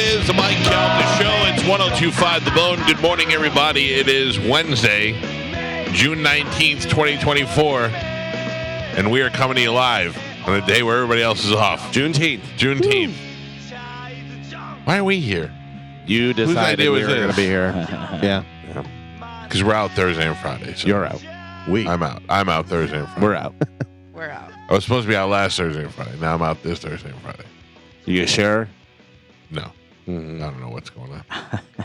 It is the Mike Calta Show. It's 102.5 The Bone. Good morning, everybody. It is Wednesday, June 19th, 2024, and we are coming to you live on a day where everybody else is off. Juneteenth. Why are we here? You decided we were going to be here. Yeah. Because we're out Thursday and Friday. So You're out. I'm out. I'm out Thursday and Friday. We're out. We're out. I was supposed to be out last Thursday and Friday. Now I'm out this Thursday and Friday. You sure? No. I don't know what's going on.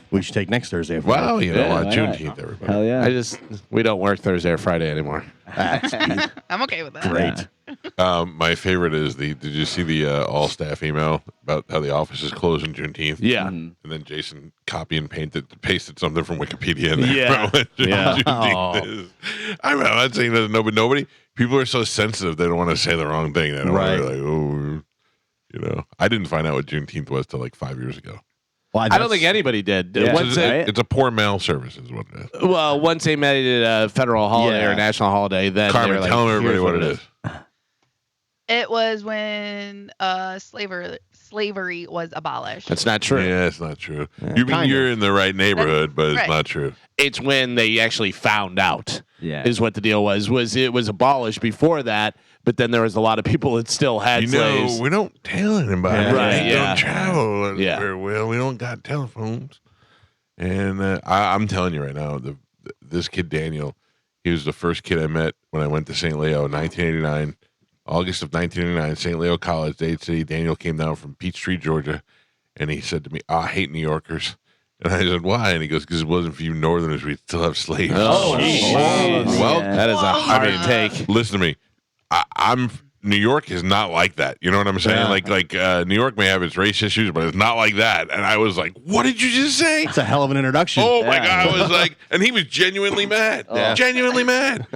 We should take next Thursday. Well, you know Yeah, what? why not? Juneteenth, everybody. Hell yeah. We don't work Thursday or Friday anymore. I'm okay with that. Great. My favorite is did you see the all-staff email about how the office is closed on Juneteenth? Yeah. And then Jason copy and pasted something from Wikipedia in there. Yeah. about what Yeah. Juneteenth is. I'm not saying that but nobody. People are so sensitive they don't want to say the wrong thing. They don't want to be like, oh, you know. I didn't find out what Juneteenth was till like 5 years ago. Well, I don't think anybody did. Yeah. It's a poor mail service is what it is. Well, once they made it a federal holiday Yeah. or a national holiday, then they Carmen, were like, tell everybody here's what it is. It was when slavery was abolished. That's not true. Yeah, it's not true. Yeah, You mean kind you're in the right neighborhood, but it's Right. not true. It's when they actually found out. Yeah. Is what the deal was. It was abolished before that, but then there was a lot of people that still had You slaves. know, we don't tell anybody. Yeah. Right, We yeah. don't travel Yeah. very well. We don't got telephones. And I'm telling you right now, this kid Daniel, he was the first kid I met when I went to St. Leo in 1989. August of 1989, St. Leo College, Dade City. Daniel came down from Peachtree, Georgia, and he said to me, I hate New Yorkers. And I said, why? And he goes, because it wasn't for you Northerners, we'd still have slaves. Oh, jeez. Well, Yeah. that is a hard mean, take. Listen to me. I'm New York is not like that. You know what I'm saying? Yeah. Like New York may have its race issues, but it's not like that. And I was like, what did you just say? It's a hell of an introduction. Oh my God. I was like, and he was genuinely mad. Yeah. Genuinely mad.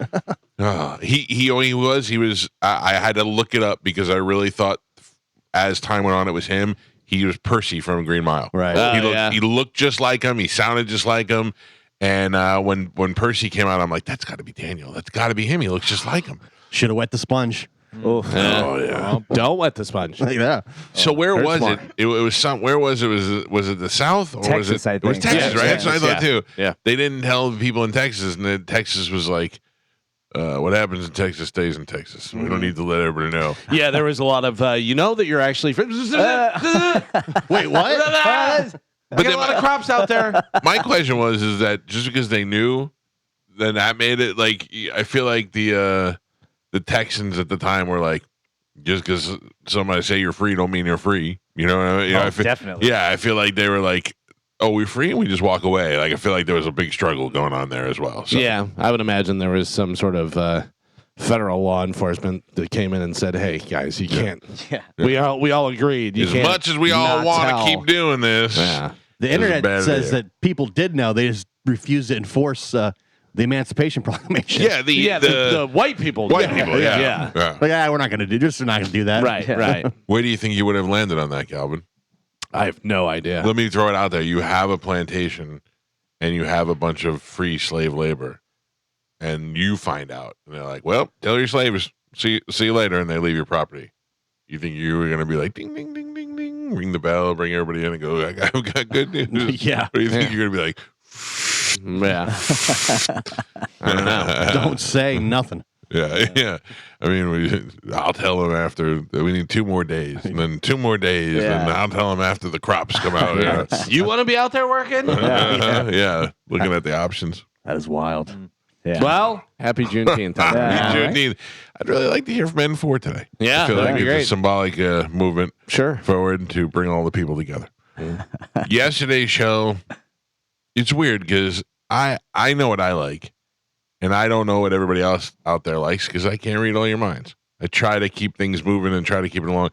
He was, I had to look it up because I really thought as time went on, it was him. He was Percy from Green Mile. Right. He looked just like him. He sounded just like him. And when Percy came out, I'm like, that's got to be Daniel. That's got to be him. He looks just like him. Should have wet the sponge. Oh, Oh yeah. Don't wet the sponge. Yeah. So where Very was smart. it? It was some. Where was it? Was it the South or was Texas, it? I It was think. Texas, Yeah, right? That's what I thought Texas, too. yeah. They didn't tell the people in Texas, and then Texas was like, "What happens in Texas stays in Texas. We don't need to let everybody know." Yeah, there was a lot of, you know that you're actually. Wait, what? I get a lot of crops out there. My question is that just because they knew, then that made it like I feel like the Texans at the time were like, just because somebody say you're free don't mean you're free. You know what I mean? I feel, definitely. Yeah, I feel like they were like, oh, we free and we just walk away. Like I feel like there was a big struggle going on there as well. So. Yeah, I would imagine there was some sort of federal law enforcement that came in and said, "Hey, guys, you can't." Yeah. We all agreed. You As can't much as we all not want tell. to keep doing this, Yeah. The This is a internet bad says idea. that people did know. They just refused to enforce the Emancipation Proclamation. yeah, The white people. white people, yeah. Yeah. Like, we're not going to do this. We're not going to do that. Right, right. Where do you think you would have landed on that, Calvin? I have no idea. Let me throw it out there. You have a plantation and you have a bunch of free slave labor, and you find out, and they're like, well, tell your slaves, see you later, and they leave your property. You think you were going to be like, ding, ding, ding, ding, ding, ring the bell, bring everybody in and go, I've got good news. Yeah. Or do you think you're going to be like, Yeah. I don't know. Don't say nothing. yeah. I mean, I'll tell them after, we need 2 more days, and then 2 more days, Yeah. and I'll tell them after the crops come out. Yeah. You want to be out there working? Yeah, looking at the options. That is wild. Yeah. Well, happy Juneteenth. Yeah. Happy right. Juneteenth. I'd really like to hear from N4 today. Yeah, I feel that'd like be it's a great. symbolic movement Sure. forward to bring all the people together. Yesterday's show, it's weird because I know what I like, and I don't know what everybody else out there likes because I can't read all your minds. I try to keep things moving and try to keep it along.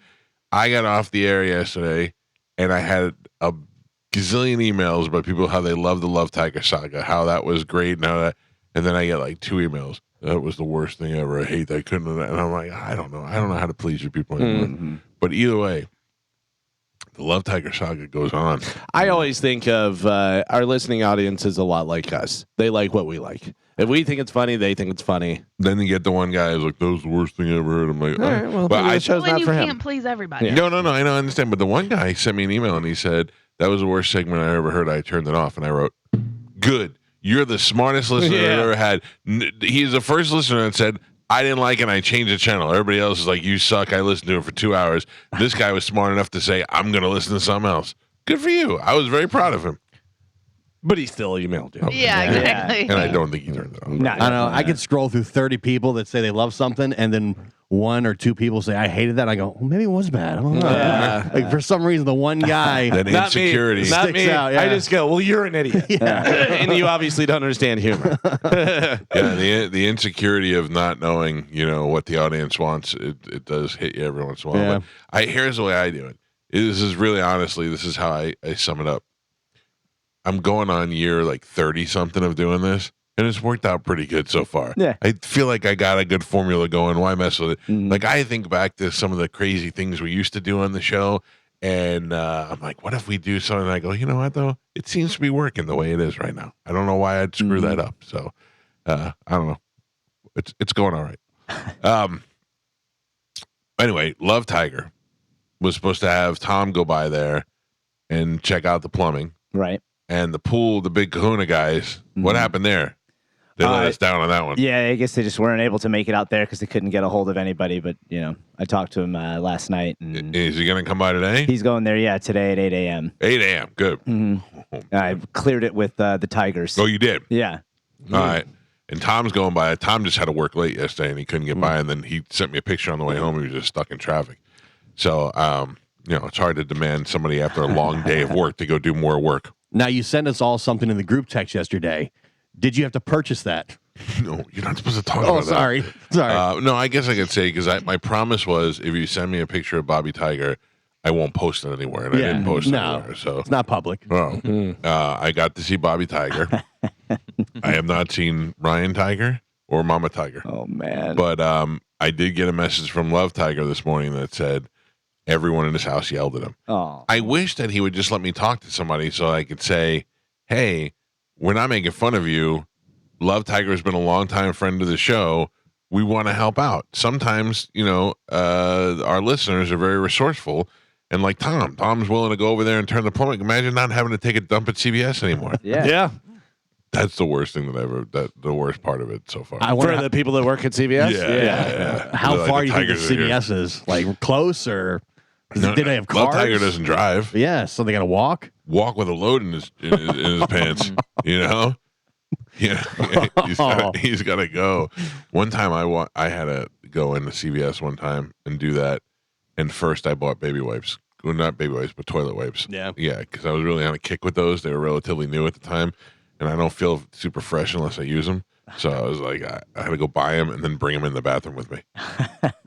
I got off the air yesterday, and I had a gazillion emails about people how they love the Love Tiger saga, how that was great, and how that. And then I get like 2 emails. That was the worst thing ever. I hate that. I couldn't. And I'm like, I don't know. I don't know how to please you people anymore. Mm-hmm. But either way, the Love Tiger saga goes on. I always think of our listening audience is a lot like us. They like what we like. If we think it's funny, they think it's funny. Then you get the one guy who's like, that was the worst thing I ever heard. I'm like, All right, well, but maybe the show's When not you for can't him. please everybody. Yeah. no, I don't understand. But the one guy sent me an email and he said, That was the worst segment I ever heard. I turned it off, and I wrote, good. You're the smartest listener I've ever had. He's the first listener that said, I didn't like it, and I changed the channel. Everybody else is like, you suck. I listened to it for 2 hours. This guy was smart enough to say, I'm going to listen to something else. Good for you. I was very proud of him. But he still emailed you. Yeah, exactly. And I don't think he turned it off. I don't know. I could scroll through 30 people that say they love something, and then 1 or 2 people say I hated that. And I go, well, maybe it was bad. I don't know. Yeah. Like for some reason, the one guy That insecurity. Not sticks me. out, yeah. I just go, well, you're an idiot. And you obviously don't understand humor. The insecurity of not knowing, what the audience wants, it does hit you every once in a while. Yeah. But here's the way I do it. This is really honestly, this is how I sum it up. I'm going on year like 30 something of doing this, and it's worked out pretty good so far. Yeah. I feel like I got a good formula going. Why mess with it? Like I think back to some of the crazy things we used to do on the show, and I'm like, what if we do something? And I go, you know what though? It seems to be working the way it is right now. I don't know why I'd screw that up. So I don't know. It's going all right. Anyway, Love Tiger was supposed to have Tom go by there and check out the plumbing. Right. And the pool, the big kahuna guys, what happened there? They let us down on that one. Yeah, I guess they just weren't able to make it out there because they couldn't get a hold of anybody. But, I talked to him last night. And Is he going to come by today? he's going there, today at 8 a.m. 8 a.m. Good. I cleared it with the Tigers. Oh, you did? Yeah. All right. And Tom's going by. Tom just had to work late yesterday, and he couldn't get by. And then he sent me a picture on the way home. He was just stuck in traffic. So, it's hard to demand somebody after a long day of work to go do more work. Now, you sent us all something in the group text yesterday. Did you have to purchase that? No, you're not supposed to talk about that. Sorry. No, I guess I could say, because my promise was if you send me a picture of Bobby Tiger, I won't post it anywhere. And I didn't post it anywhere. So it's not public. I got to see Bobby Tiger. I have not seen Ryan Tiger or Mama Tiger. Oh, man. But I did get a message from Love Tiger this morning that said everyone in his house yelled at him. Oh. I wish that he would just let me talk to somebody so I could say, hey, we're not making fun of you. Love Tiger has been a longtime friend of the show. We want to help out. Sometimes, our listeners are very resourceful. And like Tom's willing to go over there and turn the plumbing. Imagine not having to take a dump at CVS anymore. Yeah. That's the worst thing the worst part of it so far. I For wonder the people that work at CVS? Yeah. how Like far the you think the Tigers are here. CVS is. Like close or No, did they have cars? Love Tiger doesn't drive. Yeah, so they got to walk. Walk with a load in his pants. Yeah, he's got to go. One time I had to go into CVS one time and do that, and first I bought baby wipes. Well, not baby wipes, but toilet wipes. Yeah, because I was really on a kick with those. They were relatively new at the time, and I don't feel super fresh unless I use them. So I was like, I had to go buy them and then bring them in the bathroom with me.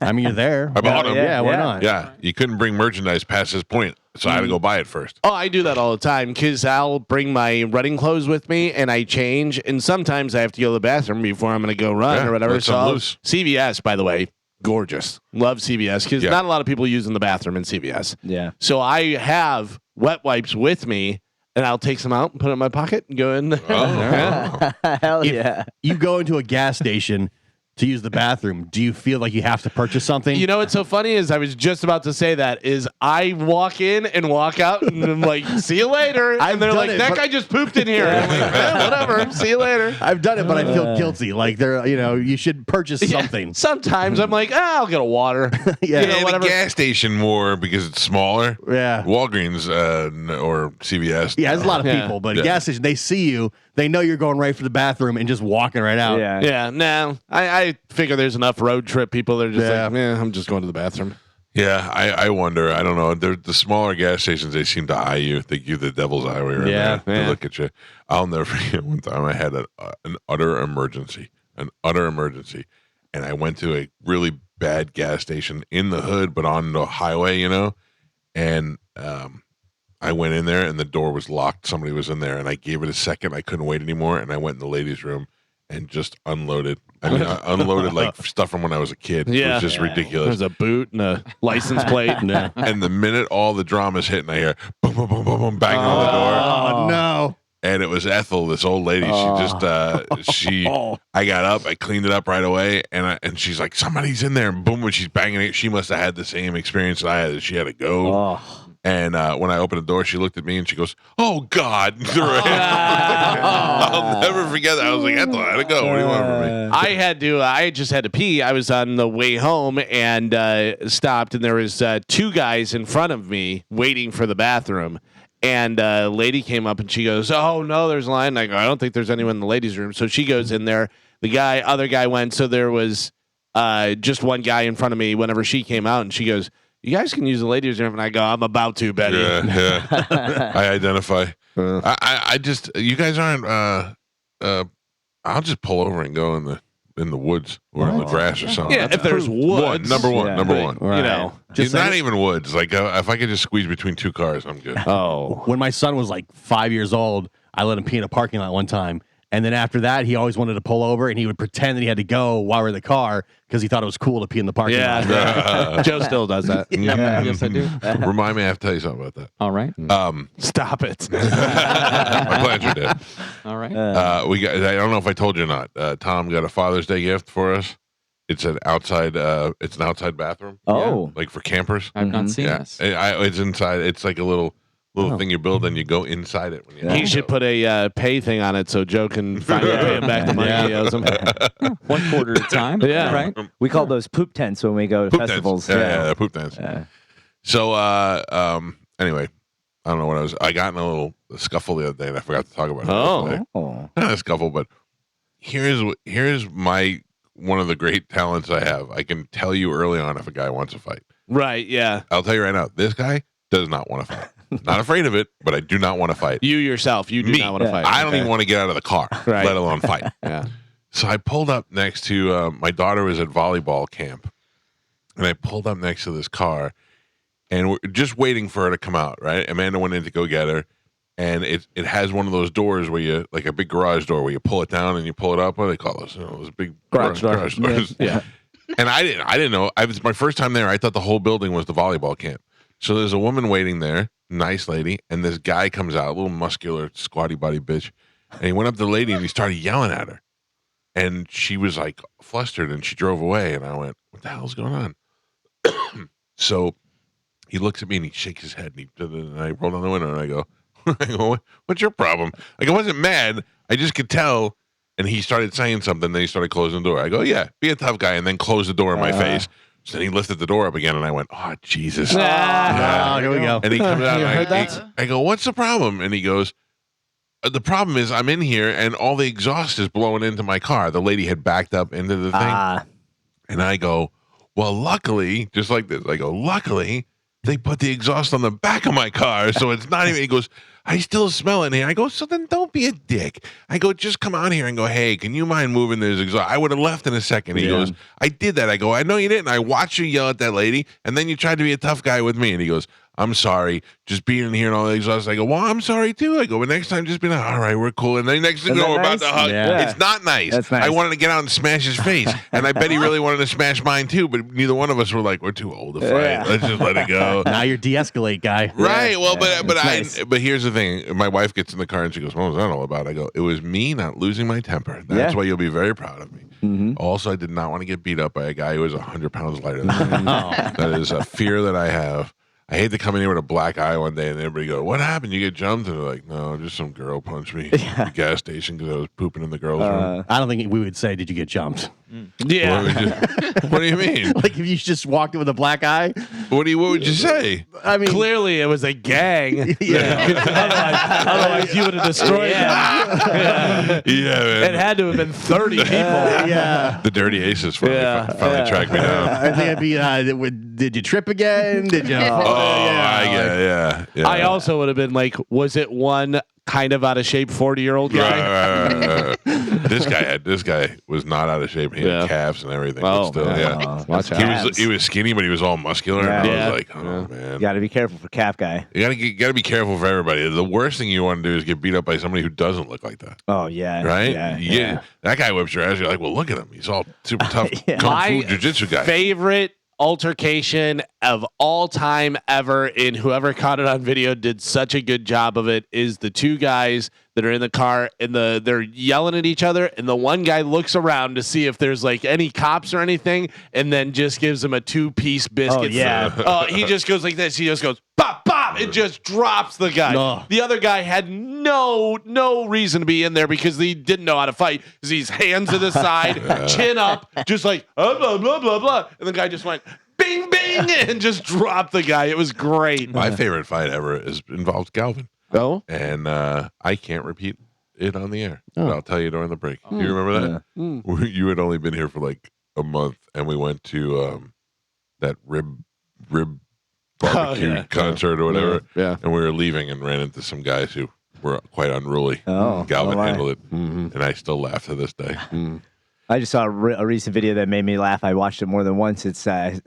I mean, you're there. I bought them. Yeah, why not? Yeah, you couldn't bring merchandise past this point, so I had to go buy it first. Oh, I do that all the time because I'll bring my running clothes with me and I change. And sometimes I have to go to the bathroom before I'm going to go run or whatever. let some So loose. CVS, by the way, gorgeous. Love CVS because not a lot of people using the bathroom in CVS. Yeah. So I have wet wipes with me. And I'll take some out and put it in my pocket and go in. Hell If yeah. you go into a gas station to use the bathroom, do you feel like you have to purchase something? You know what's so funny is I was just about to say that is I walk in and walk out and I'm like, see you later. I've And they're done like, it, that but- guy just pooped in here. I'm like, whatever. See you later. I've done it, but I feel guilty. Like you should purchase something. Sometimes I'm like, I'll get a water. Yeah. Yeah, whatever. the gas station more because it's smaller. Yeah. Walgreens or CVS. Yeah, there's a lot of Yeah. people, but Yeah. gas station, they see you, they know you're going right for the bathroom and just walking right out. Yeah. Yeah, no. I figure there's enough road trip people that are just Yeah. like, I'm just going to the bathroom. Yeah, I wonder. I don't know. The smaller gas stations, they seem to eye you. They give the devil's eye when you're in Yeah, there. They yeah. look at you. I'll never forget one time I had an utter emergency. And I went to a really bad gas station in the hood, but on the highway, and I went in there and the door was locked. Somebody was in there and I gave it a second. I couldn't wait anymore. And I went in the ladies' room and just unloaded. I mean, I unloaded like stuff from when I was a kid. It was just ridiculous. There's a boot and a license plate. And the minute all the drama's hitting, I hear boom, boom, boom, boom, boom, banging on the door. Oh, no. And it was Ethel, this old lady. She just, I got up, I cleaned it up right away, and she's like, somebody's in there. And boom, when she's banging it, she must have had the same experience that I had. She had to go. Oh. And when I opened the door, she looked at me and she goes, "Oh God!" And threw her hand. I'll never forget that. I was like, "That's all I had to go. What do you want from me?" I just had to pee. I was on the way home and stopped, and there was 2 guys in front of me waiting for the bathroom. And a lady came up and she goes, "Oh no, there's a line." And I go, "I don't think there's anyone in the ladies' room." So she goes in there. Other guy went. So there was just one guy in front of me. Whenever she came out, and she goes, "You guys can use the ladies' room." And I go, "I'm about to, Betty." Yeah. I identify. I just, you guys aren't. I'll just pull over and go in the woods or in the grass or something. Yeah, if there's woods. Number one. You know, It's not even woods. Like if I could just squeeze between 2 cars, I'm good. oh, When my son was like 5 years old, I let him pee in a parking lot one time. And then after that, he always wanted to pull over, and he would pretend that he had to go while we're in the car because he thought it was cool to pee in the parking lot. yeah. Joe still does that. Yes, I do. Remind me, I have to tell you something about that. All right. Stop it. My plans are dead. All right. We got. I don't know if I told you or not. Tom got a Father's Day gift for us. It's an outside. It's an outside bathroom, Oh, like for campers. I've not seen Yeah, this. it's inside. It's like a little thing you build, and you go inside it. When you He should put a pay thing on it so Joe can finally pay him back the money he owes him. 1 quarter at a time. Yeah. All right. we call those poop tents when we go to poop festivals. Tents. Yeah, poop tents. Yeah. So, anyway, I don't know what I got in a little scuffle the other day, and I forgot to talk about it. Oh. yesterday. Oh. Not a scuffle, but here's my one of the great talents I have. I can tell you early on if a guy wants to fight. Right, yeah. I'll tell you right now, this guy does not want to fight. Not afraid of it, but I do not want to fight. You yourself, you do Me. not want to fight. I don't even want to get out of the car, Right. let alone fight. Yeah. So I pulled up next to my daughter was at volleyball camp, and I pulled up next to this car, and we're just waiting for her to come out. Right, Amanda went in to go get her, and it has one of those doors where you like a big garage door where you pull it down and you pull it up. What do they call those? Those big Garage door. doors. Yeah. And I didn't know. It was my first time there. I thought the whole building was the volleyball camp. So there's a woman waiting there, nice lady, and this guy comes out, a little muscular, squatty body bitch, and he went up to the lady and he started yelling at her, and she was like flustered and she drove away, and I went, "What the hell's going on?" So he looks at me and he shakes his head and I roll down the window and I go, "What's your problem?" Like I wasn't mad, I just could tell. And he started saying something. Then he started closing the door. I go, "Yeah, be a tough guy," and then close the door in my face. So then he lifted the door up again, and I went, "Oh Jesus!" Oh, here we go. And he comes out. You And heard that? I go, "What's the problem?" And he goes, "The problem is I'm in here, and all the exhaust is blowing into my car." The lady had backed up into the thing, and I go, "Well, luckily, just like this, I go, luckily." They put the exhaust on the back of my car, so it's not even. He goes, "I still smell it in here." I go, "So then don't be a dick." I go, "Just come out here and go, hey, can you mind moving this exhaust?" I would have left in a second. He goes, "I did that." I go, "I know you didn't. I watched you yell at that lady, and then you tried to be a tough guy with me." And he goes, "I'm sorry, just being in here and all the exhaust." I go, "Well, I'm sorry too." I go, "But next time, just be like, all right, we're cool." And then next thing you know, we're about to hug. Yeah. It's not nice. That's nice. I wanted to get out and smash his face, and I bet he really wanted to smash mine too. But neither one of us were like, "We're too old to fight. Yeah. Let's just let it go." Now you're de-escalate guy. Right. Well, Yeah, but it's nice. but here's the thing. My wife gets in the car and she goes, "What was that all about?" I go, "It was me not losing my temper. That's Yeah. why you'll be very proud of me." Also, I did not want to get beat up by a guy who was 100 pounds lighter than me. That is a fear that I have. I hate to come in here with a black eye one day and everybody go, "What happened? You get jumped?" And they're like, "No, just some girl punched me at the gas station because I was pooping in the girls' room." I don't think we would say, "Did you get jumped?" Yeah. What do you mean? Like if you just walked in with a black eye. What would you say? I mean, Clearly, it was a gang. yeah. Otherwise, you would have destroyed them. Yeah, man. It had to have been 30 people. Yeah. The Dirty Aces finally tracked me down. I think it'd be. Did you trip again? Did you? I get it. Yeah. I also would have been like, was it one kind of out of shape 40-year-old guy? Right. This guy was not out of shape. He had calves and everything. But Oh, still, man. yeah. Watch out. He was skinny, but he was all muscular. And I Yeah. was like, oh man. You got to be careful for calf guy. You gotta be careful for everybody. The worst thing you want to do is get beat up by somebody who doesn't look like that. Oh yeah, Right? Yeah, That guy whips your ass. You're like, well, look at him. He's all super tough Yeah. kung My fu jiu-jitsu guy. favorite altercation of all time ever, and whoever caught it on video did such a good job of it, is the 2 guys that are in the car and they're yelling at each other, and the one guy looks around to see if there's like any cops or anything, and then just gives him a 2-piece biscuit. Oh, yeah. He just goes like this. He just goes pop pop. and just drops the guy. No. The other guy had no reason to be in there because he didn't know how to fight. Because he's hands to the side, chin up, just like blah blah blah blah, and the guy just went bing bing and just dropped the guy. It was great. My favorite fight ever involves Galvin, Oh, and I can't repeat it on the air. But I'll tell you during the break. Do you remember that? You had only been here for like a month, and we went to that rib barbecue concert or whatever. Yeah. And we were leaving and ran into some guys who were quite unruly. Oh, Galvin my. handled it, and I still laugh to this day. I just saw a recent video that made me laugh. I watched it more than once. It's there's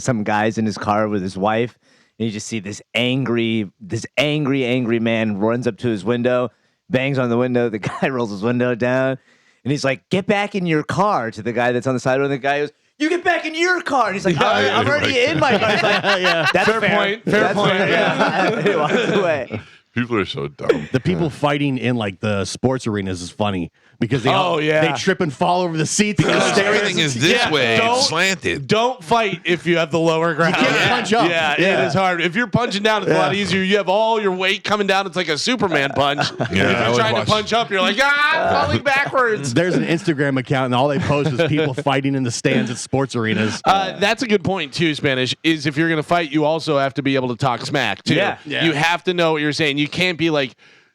some guys in his car with his wife, and you just see this angry man runs up to his window, bangs on the window. The guy rolls his window down, and he's like, "Get back in your car!" to the guy that's on the side. And the guy goes, "You get back in your car!" And he's like, "I'm already in my car." He's like, "That's Fair point. Fair point. Yeah, he walks away. People are so dumb. The people fighting in like the sports arenas is funny because they trip and fall over the seats. And Because stairs. everything is this Yeah, way, don't- it's slanted. Don't fight if you have the lower ground. You can't punch up. Yeah, Yeah. it is hard. If you're punching down, it's a lot easier. You have all your weight coming down. It's like a Superman punch. Yeah, if I you're was trying to watching- punch up, you're like, falling backwards. There's an Instagram account, and all they post is people fighting in the stands at sports arenas. That's a good point too, Spanish, is if you're going to fight, you also have to be able to talk smack too. Yeah. Yeah. You have to know what you're saying. You can't be like,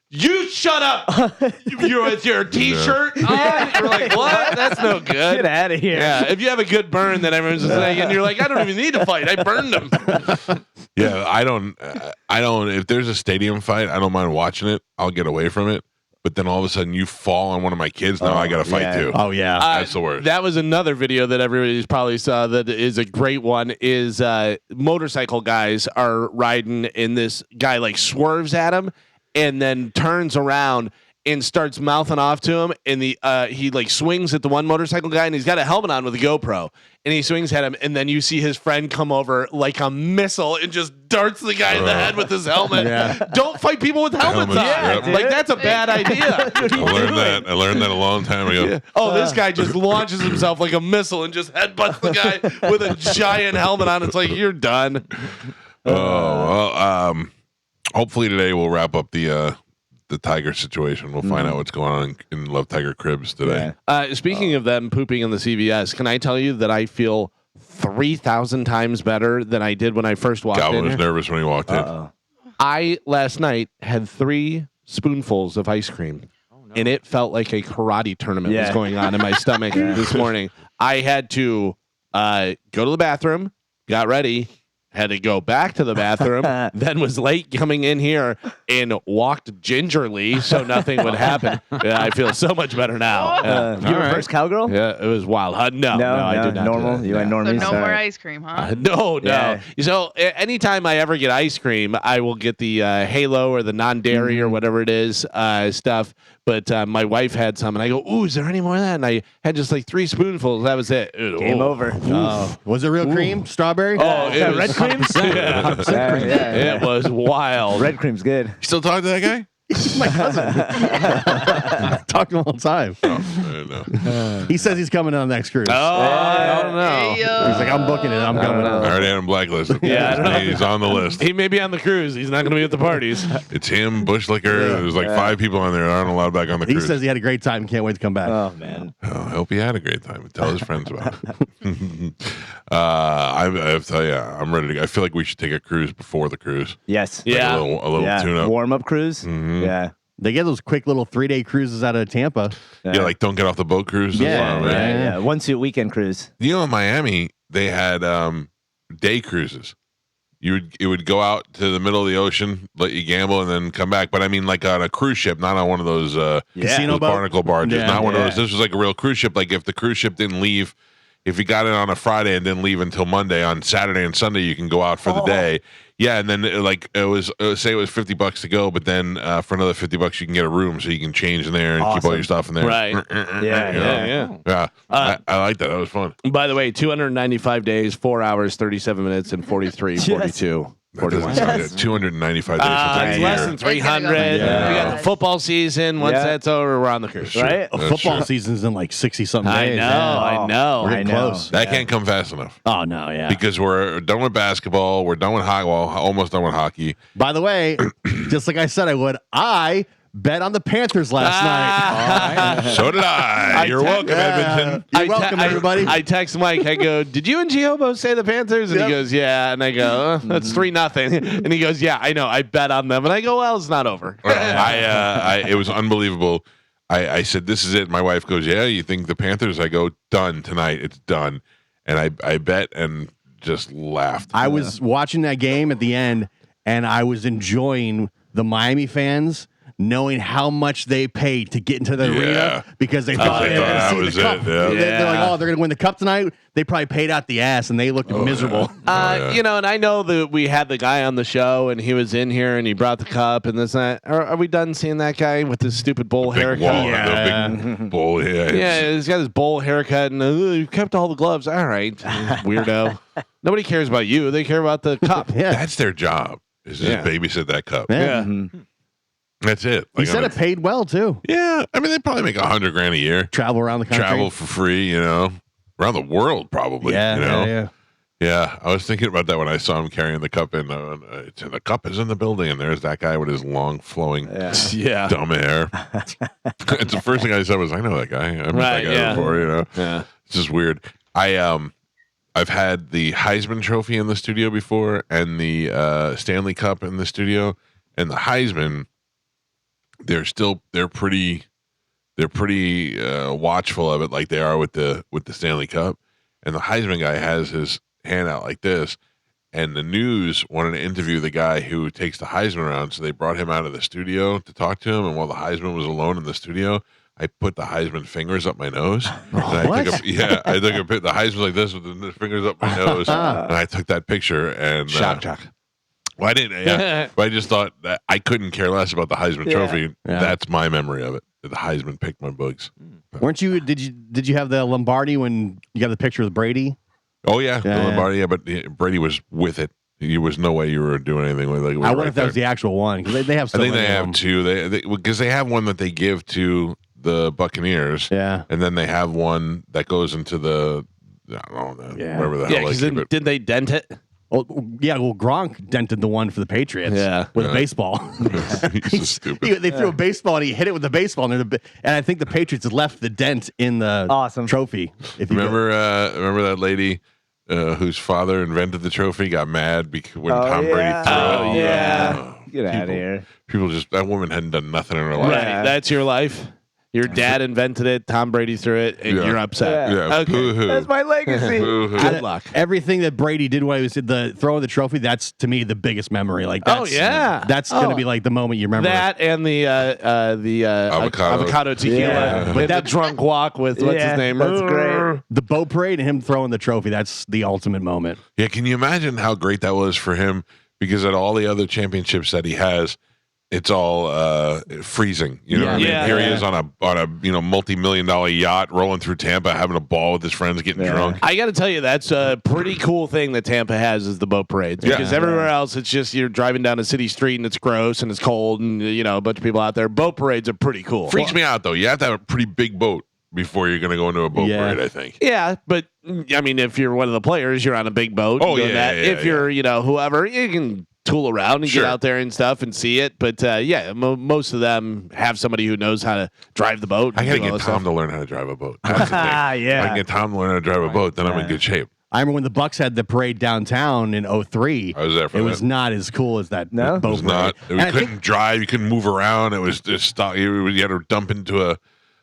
you shut up. You're with your t-shirt on. You're like, what? That's no Get good. out of here. Yeah, if you have a good burn, then everyone's just like, and you're like, I don't even need to fight. I burned them. Yeah, I don't. If there's a stadium fight, I don't mind watching it. I'll get away from it. But then all of a sudden, you fall on one of my kids. Now I got to fight yeah. too. Oh yeah. That's the worst. That was another video that everybody's probably saw that is a great one. Is motorcycle guys are riding, and this guy like swerves at him, and then turns around and starts mouthing off to him, and he like swings at the one motorcycle guy, and he's got a helmet on with a GoPro, and he swings at him, and then you see his friend come over like a missile and just darts the guy in the head with his helmet. Don't fight people with helmets on. Helmets, yep. Like that's a bad idea. I learned that a long time ago. Oh, this guy just launches himself like a missile and just headbutts the guy with a giant helmet on. It's like, you're done. Oh well. Hopefully today we'll wrap up the Tiger situation. We'll find out what's going on in Love Tiger Cribs today. Speaking of them pooping in the CVS, can I tell you that I feel 3,000 times better than I did when I first walked Galvin in was here? nervous when he walked in. I, last night, had 3 spoonfuls of ice cream, and it felt like a karate tournament was Yeah. going on in my stomach this morning. I had to go to the bathroom, got ready, had to go back to the bathroom, then was late coming in here and walked gingerly so nothing would happen. Yeah, I feel so much better now. You were first cowgirl? Yeah, it was wild. No, I did not. Normal. do that. You went So normies. no All more right. ice cream, huh? No. Yeah. So anytime I ever get ice cream, I will get the Halo or the non-dairy or whatever it is stuff. But my wife had some, and I go, "Ooh, is there any more of that?" And I had just like 3 spoonfuls. That was it. Game over. Was it real cream? Strawberry? Oh, it was red cream? Yeah, it was wild. Red cream's good. You still talk to that guy? My cousin. Talk to him all the time. No. He says he's coming on the next cruise. Oh, I don't know. Hey, He's like, I'm booking it. I'm coming I on. already had him blacklisted. Yeah, I don't know. He's on the list. He may be on the cruise. He's not going to be at the parties. It's him, Bush Liquor. There's like 5 people on there that aren't allowed back on the He cruise. says he had a great time and can't wait to come back. Oh, man. I hope he had a great time. Tell his friends about it. I have to tell you, I'm ready to go. I feel like we should take a cruise before the cruise. Yes. Like Yeah. a little Yeah. tune up. Warm up cruise. Yeah. They get those quick little 3-day cruises out of Tampa. Yeah, like don't get off the boat cruise. Yeah, right? Yeah. 1 suit weekend cruise. You know, in Miami, they had day cruises. It would go out to the middle of the ocean, let you gamble, and then come back. But I mean, like on a cruise ship, not on one of those Casino those boat? barnacle barges. Yeah. Not one of Yeah. those. This was like a real cruise ship. Like if the cruise ship didn't leave, if you got in on a Friday and didn't leave until Monday, on Saturday and Sunday you can go out for the day. Yeah, and then it was say it was $50 to go, but then for another $50 you can get a room so you can change in there and keep all your stuff in there. Right. Yeah. Yeah. I like that. That was fun. By the way, 295 days, 4 hours, 37 minutes, and 43:42. That doesn't sound good. 295 days. It's like It's a less year. than 300. Yeah. We got the football season. Once Yeah. that's over, we're on the cruise. Sure. Right? A That's football true. season's in like 60-something I days. know. Yeah. I know. We're I getting know. close. That can't come fast enough Oh, no, yeah. because we're done with basketball. We're done with hockey. Well, almost done with hockey. By the way, just like I said I would, I bet on the Panthers last night. So did I. You're welcome, Edmonton. You're welcome, everybody. I text Mike. I go, "Did you and Gihobo say the Panthers?" And he goes, "Yeah." And I go, "That's 3-0." And he goes, "Yeah, I know. I bet on them." And I go, "Well, it's not over." It was unbelievable. I said, "This is it." My wife goes, "Yeah, you think the Panthers?" I go, "Done tonight. It's done." And I bet and just laughed. I was watching that game at the end, and I was enjoying the Miami fans knowing how much they paid to get into the Yeah. arena because they thought they they were thought going to that see was the cup. it, yeah. They're like, oh, they're going to win the cup tonight. They probably paid out the ass, and they looked miserable. Yeah. You know, and I know that we had the guy on the show, and he was in here, and he brought the cup, and this and that. Are we done seeing that guy with his stupid bowl Big haircut? wall, Yeah. the big bowl. Yeah, Yeah, he's got his bowl haircut, and he kept all the gloves. All right, weirdo. Nobody cares about you. They care about the cup. Yeah. that's their job. Is just Yeah. babysit that cup. Yeah. That's it. He said it paid well, too. Yeah, I mean they probably make $100,000 a year. Travel around the country. Travel for free, around the world probably. Yeah. Yeah, I was thinking about that when I saw him carrying the cup in. The cup is in the building, and there's that guy with his long, flowing, Yeah. dumb hair. It's the first thing I said was, "I know that guy. I've met Right, that guy yeah. before." Yeah. It's just weird. I've had the Heisman Trophy in the studio before, and the Stanley Cup in the studio, and the Heisman. They're pretty watchful of it, like they are with the Stanley Cup. And the Heisman guy has his hand out like this, and the news wanted to interview the guy who takes the Heisman around, so they brought him out of the studio to talk to him. And while the Heisman was alone in the studio, I put the Heisman fingers up my nose. And I took the Heisman like this with the fingers up my nose, and I took that picture. And Shock jock. well, I didn't. Yeah, but I just thought that I couldn't care less about the Heisman Trophy. Yeah. That's my memory of it. The Heisman picked my bugs. Weren't you? Did you have the Lombardi when you got the picture with Brady? Oh yeah, Yeah. the Lombardi. Yeah, but Brady was with it. There was no way you were doing anything with it. I wonder if that was the actual one because they have. So I think many they of have them. two. Because they have one that they give to the Buccaneers. Yeah. And then they have one that goes into the wherever the hell Yeah, they because keep it. did they dent it? Oh, yeah. Well, Gronk dented the one for the Patriots. Yeah. With a baseball. He's so stupid. They threw a baseball and he hit it with the baseball, and I think the Patriots had left the dent in the Awesome. trophy. If you Remember that lady whose father invented the trophy got mad because when Oh, Tom Brady yeah. threw it. Oh, yeah. Get out of here. People just that woman hadn't done nothing in her life. Right. That's your life. Your dad invented it. Tom Brady threw it, and Yeah. you're upset. Yeah. Okay. Boo-hoo. That's my legacy. Boo-hoo. Good luck. Everything that Brady did when he was the throwing the trophy, that's to me the biggest memory. Like, Oh, that's, yeah. that's Oh. gonna be like the moment you remember. That and the avocado tequila, Yeah. but that drunk walk with what's Yeah, his name? that's great. The boat parade and him throwing the trophy. That's the ultimate moment. Yeah, can you imagine how great that was for him? Because at all the other championships that he has, it's all freezing. You know what I mean? Yeah. Here he is on a multi-million-dollar yacht rolling through Tampa, having a ball with his friends, getting drunk. I got to tell you, that's a pretty cool thing that Tampa has is the boat parades. Yeah. Because everywhere else, it's just you're driving down a city street and it's gross and it's cold and a bunch of people out there. Boat parades are pretty cool. Freaks me out though. You have to have a pretty big boat before you're going to go into a boat Yeah. parade. I think. Yeah, but I mean, if you're one of the players, you're on a big boat. Oh, doing yeah, that. yeah, If you're, whoever, you can tool around and Sure. get out there and stuff and see it. But most of them have somebody who knows how to drive the boat. I got to and do all get that Tom stuff. to learn how to drive a boat. That's the thing. Yeah. If I can get Tom to learn how to drive a boat, then I'm in good shape. I remember when the Bucks had the parade downtown in 03. I was there for It that. was not as cool as that No? boat It was not. parade. We And I couldn't think- drive. You couldn't move around. It was just stop. You had to dump into a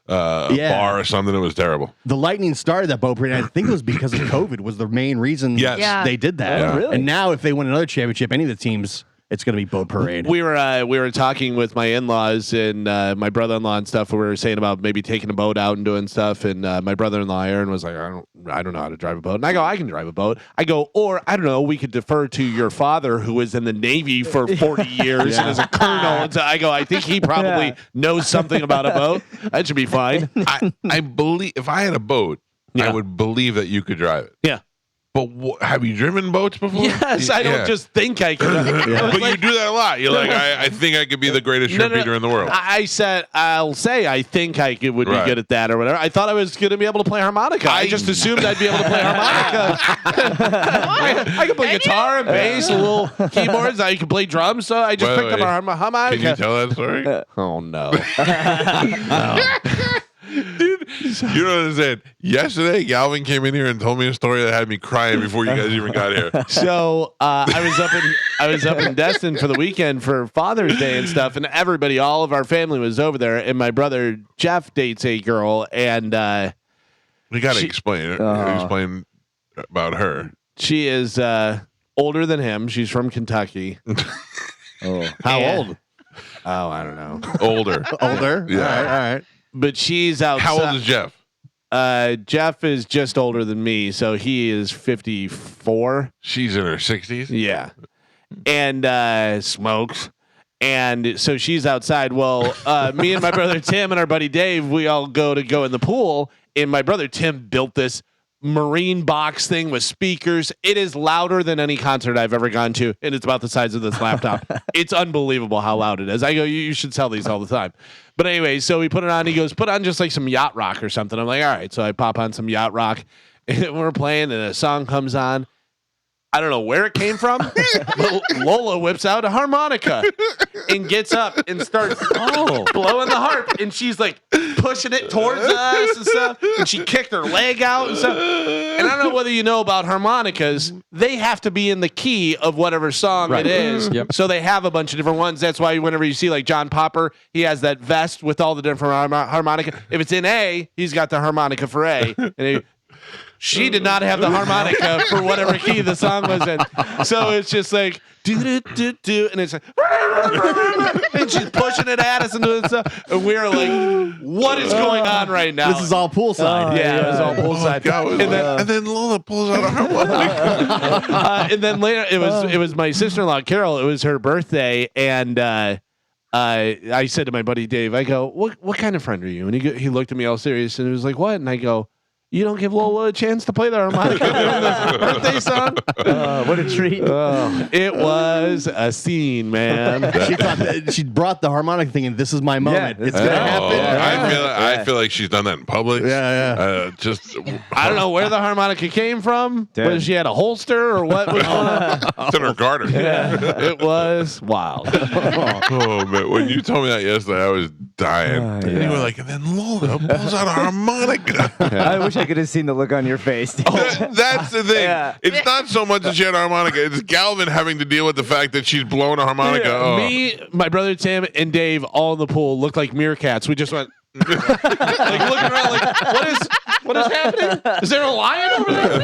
bar or something. It was terrible. the Lightning started that boat parade, and I think it was because of COVID was the main reason Yes. Yeah. they did that. Yeah. Really? And now if they win another championship, any of the teams, it's going to be boat parade. We were talking with my in-laws and my brother-in-law and stuff. We were saying about maybe taking a boat out and doing stuff. And my brother-in-law Aaron was like, I don't know how to drive a boat. And I go, I can drive a boat. I go, or I don't know, we could defer to your father who was in the Navy for 40 years and is a colonel. And so I go, I think he probably knows something about a boat. That should be fine. I believe if I had a boat, Yeah. I would believe that you could drive it. Yeah. But have you driven boats before? Yes, I don't just think I can. But you do that a lot. You're like, I think I could be the greatest shrimp eater in the world. I'll say I think I would be Right. good at that or whatever. I thought I was going to be able to play harmonica. I just assumed I'd be able to play harmonica. I can play guitar and bass, a little keyboards. I can play drums, so I just picked up a harmonica. Can you tell that story? Oh no! Dude, you know what I'm saying? Yesterday, Galvin came in here and told me a story that had me crying before you guys even got here. So I was up in Destin for the weekend for Father's Day and stuff, and everybody, all of our family was over there. And my brother Jeff dates a girl, and We got to explain it. Explain about her. she is older than him. She's from Kentucky. How And- old? Oh, I don't know. Older. Older. Yeah. All right. But she's outside. How old is Jeff? Jeff is just older than me, so he is 54. She's in her 60s. Yeah. And smokes. And so she's outside. Well, me and my brother Tim and our buddy Dave, we all go in the pool. And my brother Tim built this marine box thing with speakers. It is louder than any concert I've ever gone to, and it's about the size of this laptop. It's unbelievable how loud it is. I go, you should sell these all the time. But anyway, so we put it on. He goes, put on just like some yacht rock or something. I'm like, all right. So I pop on some yacht rock, and we're playing, and a song comes on. I don't know where it came from. Lola whips out a harmonica and gets up and starts blowing the harp. And she's like pushing it towards us and stuff. And she kicked her leg out and stuff. And I don't know whether you know about harmonicas. They have to be in the key of whatever song it is. Yep. So they have a bunch of different ones. That's why whenever you see like John Popper, he has that vest with all the different harmonica. If it's in A, he's got the harmonica for A. And she did not have the harmonica for whatever key the song was in. So it's just like do do do do, and it's like and she's pushing it at us and doing stuff, and we're like, what is going on right now? This is all poolside. Yeah, it was all poolside. God, and then Lola pulls out a harmonica. And then later it was my sister-in-law Carol. It was her birthday, and I said to my buddy Dave, I go, what kind of friend are you? And he looked at me all serious, and he was like, what? And I go, you don't give Lola a chance to play the harmonica during the birthday song? What a treat. It was a scene, man. She thought that she brought the harmonic thing, and this is my moment. Yeah, It's gonna happen. I feel like she's done that in public. Yeah. Just I don't know where the harmonica came from. Damn. Whether she had a holster or what was going on. it's in her garter. It was wild. Oh man, when you told me that yesterday, I was dying. And you were like, and then Lola pulls out a harmonica. I wish I could have seen the look on your face. That's the thing. Yeah. It's not so much that she had a harmonica. It's Galvin having to deal with the fact that she's blowing a harmonica. Oh. Me, my brother Tim, and Dave all in the pool looked like meerkats. We just went like looking around like, what is happening? Is there a lion over there?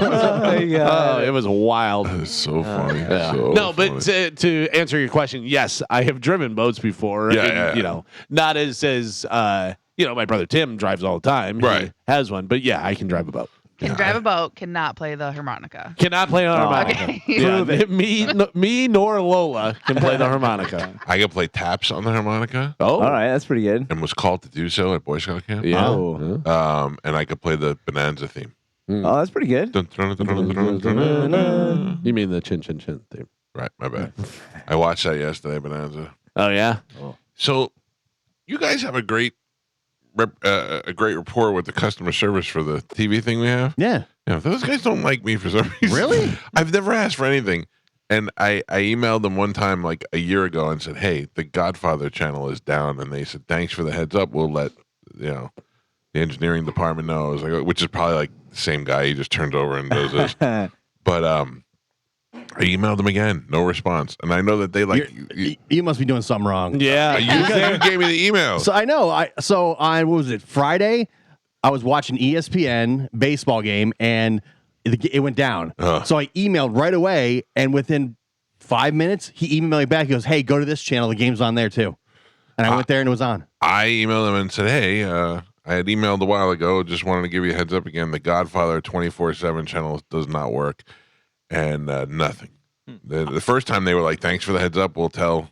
Oh, it was wild. It's so funny. So No, but funny. to answer your question, yes, I have driven boats before. Yeah, and, yeah. You know, not as my brother Tim drives all the time. Right. He has one, but yeah, I can drive a boat. Can drive a boat, cannot play the harmonica. Cannot play on harmonica. Okay. Yeah, me nor Lola can play the harmonica. I could play taps on the harmonica Oh, All right, that's pretty good. and was called to do so at Boy Scout camp. yeah. Oh. And I could play the Bonanza theme. Oh, that's pretty good. Dun, dun, dun, dun, dun, dun, dun, dun. You mean the chin chin chin theme? Right, my bad. I watched that yesterday, Bonanza. Oh yeah. So, you guys have a great rapport with the customer service for the TV thing we have. Yeah. Yeah, those guys don't like me for some reason. Really? I've never asked for anything. And I emailed them one time like a year ago and said, hey, the Godfather channel is down. And they said, thanks for the heads up. We'll let, the engineering department know. I was like, which is probably like the same guy. He just turns over and does this. But I emailed them again. No response. And I know that they like, You must be doing something wrong. Yeah. you gave me the email. So I know. What was it? Friday, I was watching ESPN baseball game, and it went down. So I emailed right away, and within 5 minutes, he emailed me back. He goes, "Hey, go to this channel. The game's on there too." And I went there, and it was on. I emailed them and said, hey, I had emailed a while ago. Just wanted to give you a heads up again. The Godfather 24/7 channel does not work. And nothing. The first time they were like, thanks for the heads up. We'll tell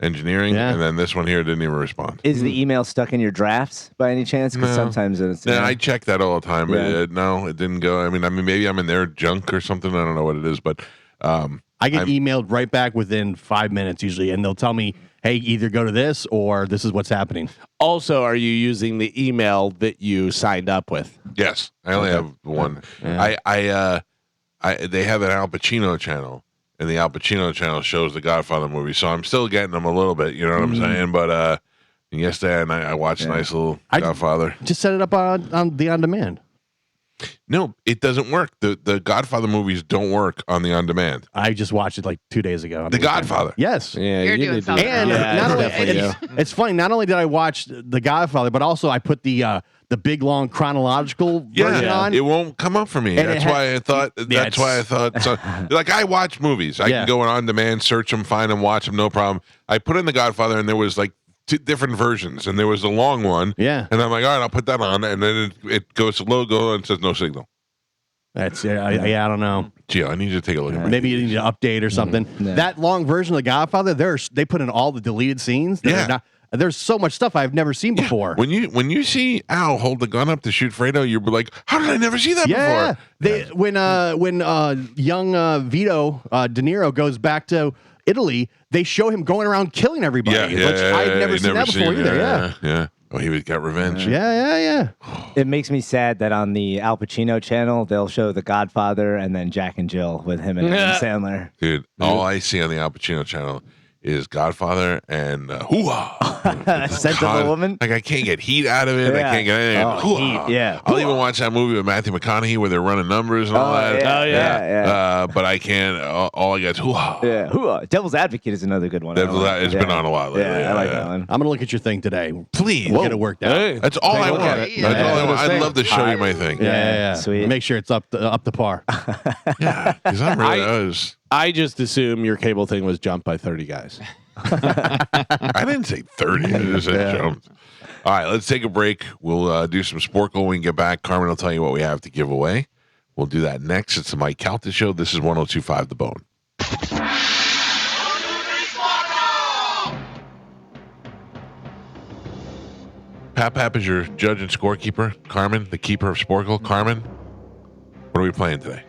engineering, Yeah. and then this one here didn't even respond. Is the email stuck in your drafts by any chance? Because No. sometimes it's. Yeah, I check that all the time. Yeah. No, it didn't go. I mean, maybe I'm in their junk or something. I don't know what it is, but I get emailed right back within 5 minutes usually, and they'll tell me, "Hey, either go to this or this is what's happening." Also, are you using the email that you signed up with? yes, I only have one. They have an Al Pacino channel, and the Al Pacino channel shows the Godfather movie, so I'm still getting them a little bit. You know what I'm saying? But yesterday night I watched a nice little Godfather. Just set it up on the on-demand. No, it doesn't work. The Godfather movies don't work on the on-demand. I just watched it like 2 days ago. on The weekend. Godfather. Yes. Yeah, You're you doing need to- something And wrong. Yeah, not only definitely it's, you. it's funny. Not only did I watch The Godfather, but also I put the big long chronological version on. It won't come up for me. And That's it why I thought. That's why I thought. So, like I watch movies. I Yeah. can go on demand, search them, find them, watch them, no problem. I put in The Godfather, and there was like two different versions, and there was a long one. Yeah. And I'm like, all right, I'll put that on, and then it goes to logo and says no signal. That's I don't know. Gio, I need you to take a look at my Maybe you need to update or something. That long version of The Godfather, they put in all the deleted scenes. That Yeah. are not, there's so much stuff I've never seen before. When you see Al hold the gun up to shoot Fredo, you're like, how did I never see that Yeah, before? when young Vito De Niro goes back to Italy, they show him going around killing everybody. which I've never seen that before either. Yeah. Oh, he got revenge. Yeah. It makes me sad that on the Al Pacino channel they'll show The Godfather and then Jack and Jill with him and Adam Sandler. Dude, all I see on the Al Pacino channel is Godfather and hoo-ha. Scent of a Woman. Like I can't get heat out of it. I Yeah. can't get anything. Oh, Hoo-ha. heat, yeah. I'll even watch that movie with Matthew McConaughey where they're running numbers and all that. yeah. But I can't. All I get is hoo-ha. Yeah, Devil's Advocate is another good one. It's been on a while lately. Yeah, I like that one. I'm gonna look at your thing today. Please. Get it worked out. Hey. That's all I look want. at it. That's all I want. Yeah. I'd love to show you my thing. Yeah. Sweet. Make sure it's up to par. Yeah. Because I'm really. I just assume your cable thing was jumped by 30 guys. I didn't say 30. I just said jumped. All right, let's take a break. We'll do some Sporkle when we get back. Carmen will tell you what we have to give away. We'll do that next. It's the Mike Calta Show. This is 102.5 The Bone. Pap is your judge and scorekeeper. Carmen, the keeper of Sporkle. Carmen, what are we playing today?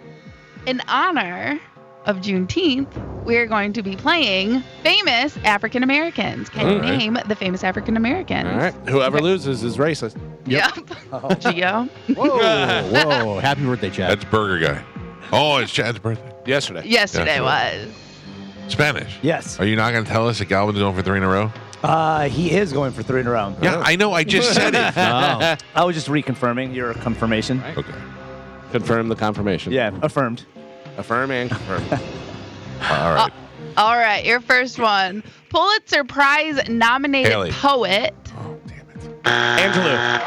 In honor of Juneteenth, we're going to be playing famous African Americans. Can you All right. name the famous African Americans? All right. Whoever loses is racist. Yep. Gio. Whoa. Happy birthday, Chad. That's Burger Guy. Oh, it's Chad's birthday. Yesterday. Yesterday That's was. Spanish. Yes. Are you not going to tell us that Galvin's going for 3 in a row? He is going for 3 in a row. Yeah, I know. I just said it. Oh. I was just reconfirming your confirmation. Okay. Confirm the confirmation. Yeah, affirmed. Affirm and confirm. All right. All right, your first one. Pulitzer Prize nominated Haley. poet Oh, damn it. Angelou.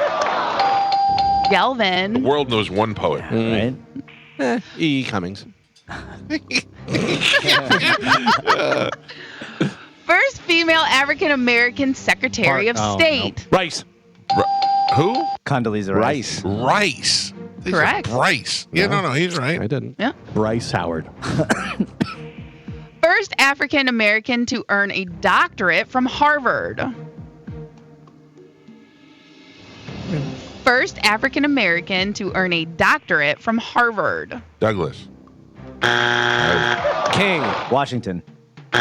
The Galvin. world knows one poet. Right? E. Cummings. First female African American Secretary of Oh, State. Rice. Who? Condoleezza Rice. Rice. These are Correct. Bryce. Yeah, no, he's I right. didn't. Yeah. Bryce Howard. First African American to earn a doctorate from Harvard. First African American to earn a doctorate from Harvard. Douglas. King. Washington. I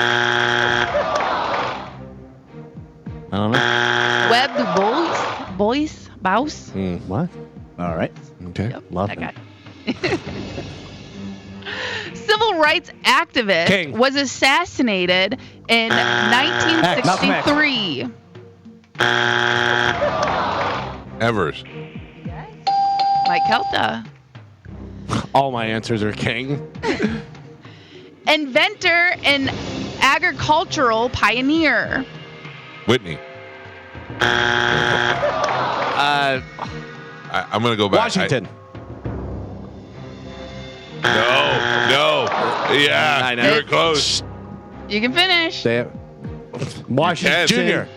don't know. Webb Du Bois. What? All right. Okay. Yep, Love that him. guy. Civil rights activist King. was assassinated in 1963. Evers. Mike Calta. All my answers are King. Inventor and agricultural pioneer. Whitney. I'm going to go back. Washington. No. Yeah, I know. you were close. You can finish. Say it. Washington. Junior.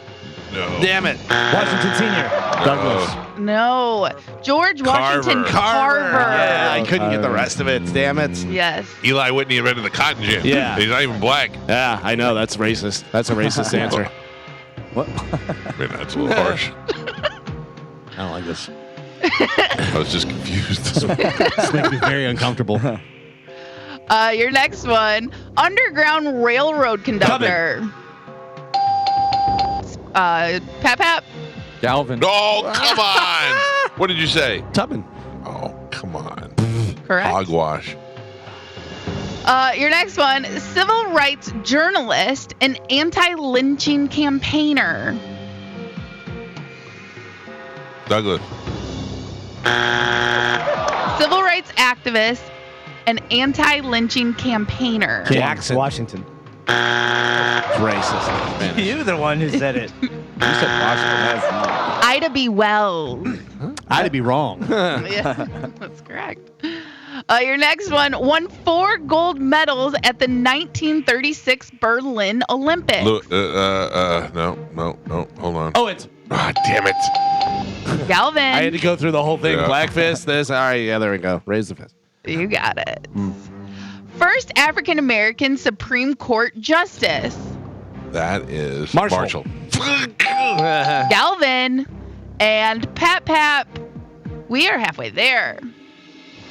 No. Damn it. Washington Senior. Douglas. No. George Washington Carver. Yeah, I couldn't get the rest of it. Damn it. Yes. Eli Whitney invented the cotton gin. Yeah. He's not even black. Yeah, I know. That's racist. That's a racist answer. What? I mean, that's a little harsh. I don't like this. I was just confused. This makes me very uncomfortable. Your next one. Underground Railroad conductor. Pap. Galvin. Oh, come on. What did you say? Tubman. Oh, come on. Correct. Hogwash. Your next one. Civil rights journalist and anti-lynching campaigner. Douglas. Civil rights activist and anti-lynching campaigner. Jackson. Washington. It's racist. You're the one who said it. You said Washington. Ida B. Wells. I'd be wrong. Yeah, that's correct. Your next one won 4 gold medals at the 1936 Berlin Olympics. No. Hold on. Oh, it's. Ah, damn it. Galvin, I had to go through the whole thing. Yeah. Black fist, this. All right, yeah, there we go. Raise the fist. you got it. First African American Supreme Court Justice. That is Marshall. Galvin and Pap. We are halfway there.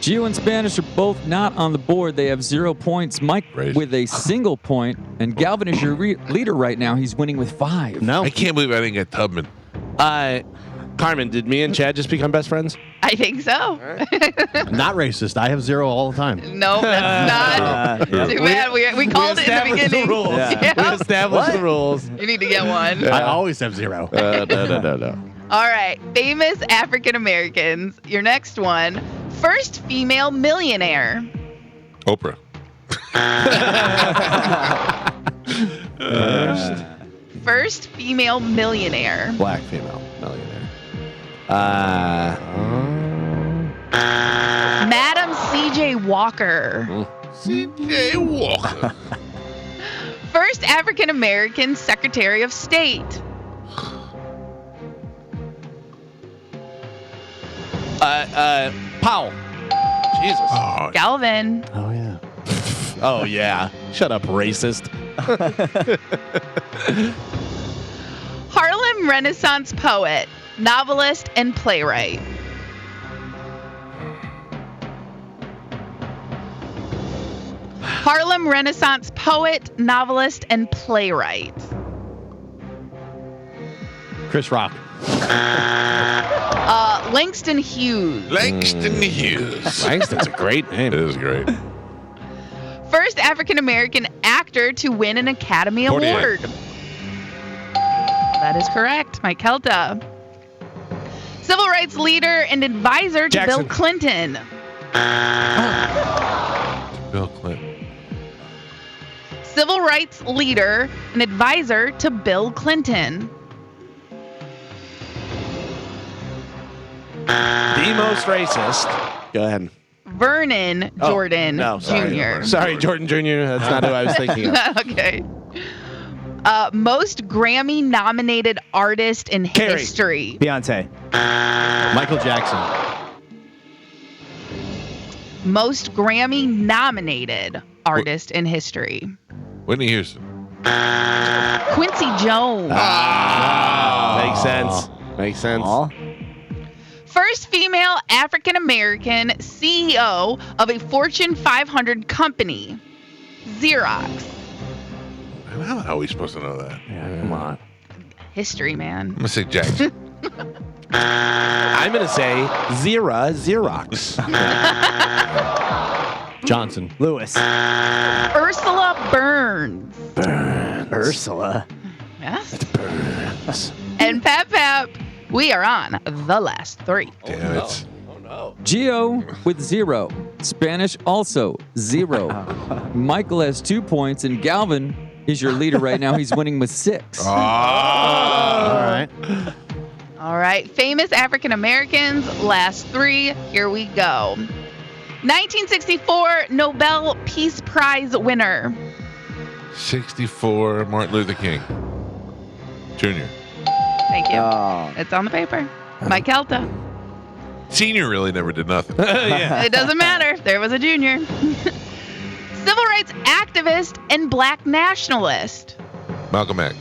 Gio and Spanish are both not on the board. They have 0 points. Mike Raise. with a single point, and Galvin is your leader right now. He's winning with 5. No. I can't believe I didn't get Tubman. Carmen, did me and Chad just become best friends? I think so. Not racist. I have 0 all the time. No, that's not. Too bad. We called it in the beginning. rules. Yeah. We established the rules. You need to get one. I always have 0. No. All right. Famous African Americans. Your next one. First female millionaire. Oprah. First female millionaire. Black female millionaire. Madam C.J. Walker. C.J. Walker. First African American Secretary of State. Powell. Jesus. Oh, Galvin. Oh, yeah. Oh, yeah. Shut up, racist. Harlem Renaissance poet, novelist, and playwright. Harlem Renaissance poet, novelist, and playwright. Chris Rock. Langston Hughes. Langston Hughes. Langston's a great name. It is great. First African American actor to win an Academy Portier. Award. That is correct, Mike Calta. Civil rights leader and advisor to Jackson. Bill Clinton. Bill Clinton. Civil rights leader and advisor to Bill Clinton. The most racist. Go ahead. Vernon Jordan No, sorry. Jr. Sorry, Jordan Jr. That's not who I was thinking of. Okay. Most Grammy nominated artist in Carrie. history. Beyonce. Michael Jackson. Ah. Most Grammy nominated artist in history. Whitney Houston. Quincy Jones. Makes sense. Makes sense. Aw. First female African American CEO of a Fortune 500 company. Xerox. How are we supposed to know that? Yeah, come on. History, man. I'm gonna say Jackson. I'm going to say Xerox. Johnson. Lewis. Ursula Burns. Ursula. Yes. And Pap, we are on the last 3. Damn it. Gio with 0. Spanish also 0. Michael has 2 points, and Galvin is your leader right now. He's winning with 6. All right. All right. Famous African Americans, last 3. Here we go. 1964 Nobel Peace Prize winner. 64 Martin Luther King Jr. Thank you. Oh. It's on the paper. Mike Calta. Senior really never did nothing. Yeah. It doesn't matter. There was a junior. Civil rights activist and black nationalist. Malcolm X.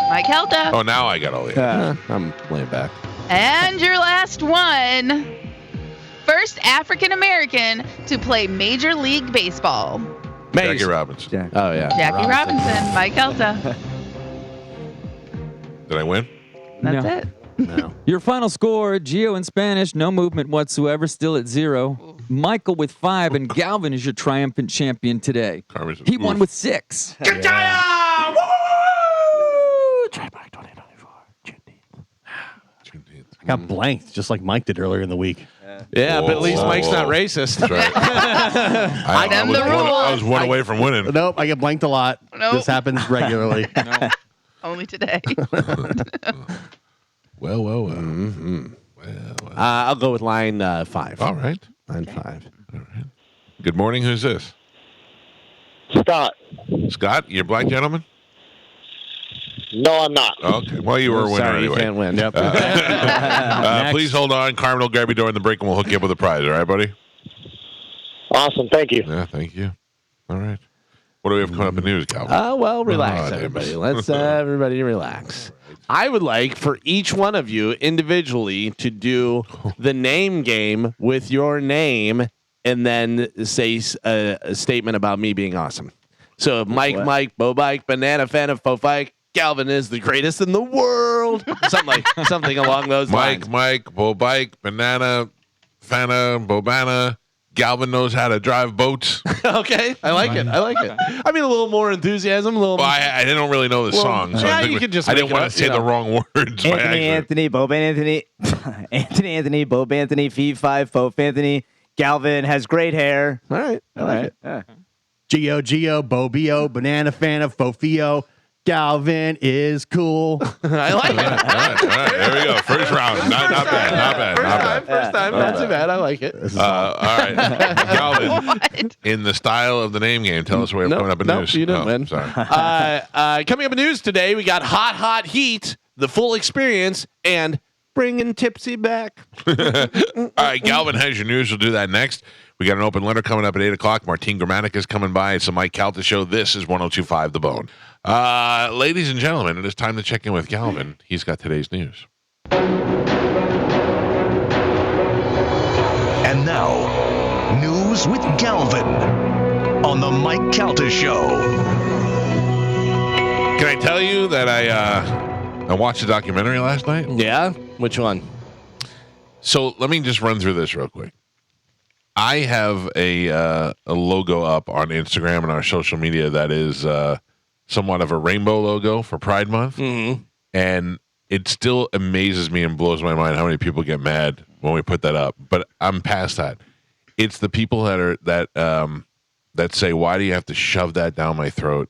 Mike Calta. Oh, now I got all the. I'm laying back. And your last one. First African American to play Major League Baseball. Jackie Robinson. Jack. Oh, yeah. Jackie Robinson. Mike Calta. Did I win? That's No. it. No. Your final score, Gio in Spanish, no movement whatsoever, still at 0. Michael with 5, and Galvin is your triumphant champion today. Carmen's- He won Oof. with 6. I got blanked just like Mike did earlier in the week. Yeah, but at least Whoa. Mike's not racist. That's right. I Them was the one, rules. I was one away from winning. Nope, I get blanked a lot. Nope. This happens regularly. Only today. Well. Mm-hmm. Well. I'll go with line 5. All right. Line 5. Good morning. Who's this? Scott. Scott, you're a black gentleman? No, I'm not. Okay. Well, you were a winner Sorry, anyway. you can't win. Yep. Please hold on. Carmen will grab you during the break and we'll hook you up with a prize. All right, buddy? Awesome. Thank you. Yeah, thank you. All right. What do we have coming up in news, Calvin? Well, relax, Oh, everybody. damn. Let's everybody relax. I would like for each one of you individually to do the name game with your name and then say a statement about me being awesome. So Mike, Bo Bike, Banana Fan of Fofike, Galvin is the greatest in the world. Something along those lines. Mike, Bo Bike, Banana, Fana, Bobana. Galvin knows how to drive boats. Okay, I like it. I mean, a little more enthusiasm, a little. Well, I didn't really know the song, so yeah, I, think you could just I didn't make it want up, to say you the know. wrong words. by accident. Anthony, Bob Anthony, Anthony, Bob Anthony, Fee 5, Fof Anthony. Galvin has great hair. All right, I like it. Yeah. Gio, Bobio, Banana Fan of Fofio. Galvin is cool. I like it. All right, there we go. First round. Not bad. First time, not too bad. I like it. All right, Galvin. In the style of the name game, tell us where we're coming up in news. You didn't Oh, win. Sorry. Coming up in news today, we got hot heat, the full experience, and bringing Tipsy back. All right, Galvin has your news. We'll do that next. We got an open letter coming up at 8 o'clock. Martine Grammatica is coming by. It's the Mike Calta Show. This is 102.5 The Bone. Ladies and gentlemen, it is time to check in with Galvin. He's got today's news. And now, news with Galvin on the Mike Calta Show. Can I tell you that I watched a documentary last night? Yeah? Which one? So let me just run through this real quick. I have a logo up on Instagram and our social media that is somewhat of a rainbow logo for Pride Month. Mm-hmm. And it still amazes me and blows my mind how many people get mad when we put that up. But I'm past that. It's the people that say, "Why do you have to shove that down my throat?"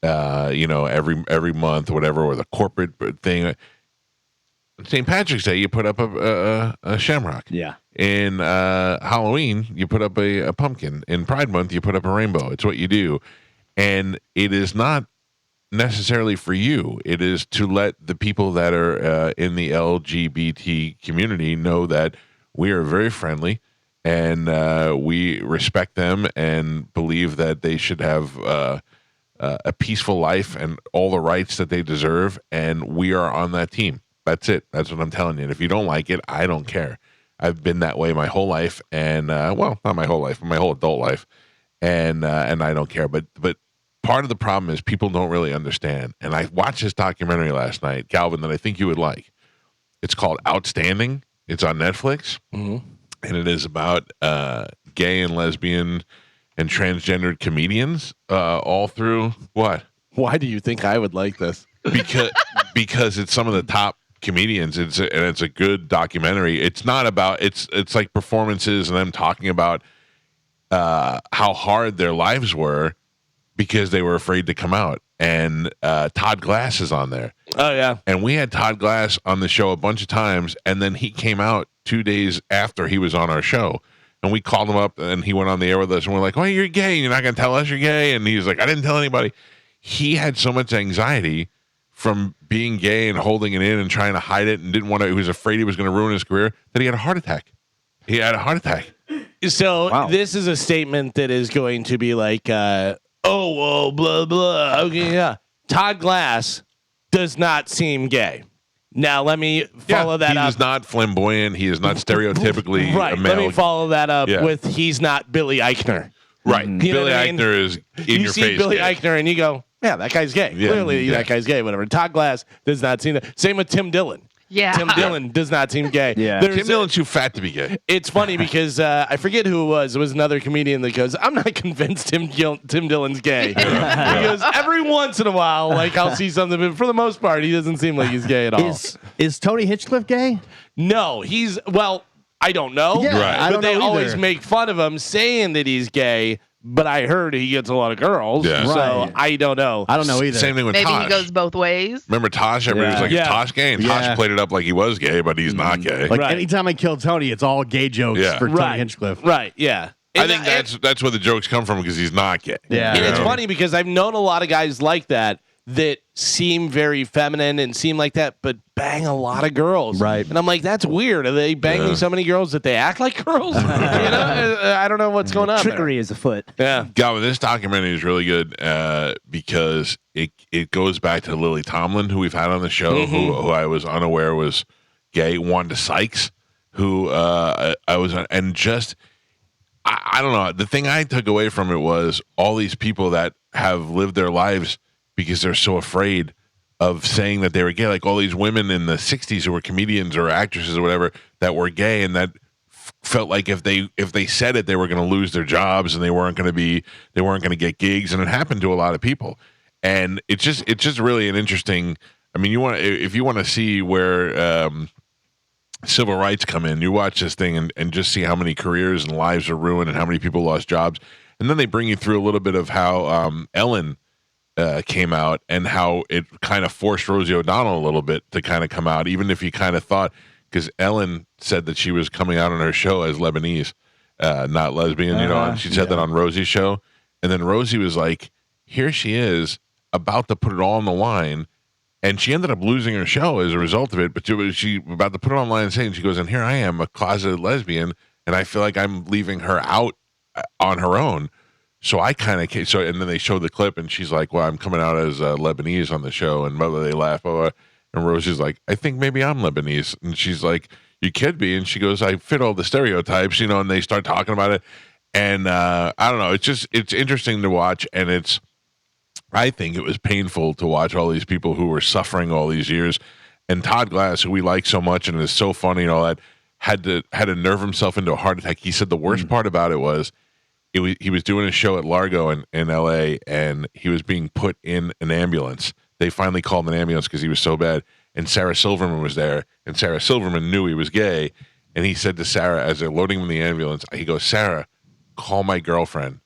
Every month, whatever, or the corporate thing. St. Patrick's Day, you put up a shamrock. Yeah. In Halloween, you put up a pumpkin. In Pride Month, you put up a rainbow. It's what you do. And it is not necessarily for you. It is to let the people that are in the LGBT community know that we are very friendly and we respect them and believe that they should have a peaceful life and all the rights that they deserve. And we are on that team. That's it. That's what I'm telling you. And if you don't like it, I don't care. I've been that way my whole life, and not my whole life, but my whole adult life, and I don't care. But part of the problem is people don't really understand. And I watched this documentary last night, Galvin, that I think you would like. It's called Outstanding. It's on Netflix, and it is about gay and lesbian and transgendered comedians all through what? Why do you think I would like this? Because it's some of the top comedians. It's a good documentary. It's not about it's like performances and them talking about how hard their lives were because they were afraid to come out. And Todd Glass is on there. Oh yeah. And we had Todd Glass on the show a bunch of times, and then he came out 2 days after he was on our show. And we called him up, and he went on the air with us, and we're like, "Oh, you're gay. You're not going to tell us you're gay?" And he was like, "I didn't tell anybody." He had so much anxiety from being gay and holding it in and trying to hide it and didn't want to. He was afraid he was going to ruin his career. That he had a heart attack. He had a heart attack. So this is a statement that is going to be like, oh, well, blah, blah. Okay, yeah. Todd Glass does not seem gay. Now, let me follow that up. He is not flamboyant. He is not stereotypically right. a male. Let me follow that up with he's not Billy Eichner. Right. You Billy Eichner is in your face. You see Billy gay. Eichner and you go, yeah, that guy's gay. Yeah. Clearly, that guy's gay, whatever. Todd Glass does not seem that. Same with Tim Dillon. Yeah. Tim Dillon does not seem gay. Yeah. Tim Dillon's too fat to be gay. It's funny because I forget who it was. It was another comedian that goes, I'm not convinced Tim Dillon's gay. He goes, every once in a while, like I'll see something, but for the most part, he doesn't seem like he's gay at all. Is Tony Hinchcliffe gay? No, I don't know. Yeah, Right. I But don't they know always either. make fun of him saying that he's gay, but I heard he gets a lot of girls. Yeah. So Right. I don't know. I don't know either. Same thing with Maybe Tosh. he goes both ways. Remember Tosh? Everybody was like, Yeah. is Tosh gay? And Yeah. Tosh played it up like he was gay, but he's not gay. Like Right. anytime I kill Tony, it's all gay jokes Yeah. for Tony Right. Hinchcliffe. Right, yeah. I And think that's where the jokes come from because he's not gay. Yeah. And You it's know? funny because I've known a lot of guys like that seem very feminine and seem like that, but bang a lot of girls. Right. And I'm like, that's weird. Are they banging so many girls that they act like girls? I don't know what's going on. Trickery is afoot. There. Yeah. Galvin, this documentary is really good because it goes back to Lily Tomlin, who we've had on the show, who I was unaware was gay. Wanda Sykes, who I was, and just I don't know. The thing I took away from it was all these people that have lived their lives because they're so afraid of saying that they were gay. Like all these women in the 60s who were comedians or actresses or whatever that were gay and that felt like if they said it, they were going to lose their jobs and they weren't going to get gigs. And it happened to a lot of people. And it's just really an interesting, I mean, if you want to see where civil rights come in, you watch this thing and just see how many careers and lives are ruined and how many people lost jobs. And then they bring you through a little bit of how Ellen came out and how it kind of forced Rosie O'Donnell a little bit to kind of come out, even if you kind of thought, because Ellen said that she was coming out on her show as Lebanese, not lesbian, and she said that on Rosie's show. And then Rosie was like, here she is about to put it all on the line. And she ended up losing her show as a result of it. But she about to put it online and saying, she goes, and here I am, a closeted lesbian, and I feel like I'm leaving her out on her own. So I kind of and then they showed the clip, and she's like, "Well, I'm coming out as Lebanese on the show," and they laugh, and Rosie's like, "I think maybe I'm Lebanese," and she's like, "You could be," and she goes, "I fit all the stereotypes," and they start talking about it, and I don't know, it's interesting to watch, and I think it was painful to watch all these people who were suffering all these years, and Todd Glass, who we like so much and is so funny and all that, had to nerve himself into a heart attack. He said the worst part about it was. He was doing a show at Largo in L.A., and he was being put in an ambulance. They finally called an ambulance because he was so bad, and Sarah Silverman was there, and Sarah Silverman knew he was gay, and he said to Sarah, as they're loading him in the ambulance, he goes, "Sarah, call my girlfriend."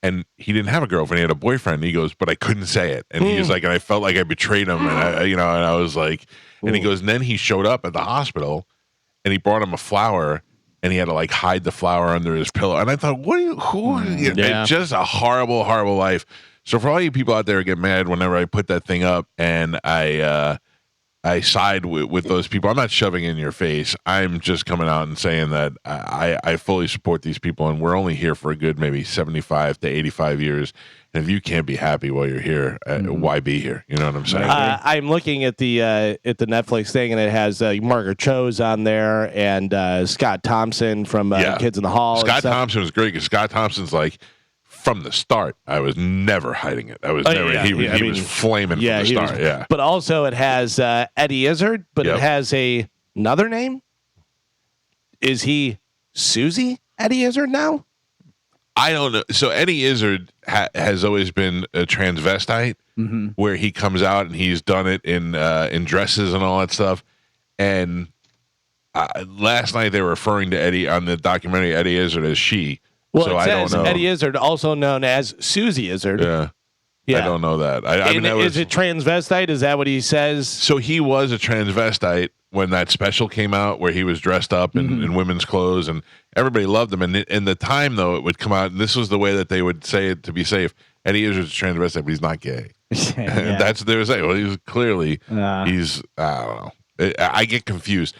And he didn't have a girlfriend; he had a boyfriend. And he goes, "But I couldn't say it," and he was like, and I felt like I betrayed him, and I was like, and he goes, and then he showed up at the hospital, and he brought him a flower. And he had to like hide the flower under his pillow. And I thought, it's just a horrible, horrible life. So for all you people out there who get mad whenever I put that thing up and I side with those people, I'm not shoving it in your face. I'm just coming out and saying that I fully support these people. And we're only here for a good maybe 75 to 85 years. And if you can't be happy while you're here, why be here? You know what I'm saying? I'm looking at the Netflix thing, and it has Margaret Cho's on there and Scott Thompson from Kids in the Hall. Scott Thompson was great because Scott Thompson's like, from the start, I was never hiding it. I was never. He was flaming from the start. But also, it has Eddie Izzard, but it has another name. Is he Susie Eddie Izzard now? I don't know. So Eddie Izzard has always been a transvestite, where he comes out and he's done it in dresses and all that stuff. And last night they were referring to Eddie on the documentary Eddie Izzard as she. Well, so it I says don't know. Eddie Izzard, also known as Susie Izzard. Yeah. I don't know that. I mean, is it transvestite? Is that what he says? So he was a transvestite when that special came out where he was dressed up in women's clothes and everybody loved him. And in the time, though, it would come out, and this was the way that they would say it to be safe. Eddie Izzard's a transvestite, but he's not gay. Yeah. That's what they were saying. Well, he's clearly he's I don't know. I get confused.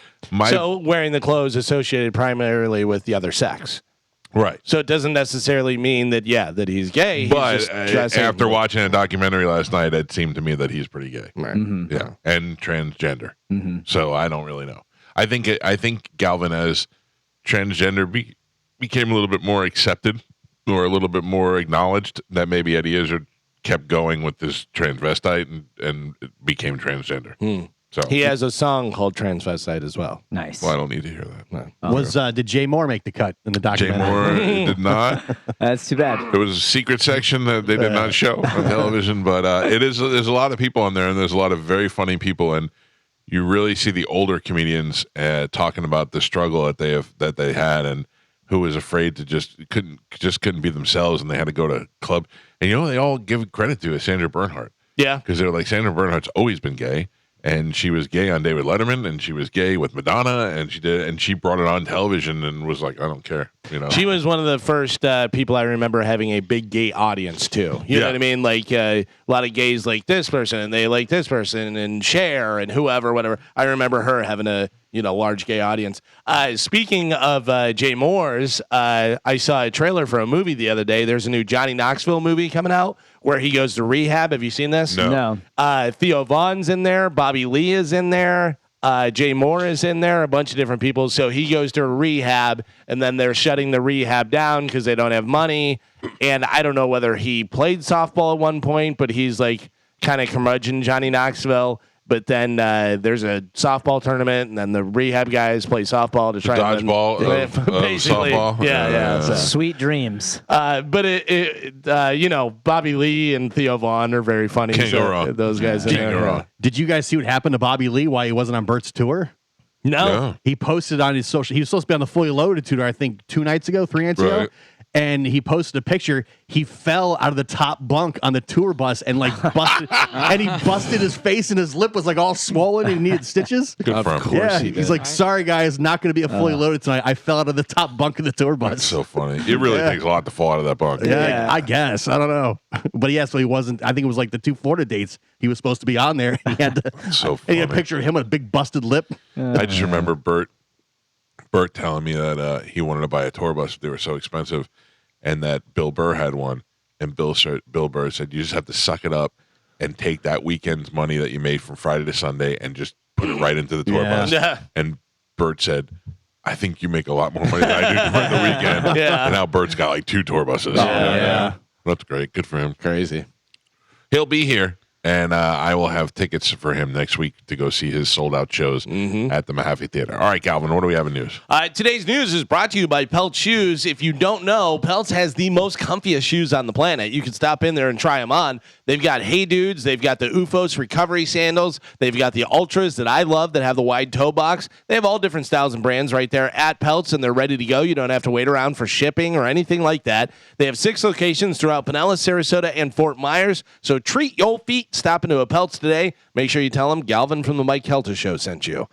So wearing the clothes associated primarily with the other sex. Right. So it doesn't necessarily mean that that he's gay. He's But just dressing. after watching a documentary last night, it seemed to me that he's pretty gay. Right. Yeah, and transgender. So I don't really know. I think Galvin as transgender became a little bit more accepted or a little bit more acknowledged that maybe Eddie Izzard kept going with this transvestite and became transgender. So He has a song called Transvestite as well. Nice. Well, I don't need to hear that. Did Jay Moore make the cut in the Jay documentary? Moore did not. That's too bad. It was a secret section that they did not show on television, but there's a lot of people on there, and there's a lot of very funny people, and you really see the older comedians talking about the struggle that they had, and who was afraid to just couldn't be themselves, and they had to go to club. And they all give credit to Sandra Bernhardt. Yeah. Because they're like, Sandra Bernhardt's always been gay. And she was gay on David Letterman, and she was gay with Madonna, and she brought it on television and was like, I don't care, She was one of the first people I remember having a big gay audience too. You know what I mean? Like a lot of gays like this person, and they like this person, and Cher, and whatever. I remember her having a large gay audience. Speaking of Jay Moore's, I saw a trailer for a movie the other day. There's a new Johnny Knoxville movie coming out where he goes to rehab. Have you seen this? No. Theo Vaughn's in there. Bobby Lee is in there. Jay Moore is in there. A bunch of different people. So he goes to rehab, and then they're shutting the rehab down because they don't have money. And I don't know whether he played softball at one point, but he's like kind of curmudgeon Johnny Knoxville. But then there's a softball tournament, and then the rehab guys play softball to try dodgeball and of basically, softball. Yeah. So. Sweet dreams. But Bobby Lee and Theo Vaughn are very funny. Can't go wrong. Those guys in Can't there. go wrong. Did you guys see what happened to Bobby Lee while he wasn't on Bert's tour? No. He posted on his social. He was supposed to be on the Fully Loaded tour, I think, 3 nights ago. Right. And he posted a picture. He fell out of the top bunk on the tour bus and busted. And he busted his face, and his lip was like all swollen, and he needed stitches. Good for him. Yeah, he did. he's like, sorry guys, not going to be a Fully Loaded tonight. I fell out of the top bunk of the tour bus. That's so funny. It really takes a lot to fall out of that bunk. Yeah, I guess. I don't know. But yeah, so he wasn't. I think it was like the 2 Florida dates. He was supposed to be on there. He had to. So And he had a funny. picture of him with a big busted lip. I just remember Bert telling me that he wanted to buy a tour bus, but they were so expensive, and that Bill Burr had one. And Bill Burr said, you just have to suck it up and take that weekend's money that you made from Friday to Sunday and just put it right into the tour bus. Yeah. And Bert said, I think you make a lot more money than I do during the weekend. Yeah. And now Bert's got like 2 tour buses. Yeah. That's great. Good for him. Crazy. He'll be here, and I will have tickets for him next week to go see his sold-out shows at the Mahaffey Theater. All right, Calvin, what do we have in news? Today's news is brought to you by Pelt Shoes. If you don't know, Pelt's has the most comfiest shoes on the planet. You can stop in there and try them on. They've got Hey Dudes. They've got the Ufos recovery sandals. They've got the Ultras that I love that have the wide toe box. They have all different styles and brands right there at Pelt's, and they're ready to go. You don't have to wait around for shipping or anything like that. They have 6 locations throughout Pinellas, Sarasota, and Fort Myers. So treat your feet. Stop into a Pelt's today. Make sure you tell them Galvin from the Mike Calta Show sent you.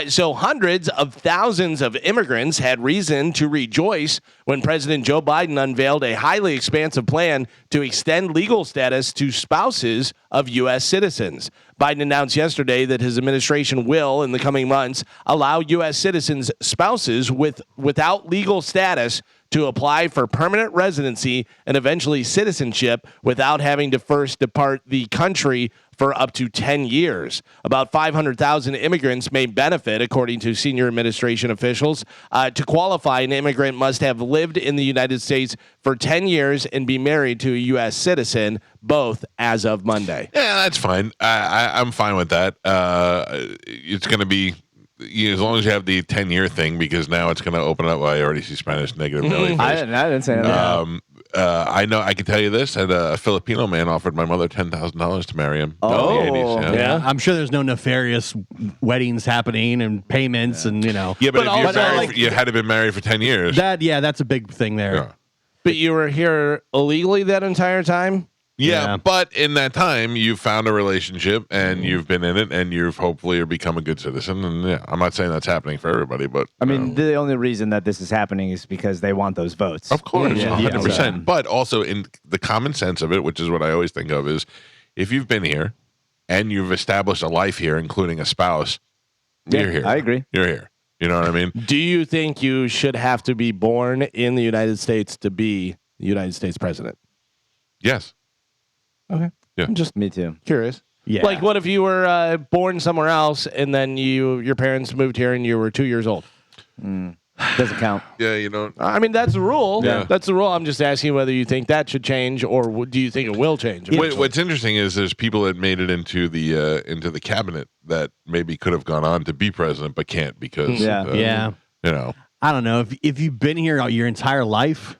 So hundreds of thousands of immigrants had reason to rejoice when President Joe Biden unveiled a highly expansive plan to extend legal status to spouses of U.S. citizens. Biden announced yesterday that his administration will, in the coming months, allow U.S. citizens' spouses without legal status to apply for permanent residency and eventually citizenship without having to first depart the country for up to 10 years. About 500,000 immigrants may benefit, according to senior administration officials. To qualify, an immigrant must have lived in the United States for 10 years and be married to a U.S. citizen, both as of Monday. Yeah, that's fine. I'm fine with that. It's going to be, as long as you have the 10-year thing, because now it's going to open up. Well, I already see Spanish negative Nelly. I didn't say that. I know. I can tell you this: that a Filipino man offered my mother $10,000 to marry him. in the 80s. Yeah. I'm sure there's no nefarious weddings happening and payments and Yeah, but But if all- you're but I married, like- you had to been married for 10 years. that's a big thing there. Yeah. But you were here illegally that entire time? Yeah, but in that time, you've found a relationship and you've been in it, and you've hopefully become a good citizen. And yeah, I'm not saying that's happening for everybody, but I mean, the only reason that this is happening is because they want those votes. of course, Yeah. 100%. Yeah. But also in the common sense of it, which is what I always think of, is if you've been here and you've established a life here, including a spouse, you're here. I agree. You're here. You know what I mean? Do you think you should have to be born in the United States to be the United States president? Yes. Okay. Yeah. I'm just Me too. curious. Yeah. Like, what if you were born somewhere else and then your parents moved here and you were 2 years old? Doesn't count. Yeah, you know. I mean, that's the rule. Yeah. That's the rule. I'm just asking whether you think that should change or do you think it will change? What's interesting is there's people that made it into the cabinet that maybe could have gone on to be president but can't because Yeah. you know. I don't know. If you've been here your entire life,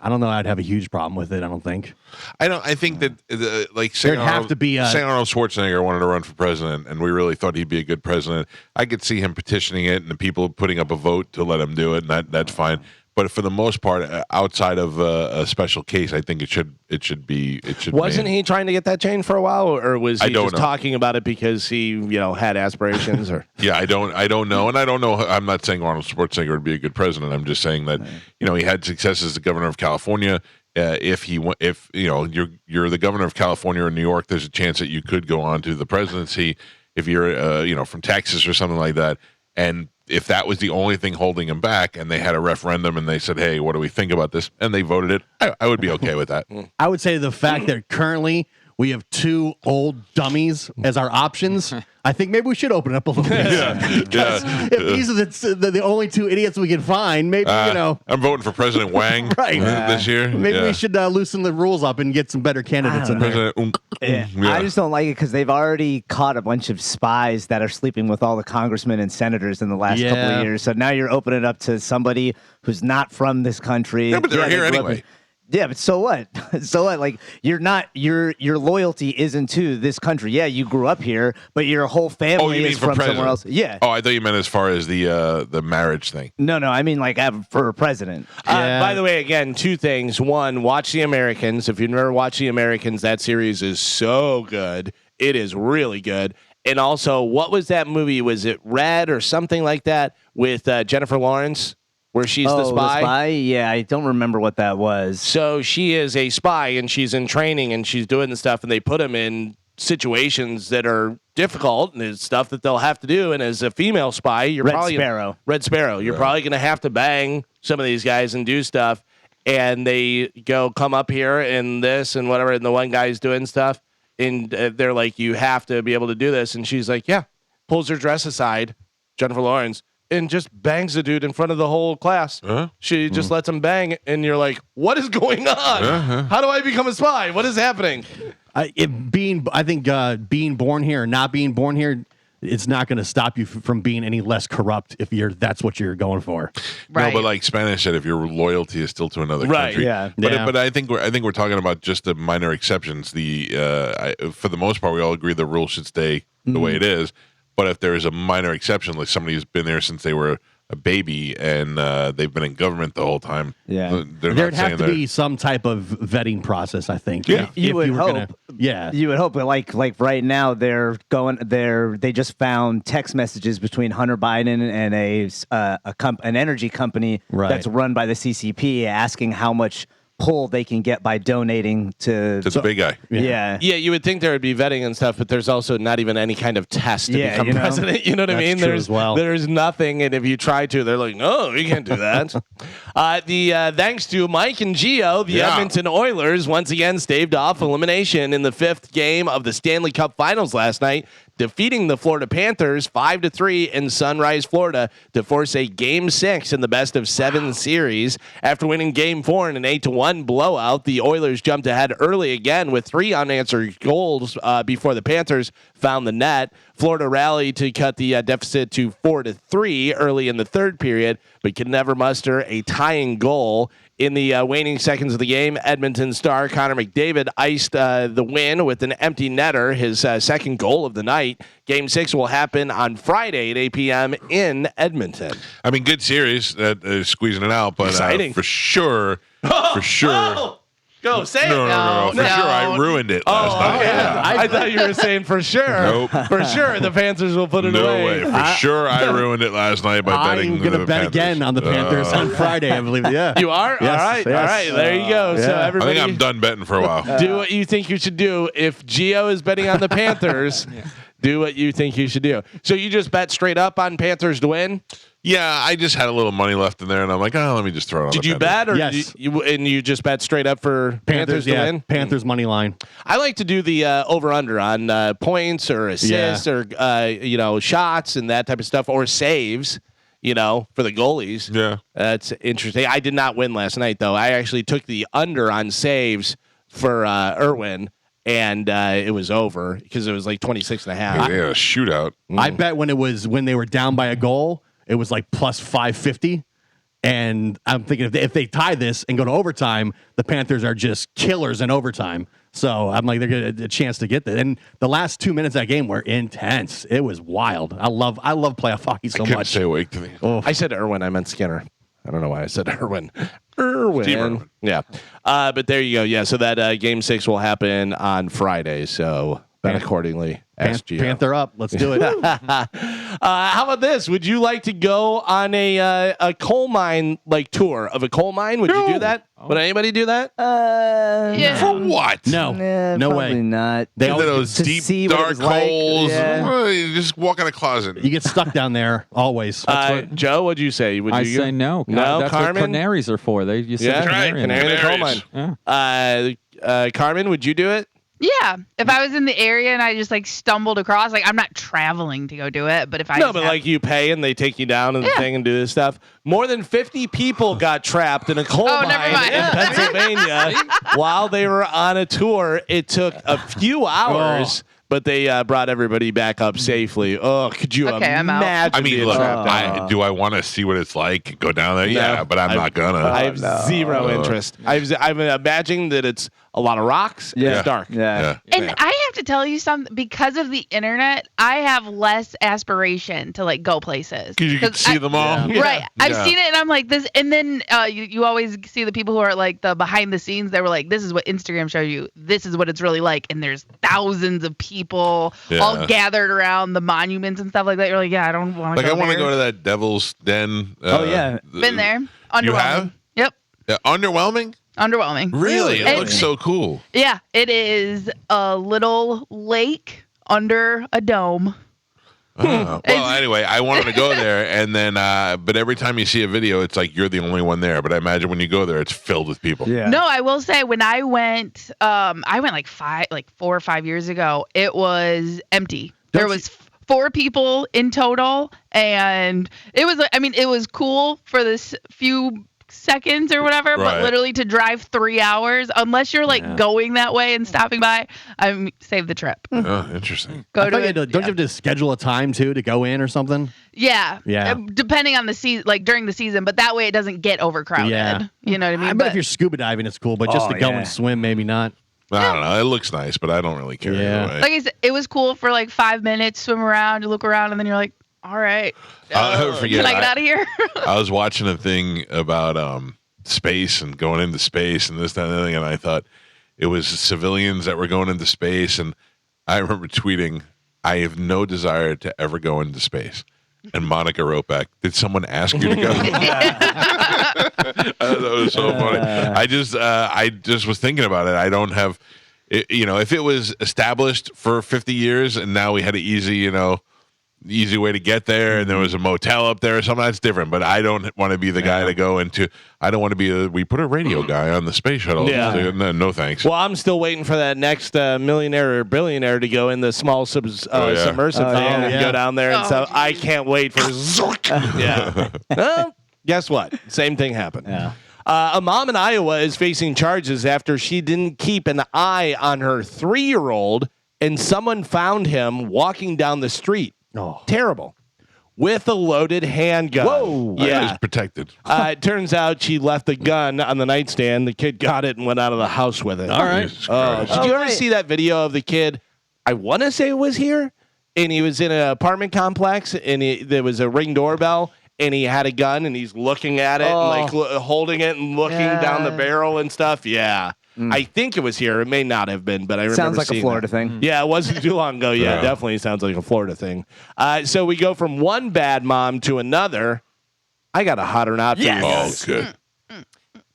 I don't know. I'd have a huge problem with it. I don't think. I think that like say There'd have to be a- say Arnold Schwarzenegger wanted to run for president, and we really thought he'd be a good president. I could see him petitioning it, and the people putting up a vote to let him do it, and that's fine. But for the most part, outside of a special case, I think it should be. Wasn't he trying to get that changed for a while, or was he just know. talking about it because he had aspirations? Or Yeah, I don't know, and I don't know. I'm not saying Arnold Schwarzenegger would be a good president. I'm just saying that he had success as the governor of California. If you're the governor of California or New York, there's a chance that you could go on to the presidency. If you're from Texas or something like that, and if that was the only thing holding him back, and they had a referendum and they said, "Hey, what do we think about this?" and they voted it, I would be okay with that. I would say the fact that currently we have two old dummies as our options, I think maybe we should open it up a little bit. If these are the only two idiots we can find, maybe I'm voting for President Wang Right. this year. maybe we should loosen the rules up and get some better candidates in there. President I just don't like it because they've already caught a bunch of spies that are sleeping with all the congressmen and senators in the last couple of years. So now you're opening it up to somebody who's not from this country. Yeah, but they're here they grew up anyway. Yeah, but so what? So what? Like you're not your loyalty isn't to this country. Yeah, you grew up here, but your whole family you mean is for from president? somewhere else. Yeah. Oh, I thought you meant as far as the marriage thing. No, I mean like for a president. by the way, again, two things. One, watch The Americans. If you've never watched The Americans, that series is so good. It is really good. And also, what was that movie? Was it Red or something like that with Jennifer Lawrence? Where she's the spy? Yeah, I don't remember what that was. So she is a spy, and she's in training, and she's doing the stuff, and they put them in situations that are difficult, and it's stuff that they'll have to do. And as a female spy, you're Red probably Sparrow. Red Sparrow. You're probably going to have to bang some of these guys and do stuff. And they come up here and this and whatever, and the one guy's doing stuff, and they're like, you have to be able to do this. And she's like, yeah, pulls her dress aside, Jennifer Lawrence, and just bangs the dude in front of the whole class. She just lets him bang, and you're like, what is going on? How do I become a spy? What is happening? I think being born here or not being born here, it's not going to stop you from being any less corrupt if that's what you're going for. Right. No, but like Spanish said, if your loyalty is still to another Right, country, yeah. But I think we're talking about just the minor exceptions. For the most part, we all agree the rule should stay the way it is. But if there is a minor exception, like somebody who's been there since they were a baby and they've been in government the whole time, There'd have to be some type of vetting process, I think. Yeah. You would hope. Yeah. You would hope, but like right now they just found text messages between Hunter Biden and an energy company that's run by the CCP asking how much pull they can get by donating to the big guy. Yeah. Yeah, you would think there would be vetting and stuff, but there's also not even any kind of test to become president. You know what I mean? True as well. There's nothing, and if you try to, they're like, no, you can't do that. Thanks to Mike and Gio, the Edmonton Oilers once again staved off elimination in the fifth game of the Stanley Cup Finals last night, defeating the Florida Panthers 5-3 in Sunrise, Florida, to force a Game 6 in the best-of-7 series. After winning Game 4 in an 8-1 blowout, the Oilers jumped ahead early again with 3 unanswered goals before the Panthers found the net. Florida rallied to cut the deficit to 4-3 early in the third period, but could never muster a tying goal. In the waning seconds of the game, Edmonton star Connor McDavid iced the win with an empty netter, his second goal of the night. Game 6 will happen on Friday at 8 p.m. in Edmonton. I mean, good series, squeezing it out, but Exciting. for sure, Go say it. No. For No. sure, I ruined it last night. Yeah. I thought you were saying for sure. Nope. For sure, the Panthers will put it No away. way. For sure, I ruined it last night by betting I'm going to the bet Panthers. again on the Panthers on Friday, I believe. Yeah. You are? Yes, All right. yes. All right. There you go. So Yeah. I everybody think I'm done betting for a while. do what you think you should do. If Gio is betting on the Panthers, do what you think you should do. So you just bet straight up on Panthers to win? Yeah, I just had a little money left in there, and I'm like, oh, let me just throw it on Did the you Panthers. bet, or Yes. you just bet straight up for Panthers to yeah. win? Panthers money line. I like to do the over/under on points or assists or shots and that type of stuff, or saves. For the goalies. Yeah. That's interesting. I did not win last night, though. I actually took the under on saves for Irwin, and it was over because it was like 26 and a half. Yeah, a shootout. I bet when they were down by a goal, it was like plus 550. And I'm thinking if they tie this and go to overtime, the Panthers are just killers in overtime. So I'm like, they're going to a chance to get that. And the last 2 minutes of that game were intense. It was wild. I love playoff hockey so Couldn't much. stay awake to me. I said Irwin. I meant Skinner. I don't know why I said Irwin. Steve Irwin. Yeah. But there you go. Yeah. So that game 6 will happen on Friday. So bet accordingly. Ask Gio. Panther up. Let's do it. How about this? Would you like to go on a coal mine tour of a coal mine? Would you do that? Would anybody do that? Yeah. For what? No. No probably way. not. They Into always, those to deep, see what it dark was like, holes. yeah. You just walk in a closet. you get stuck down there always. Joe, what'd you say? Would I you say no. No, That's Carmen? what canaries are for. You said Yeah, the right. canary in there. Canary in the coal Canaries. mine. Yeah. Carmen, would you do it? Yeah. If I was in the area and I just stumbled across, I'm not traveling to go do it, but if I No, just but have- you pay and they take you down and the thing and do this stuff. More than 50 people got trapped in a coal Oh, never mine mind. in Pennsylvania while they were on a tour. It took a few hours, but they brought everybody back up safely. Oh, could you Okay, I'm out. imagine? I mean, being look, trapped out? do I want to see what it's like? Go down there? Yeah, but I'm not gonna. I have zero interest. I'm imagining that it's a lot of rocks and Yeah. it's dark. Yeah. And I have to tell you something, because of the internet, I have less aspiration to go places. Because you can see them all. Yeah. Right. I've Yeah. seen it and I'm like this. And then you always see the people who are the behind the scenes. They were like, this is what Instagram shows you. This is what it's really like. And there's thousands of people all Yeah. gathered around the monuments and stuff like that. You're like, yeah, I don't want to Like, go I want to there. go to that Devil's Den. Oh, yeah. Been there. Underwhelming. You have? Yep. Yeah, underwhelming? Underwhelming. Really? It And- looks so cool. Yeah. It is a little lake under a dome. Well, anyway, I wanted to go there, and then, but every time you see a video, it's like you're the only one there. But I imagine when you go there, it's filled with people. Yeah. No, I will say when I went 4 or 5 years ago, it was empty. There was 4 people in total, and it was cool for this few seconds or whatever, Right. but literally to drive 3 hours, unless you're going that way and stopping by, save the trip. Oh, interesting. Go I to thought you it. had to- don't you have to schedule a time too to go in or something? Yeah. Yeah. Depending on the season, during the season, but that way it doesn't get overcrowded. Yeah. You know what I mean? I bet if you're scuba diving, it's cool, but just Oh, to go yeah. and swim, maybe not. I don't know. It looks nice, but I don't really care. Yeah. Either way. like I said, it was cool for 5 minutes, swim around, you look around, and then you're like, all right. I'll never forget. Can I get out of here? I was watching a thing about space and going into space and this, that, and the other thing, and I thought it was civilians that were going into space. And I remember tweeting, I have no desire to ever go into space. And Monica wrote back, did someone ask you to go? I thought that was so funny. I just was thinking about it. I don't have, if it was established for 50 years and now we had an easy way to get there and there was a motel up there or something, that's different. But I don't want to be the guy to go into, I don't want to be we put a radio guy on the space shuttle. Yeah. No thanks. Well, I'm still waiting for that next millionaire or billionaire to go in the small submersive thing and yeah. go down there and Oh, stuff. I can't wait for yeah. Well, guess what? Same thing happened. Yeah. A mom in Iowa is facing charges after she didn't keep an eye on her 3-year-old and someone found him walking down the street. Oh. Terrible. With a loaded handgun. Whoa. It Yeah. was protected. It turns out she left the gun on the nightstand. The kid got it and went out of the house with it. All right. Jesus Oh, Christ. did you ever right. see that video of the kid? I want to say it was here, and he was in an apartment complex, and there was a Ring doorbell, and he had a gun, and he's looking at it, and holding it, and looking down the barrel and stuff. Yeah, I think it was here. It may not have been, but I remember Sounds like a seeing Florida that. thing. Yeah, it wasn't too long ago. Yeah, Yeah. definitely sounds like a Florida thing. So we go from one bad mom to another. I got a hot or not for you Oh, guys. good.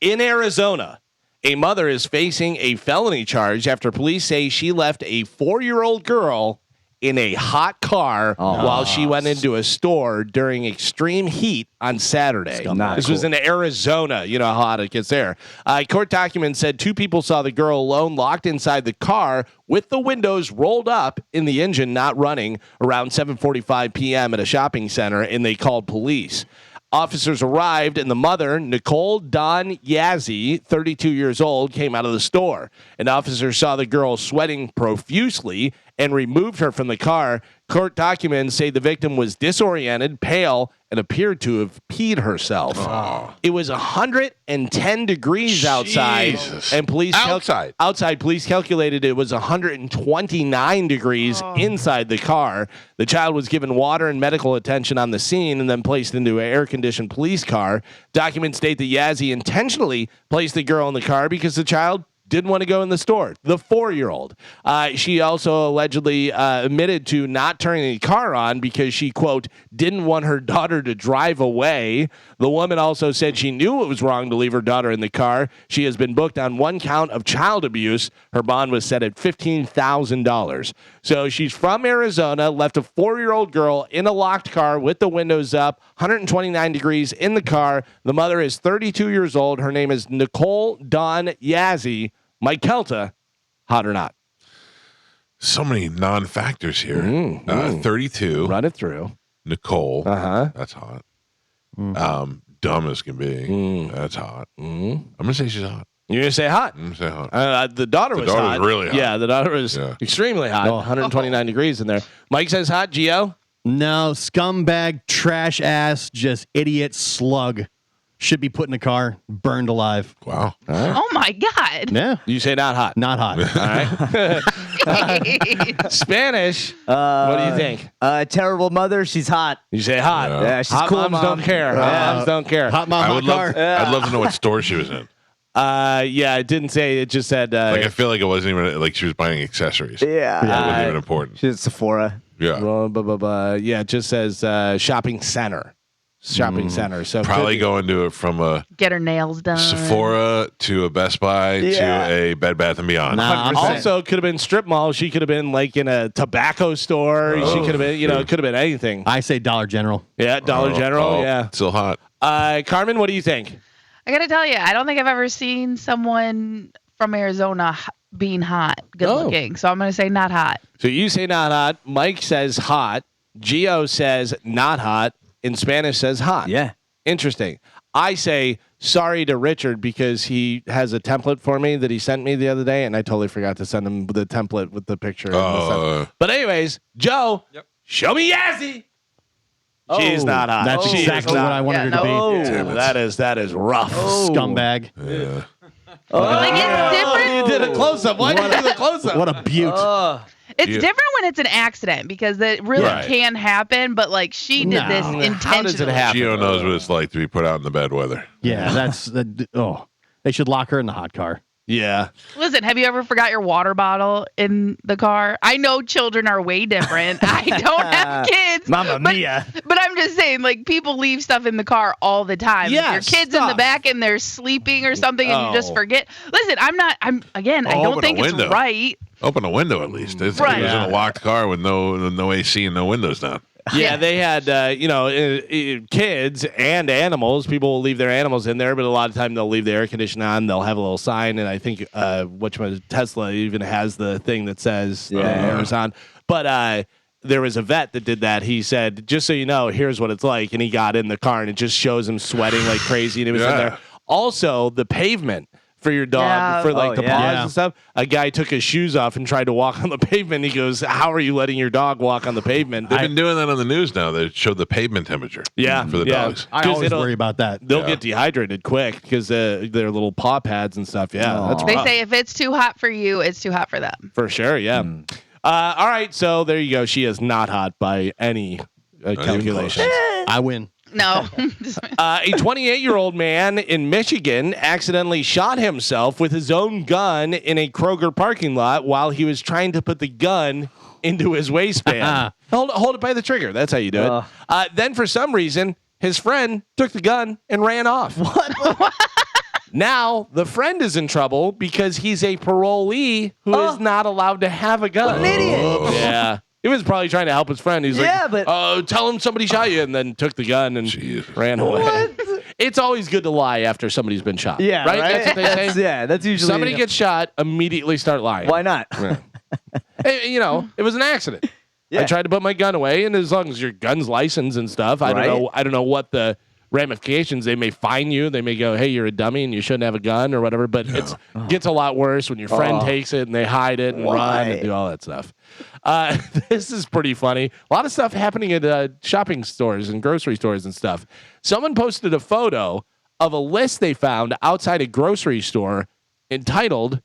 In Arizona, a mother is facing a felony charge after police say she left a 4-year-old girl in a hot car while she went into a store during extreme heat on Saturday. Not This was cool. in Arizona. You know how hot it gets there. Court documents said 2 people saw the girl alone locked inside the car with the windows rolled up in the engine not running around 7:45 p.m. at a shopping center, and they called police. Officers arrived, and the mother, Nicole Dawn Yazzie, 32 years old, came out of the store. An officer saw the girl sweating profusely and removed her from the car. Court documents say the victim was disoriented, pale, and appeared to have peed herself. It was 110 degrees outside, Jesus. and police outside police calculated it was 129 degrees inside the car. The child was given water and medical attention on the scene and then placed into an air-conditioned police car. Documents state that Yazzie intentionally placed the girl in the car because the child didn't want to go in the store. The 4-year-old. She also allegedly admitted to not turning the car on because she, quote, didn't want her daughter to drive away. The woman also said she knew it was wrong to leave her daughter in the car. She has been booked on 1 count of child abuse. Her bond was set at $15,000. So she's from Arizona, left a 4-year-old girl in a locked car with the windows up, 129 degrees in the car. The mother is 32 years old. Her name is Nicole Dawn Yazzie. Mike Calta, hot or not? So many non-factors here. 32. Run it through. Nicole. Uh-huh. That's hot. Dumb as can be. That's hot. I'm gonna say she's hot. You're going to say hot? I'm gonna say hot. The daughter The was daughter hot. was really hot. Yeah, the daughter was Yeah. extremely hot. 129 degrees in there. Mike says hot. Gio? No, scumbag, trash ass, just idiot slug. Should be put in a car, burned alive. Wow. Oh my God. Yeah, You say not hot. not hot. All right. Spanish. What do you think? Terrible mother. She's hot. You say hot. Yeah. Yeah, she's Hot cool, moms Mom. don't care. Hot moms don't care. Hot mom, I hot would car. love. I'd love to know what store she was in. Yeah, it didn't say. It just said. Like I feel like it wasn't even like she was buying accessories. It Yeah. wasn't even important. She's at Sephora. Yeah. Yeah, it just says shopping center. Shopping center. So Probably could be- going to it from a Get her nails done. Sephora to a Best Buy Yeah. to a Bed Bath and Beyond. Nah, I'm saying- Also, could have been strip mall. She could have been like in a tobacco store. She could have been, it could have been anything. I say Dollar General. Yeah, Dollar General. Oh, Yeah. Still hot. Carmen, what do you think? I gotta tell you, I don't think I've ever seen someone from Arizona being hot, good looking. So I'm gonna say not hot. So you say not hot. Mike says hot. Gio says not hot. In Spanish says hot. Yeah. Interesting. I say sorry to Richard because he has a template for me that he sent me the other day, and I totally forgot to send him the template with the picture. And the stuff. But anyways, Joe, show me Yazzie. She's not hot. That's She is exactly what not. I wanted her to Yeah, be. no. Damn it. That is rough. Scumbag. Yeah. Like it's different. You did a close up. Why did you do the close up? What a beaut. It's Yeah. different when it's an accident because that really Right. can happen. But like she did this No. intentionally. How does it happen? Gio knows what it's like to be put out in the bad weather. Yeah, that's they should lock her in the hot car. Yeah. Listen, have you ever forgot your water bottle in the car? I know children are way different. I don't have kids. Mamma but, mia. But I'm just saying, like, people leave stuff in the car all the time. Yeah, If your kid's in the stuff. back and they're sleeping or something and you just Oh. forget. Listen, I don't open think a it's window. right. Open a window at least. It's Right. He was in a locked car with no AC and no windows down. Yeah, they had, kids and animals. People will leave their animals in there, but a lot of time they'll leave the air conditioner on. They'll have a little sign, and I think Tesla even has the thing that says air's on. But there was a vet that did that. He said, just so you know, here's what it's like. And he got in the car, and it just shows him sweating like crazy, and he was in Yeah. there. Also, the pavement for your dog, Yeah. for like Oh, the yeah. paws Yeah. and stuff. A guy took his shoes off and tried to walk on the pavement. He goes, how are you letting your dog walk on the pavement? They've been doing that on the news now. They showed the pavement temperature. Yeah, For the yeah. dogs. I 'Cause always it'll- worry about that. They'll Yeah. get dehydrated quick because their little paw pads and stuff. Yeah, that's They rough. say if it's too hot for you, it's too hot for them. For sure, yeah. All right, so there you go. She is not hot by any calculation. I win. No. A 28-year-old man in Michigan accidentally shot himself with his own gun in a Kroger parking lot while he was trying to put the gun into his waistband. Hold it by the trigger. That's how you do it. Then, for some reason, his friend took the gun and ran off. What? Now, the friend is in trouble because he's a parolee who is not allowed to have a gun. What an idiot. Yeah. He was probably trying to help his friend. He's like, tell him somebody shot you, and then took the gun and ran away. What? It's always good to lie after somebody's been shot. Yeah, right? That's what they say. Yeah, that's usually Somebody gets shot, immediately start lying. Why not? Hey, it was an accident. Yeah. I tried to put my gun away, and as long as your gun's licensed and stuff, I don't know what the ramifications. They may fine you. They may go, hey, you're a dummy and you shouldn't have a gun or whatever. But it gets a lot worse when your friend takes it and they hide it and run and do all that stuff. This is pretty funny. A lot of stuff happening at shopping stores and grocery stores and stuff. Someone posted a photo of a list they found outside a grocery store entitled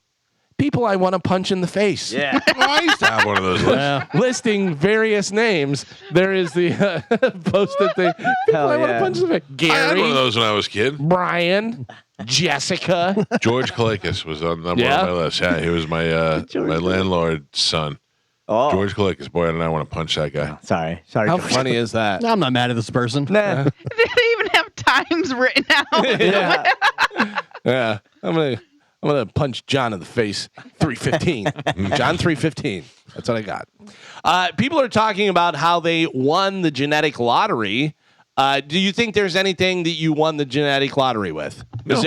People I Want to Punch in the Face. Yeah. I used to have one of those lists. Listing various names. There is the posted thing. People I want to punch in the face. I had one of Gary, those when I was a kid. Brian, Jessica. George Kalakis was on number one on my list. Yeah, he was my my landlord's son. Oh. George Kalakis. Boy, and I want to punch that guy. Sorry, How George. funny is that? I'm not mad at this person. Nah. They even have times written out. Yeah. Yeah. I'm gonna punch John in the face. 3:15. John 3:15. That's what I got. People are talking about how they won the genetic lottery. Do you think there's anything that you won the genetic lottery with? No,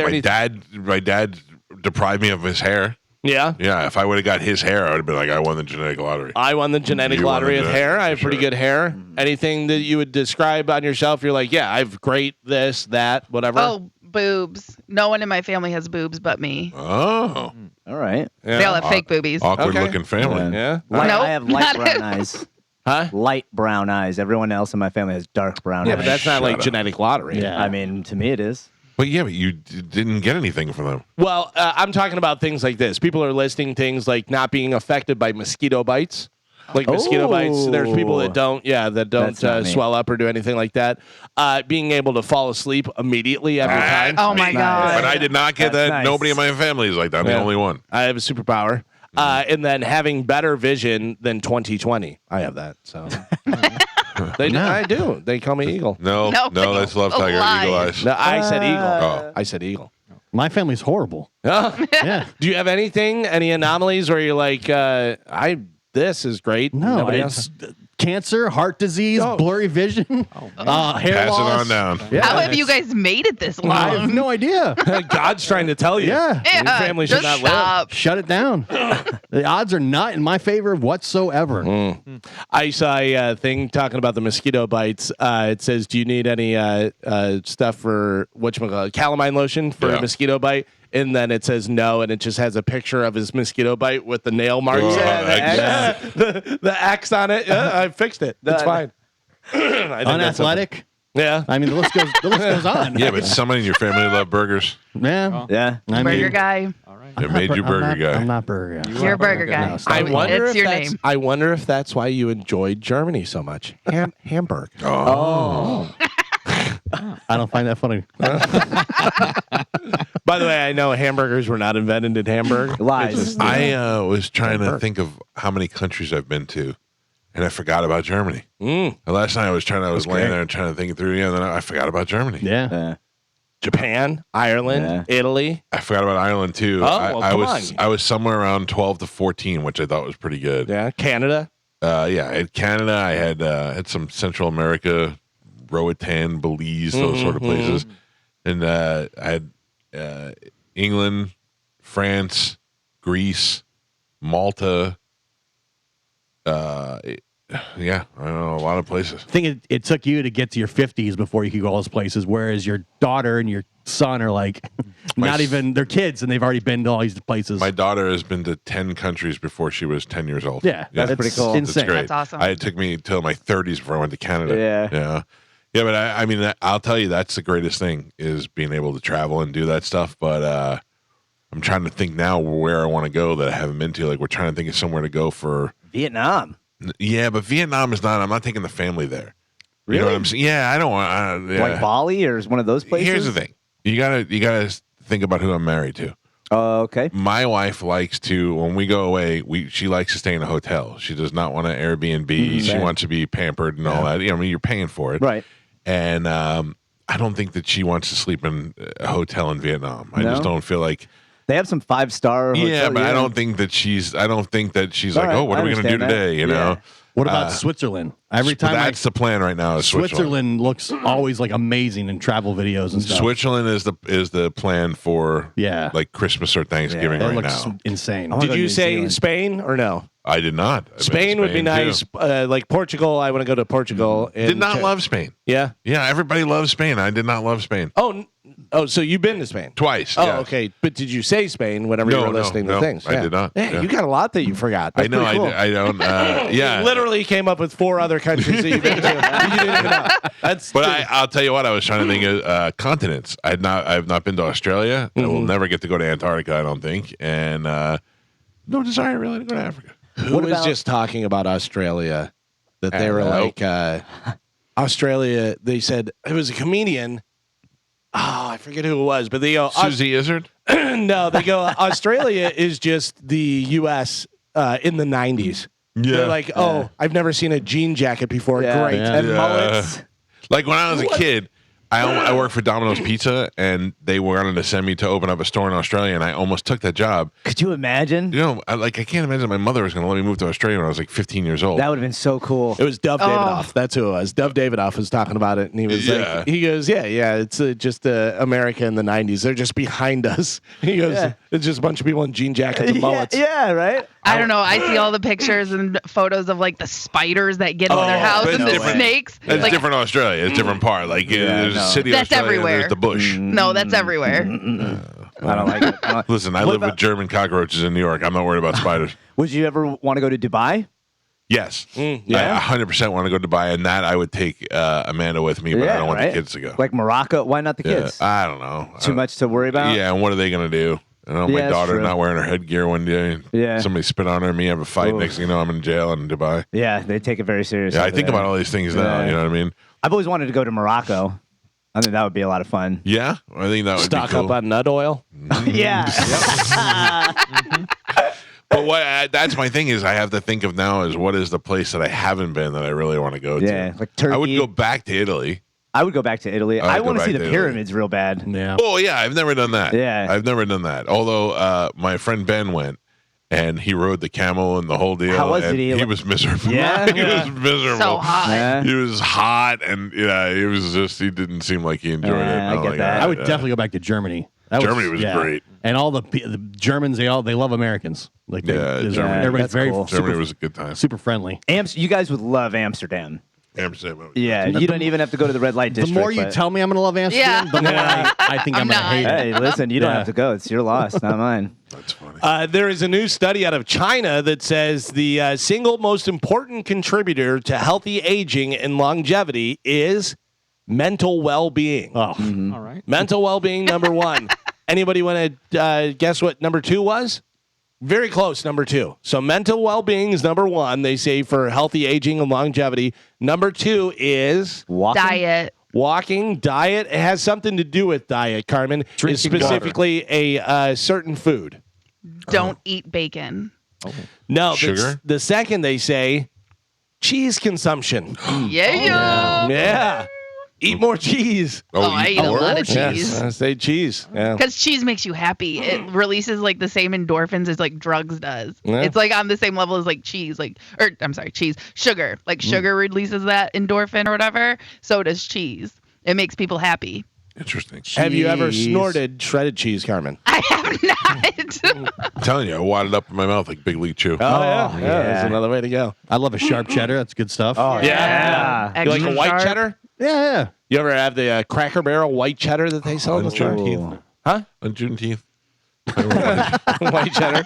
my dad deprived me of his hair. Yeah. Yeah, if I would have got his hair, I would have been like, I won the genetic lottery. I won the genetic You won lottery the with genetic, hair. I for have pretty sure. good hair. Anything that you would describe on yourself? You're like, yeah, I've great this, that, whatever. Oh, boobs. No one in my family has boobs but me. Oh, All right. yeah. They all have fake boobies. awkward Okay. looking family. Yeah. Light, Nope, I have light not brown it. eyes. Huh? Light brown eyes. Everyone else in my family has dark brown Yeah, eyes. but that's not Shut like up. genetic lottery. Yeah. I mean, to me, it is. But yeah, but you didn't get anything from them. Well, I'm talking about things like this. People are listing things like not being affected by mosquito bites. Like mosquito bites, there's people that don't That's not me. swell up or do anything like that. Being able to fall asleep immediately every time. Oh my God. But I did not get That's that. nice. Nobody in my family is like that. I'm the Yeah. only one. I have a superpower. And then having better vision than 2020. I have that. So I do. They call me Eagle. No, Nope. that's Love A Tiger, lie. Eagle Eyes. No, I said Eagle. Oh. I said Eagle. My family's horrible. Yeah. Do you have any anomalies where you're like, this is great? No, Nobody it's else? cancer, heart disease, blurry vision, hair Pass it loss. on down. Yeah, How have you guys made it this long? I have no idea. God's trying to tell you. Yeah. Yeah, Your family should just not live. stop. Shut it down. The odds are not in my favor whatsoever. I saw a thing talking about the mosquito bites. It says, do you need any stuff for calamine lotion for a mosquito bite? And then it says no, and it just has a picture of his mosquito bite with the nail marks. Oh, The X on it. Yeah, I fixed it. That's fine. I think that's Unathletic. Yeah. I mean, the list goes on. Yeah, but somebody in your family love burgers. Yeah. Yeah. I Burger mean, guy. It made you burger I'm guy. not burger guy. You're a burger guy. No, stop I it. wonder It's if your that's, name. I wonder if that's why you enjoyed Germany so much. Hamburg. Oh. I don't find that funny. By the way, I know hamburgers were not invented in Hamburg. Lies. I was trying to think of how many countries I've been to, and I forgot about Germany. And last night I was laying there and trying to think it through. Yeah, and then I forgot about Germany. Yeah. Japan, Ireland, Italy. I forgot about Ireland too. I was somewhere around 12 to 14, which I thought was pretty good. Yeah, Canada. In Canada, I had some Central America, Roatan, Belize, those sort of places, and I had England, France, Greece, Malta. Yeah, I don't know, a lot of places. I think it took you to get to your 50s before you could go all those places, whereas your daughter and your son are like not even, they're kids and they've already been to all these places. My daughter has been to 10 countries before she was 10 years old. Yeah, that's pretty cool. That's Insane. great. That's awesome. It took me till my 30s before I went to Canada. Yeah. Yeah, but I mean, I'll tell you, that's the greatest thing is being able to travel and do that stuff. But I'm trying to think now where I want to go that I haven't been to. Like, we're trying to think of somewhere to go for. Vietnam. Yeah, but Vietnam is not. I'm not taking the family there. You know what I'm saying? Yeah, I don't want. Yeah. Like Bali or one of those places? Here's the thing: you gotta think about who I'm married to. Oh, okay. My wife likes to, when we go away, she likes to stay in a hotel. She does not want an Airbnb. She wants to be pampered and all that. You know, I mean, you're paying for it, Right. And I don't think that she wants to sleep in a hotel in Vietnam. I just don't feel like. They have some 5-star hotels. Yeah, but I don't think that she's. I don't think that she's All like, right, oh, what I are we going to do understand that. today? You know. What about Switzerland? Every time that's the plan right now. Is Switzerland looks always like amazing in travel videos and stuff. Switzerland is the plan for like Christmas or Thanksgiving it right looks now. insane. Did you say Spain or no? I did not. Spain would be nice. Like Portugal, I want to go to Portugal. Did not love Spain. Yeah. Yeah, everybody loves Spain. I did not love Spain. Oh, so you've been to Spain twice? Oh, yeah. okay. But did you say Spain whenever you were listening to things? I did not. Yeah, you got a lot that you forgot. I That's know. pretty cool. I don't. Yeah. You literally came up with 4 other countries that you've been to. You didn't even know. But I'll tell you what. I was trying to think of continents. I have not been to Australia. I will never get to go to Antarctica. I don't think. And no desire really to go to Africa. Who was just talking about Australia? That they were like Australia. They said it was a comedian. Oh, I forget who it was, but they go Susie Izzard. No, they go Australia is just the U.S. In the 90s. Yeah. They're like, I've never seen a jean jacket before. Yeah. Great. Yeah. And mullets. Like when I was a kid, I worked for Domino's Pizza, and they wanted to send me to open up a store in Australia, and I almost took that job. Could you imagine? You know, I can't imagine my mother was going to let me move to Australia when I was like 15 years old. That would have been so cool. It was Dov Davidoff. That's who it was. Dov Davidoff was talking about it, and he was like, he goes, yeah, it's just America in the 90s. They're just behind us. He goes, it's just a bunch of people in jean jackets and mullets. Yeah, right? I don't know. I see all the pictures and photos of like the spiders that get in their house but and it's the different. snakes. It's Like, different Australia. It's a different part. Like there's a city That's Australia, and everywhere. there's the bush. No, that's everywhere. I don't like it. Listen, I live with German cockroaches in New York. I'm not worried about spiders. Would you ever want to go to Dubai? Yes. yeah. I 100% want to go to Dubai, and that I would take Amanda with me, but I don't want the kids to go. Like Morocco? Why not the kids? I don't know. Too much to worry about? Yeah, and what are they going to do? I know my Yeah, that's daughter true. not wearing her headgear one day. Yeah. Somebody spit on her, me have a fight. Oof. Next thing you know, I'm in jail in Dubai. Yeah, they take it very seriously. Yeah, I think about all these things now. Yeah. You know what I mean? I've always wanted to go to Morocco. I think that would be a lot of fun. Yeah, I think that would Stock be cool. up on nut oil. Yeah. But that's my thing is I have to think of now is what is the place that I haven't been that I really want to go Yeah, to. like Turkey. I would go back to Italy. I would go back to Italy. I would I go want to back see to the Italy. pyramids real bad. Yeah. Oh yeah, I've never done that. Yeah. I've never done that. Although my friend Ben went and he rode the camel and the whole deal. How was and it? He was miserable. Yeah? he was miserable. So hot. Yeah. He was hot and he was just he didn't seem like he enjoyed Yeah, it. I get that. I would definitely go back to Germany. Germany was great. And all the Germans, they love Americans. Like Germany. everybody's That's very cool. Germany was a good time. super friendly. You guys would love Amsterdam. Amsterdam. Yeah, you don't even have to go to the red light The district. more you but- tell me I'm going to love Amsterdam, Yeah. the more I think I'm I'm going to not. hate it. Hey, listen, you don't Yeah. have to go. It's your loss, not mine. That's funny. There is a new study out of China that says the single most important contributor to healthy aging and longevity is mental well-being. Oh, All right. Mental well-being, number 1. Anybody want to guess what number 2 was? Very close, number 2. So mental well-being is number 1, they say, for healthy aging and longevity. Number 2 is Walking? Diet. walking, diet. It has something to do with diet, Carmen. Drinking It's specifically a certain food. Don't eat bacon. No, Sugar? the second they say cheese consumption. Yeah. Yeah. Eat more cheese. Oh, I eat a more? lot of cheese. Yes, I say cheese. Yeah. Because cheese makes you happy. It releases like the same endorphins as like drugs does. Yeah. It's like on the same level as like cheese, sugar. Like sugar releases that endorphin or whatever. So does cheese. It makes people happy. Interesting. Have you ever Cheese. snorted shredded cheese, Carmen? I have not. I'm telling you, I wadded up in my mouth like Big League Chew. Yeah. yeah. That's another way to go. I love a sharp cheddar. That's good stuff. Oh, Yeah. You like a Extra white sharp. cheddar? yeah. You ever have the Cracker Barrel white cheddar that they sell in the store? Juneteenth. Huh? On Juneteenth. White cheddar.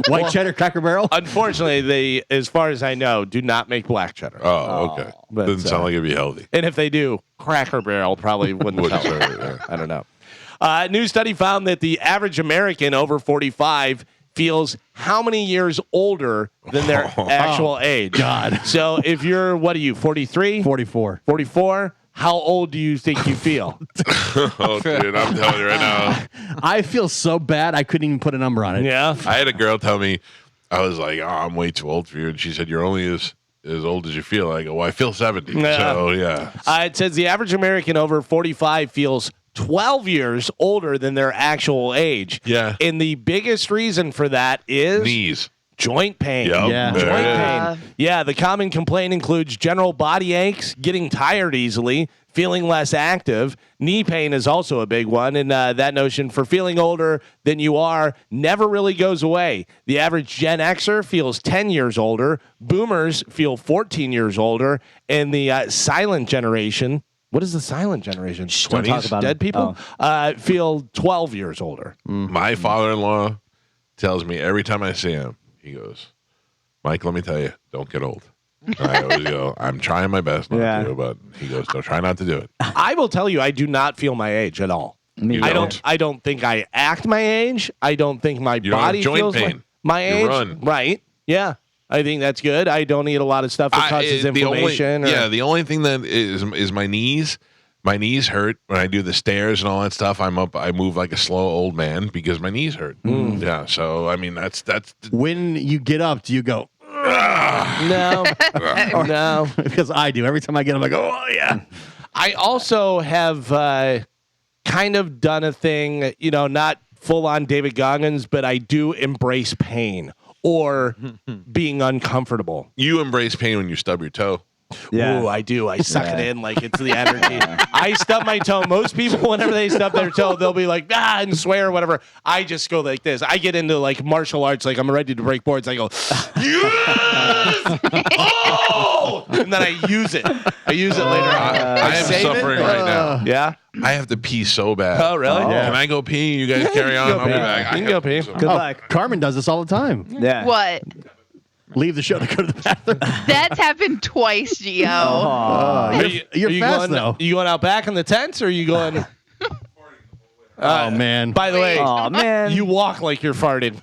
White cheddar, Cracker Barrel. Unfortunately, they, as far as I know, do not make black cheddar. Oh, okay. but, Doesn't sound like it'd be healthy. And if they do, Cracker Barrel probably wouldn't Wouldn't tell. serve it, yeah. I don't know. A new study found that the average American over 45 feels how many years older than their actual age. God. So if you're, what are you, 43? 44. 44? How old do you think you feel? Oh, dude, I'm telling you right now. I feel so bad I couldn't even put a number on it. Yeah. I had a girl tell me, I was like, oh, I'm way too old for you. And she said, you're only as old as you feel. I go, well, I feel 70. Yeah. So, yeah. It says the average American over 45 feels 12 years older than their actual age. Yeah. And the biggest reason for that is Knees. joint pain. Yep. Yeah. There Joint it is. pain. Yeah, the common complaint includes general body aches, getting tired easily, feeling less active. Knee pain is also a big one, and that notion for feeling older than you are never really goes away. The average Gen Xer feels 10 years older. Boomers feel 14 years older, and the silent generation. What is the silent generation? Don't talk about Dead it. people feel 12 years older. My father-in-law tells me every time I see him, he goes, Mike, let me tell you, don't get old. I always go, I'm trying my best not to, but he goes, don't try not to do it. I will tell you, I do not feel my age at all. Me I don't. I don't think I act my age. I don't think my You don't body have joint feels pain. my You age. run. Right. Yeah. I think that's good. I don't eat a lot of stuff that causes inflammation. The only thing that is my knees. My knees hurt when I do the stairs and all that stuff. I move like a slow old man because my knees hurt. Yeah. So I mean, that's When you get up, do you go, No. No. because I do. Every time I get up, I go, oh, yeah. I also have kind of done a thing, not full on David Goggins, but I do embrace pain or being uncomfortable. you embrace pain when you stub your toe. Yeah. Ooh, I do. I suck it in like it's the energy. I stub my toe. Most people, whenever they stub their toe, they'll be like, and swear or whatever. I just go like this. I get into like martial arts, like I'm ready to break boards. I go, yes! Oh! And then I use it. I use it later on. I am save it. suffering right now. Yeah? I have to pee so bad. Oh, really? Can I go pee? You guys carry on. you can go I'll be pee. back. You can go pee. Good luck. Carmen does this all the time. Yeah. What? Leave the show to go to the bathroom. That's happened twice, Gio. You're fast, going, though. You going out back in the tents, or are you going? Oh, man. By the way, Oh man. you walk like you're farting.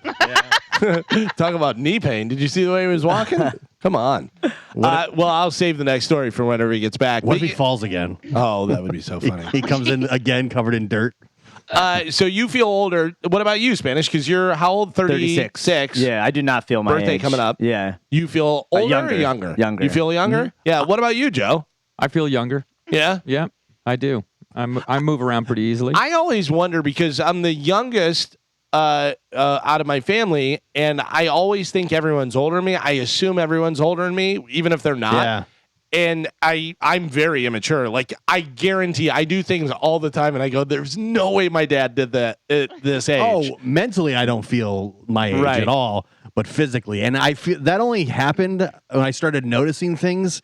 Talk about knee pain. Did you see the way he was walking? Come on. Well, I'll save the next story for whenever he gets back. What if But he falls again? oh, that would be so funny. He comes in again covered in dirt. So you feel older. What about you, Spanish? Because you're how old? 36. Yeah, I do not feel my Birthday age. coming up. Yeah. You feel older younger. or younger? Younger. You feel younger? Yeah. What about you, Joe? I feel younger. Yeah. Yeah, I do. I move around pretty easily. I always wonder because I'm the youngest out of my family, and I always think everyone's older than me. I assume everyone's older than me, even if they're not. Yeah. And I'm very immature. Like, I guarantee I do things all the time, and I go, there's no way my dad did that at this age. Oh, mentally, I don't feel my age Right. at all, but physically. And I feel that only happened when I started noticing things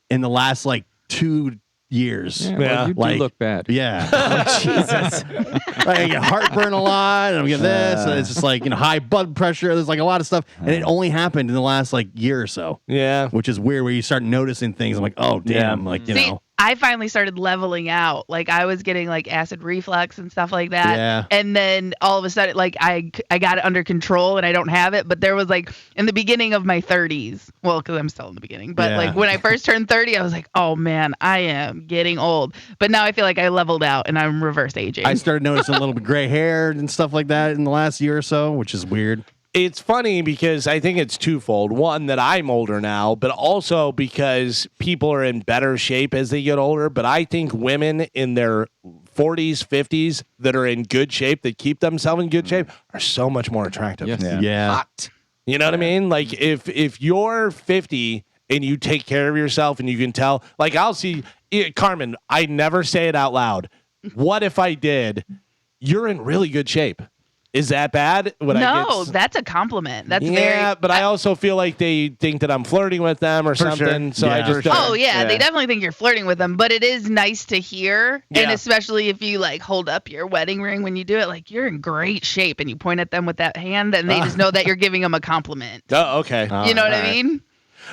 in the last like 2 years. yeah, well, you do Like- look bad. Yeah. Jesus. Like, I get heartburn a lot, and I'm getting this, and it's just like, high blood pressure. There's like a lot of stuff. And it only happened in the last like year or so, Yeah. which is weird where you start noticing things. I'm like, oh, damn. Yeah. Like, See, I finally started leveling out. Like I was getting like acid reflux and stuff like that. Yeah. And then all of a sudden, like I got it under control and I don't have it. But there was like in the beginning of my 30s. Well, because I'm still in the beginning. But Yeah. like when I first turned 30, I was like, oh man, I am getting old. But now I feel like I leveled out and I'm reverse aging. I started noticing a little bit gray hair and stuff like that in the last year or so, which is weird. It's funny because I think it's twofold. One, that I'm older now, but also because people are in better shape as they get older. But I think women in their 40s, 50s that are in good shape, that keep themselves in good shape, are so much more attractive. Yes. Yeah. Hot. You know what I mean? Like if you're 50 and you take care of yourself and you can tell, like I'll see, Carmen, I never say it out loud. What if I did? You're in really good shape. Is that bad? Would I no, get that's a compliment. That's yeah, very. but I also feel like they think that I'm flirting with them or something. So I Yeah. just Oh yeah, Yeah. they definitely think you're flirting with them, but it is nice to hear, Yeah. and especially if you like hold up your wedding ring when you do it, like you're in great shape, and you point at them with that hand, and they just know that you're giving them a compliment. Oh, okay. You know what I mean?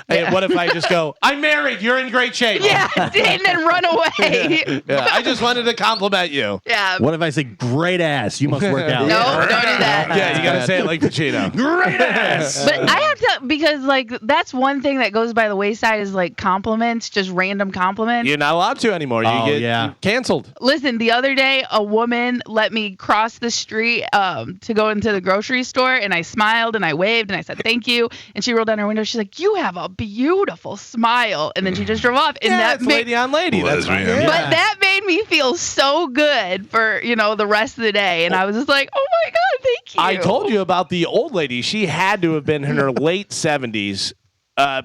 Hey, what if I just go, I'm married, you're in great shape. Yeah, and then run away. Yeah, I just wanted to compliment you. Yeah. What if I say great ass? You must work out. No, don't do that. Yeah, you got to say it like Pacino. Great ass. But I have to, because like that's one thing that goes by the wayside is like compliments, just random compliments. You're not allowed to anymore. You Oh, get yeah. canceled. Listen, the other day, a woman let me cross the street to go into the grocery store, and I smiled and I waved and I said thank you. And she rolled down her window. She's like, "You have a beautiful smile," and then she just drove off. And Yeah, that it's lady on lady. That's Lesbian. right. But that made me feel so good for the rest of the day, and I was just like, "Oh my god, thank you." I told you about the old lady. She had to have been in her late 70s,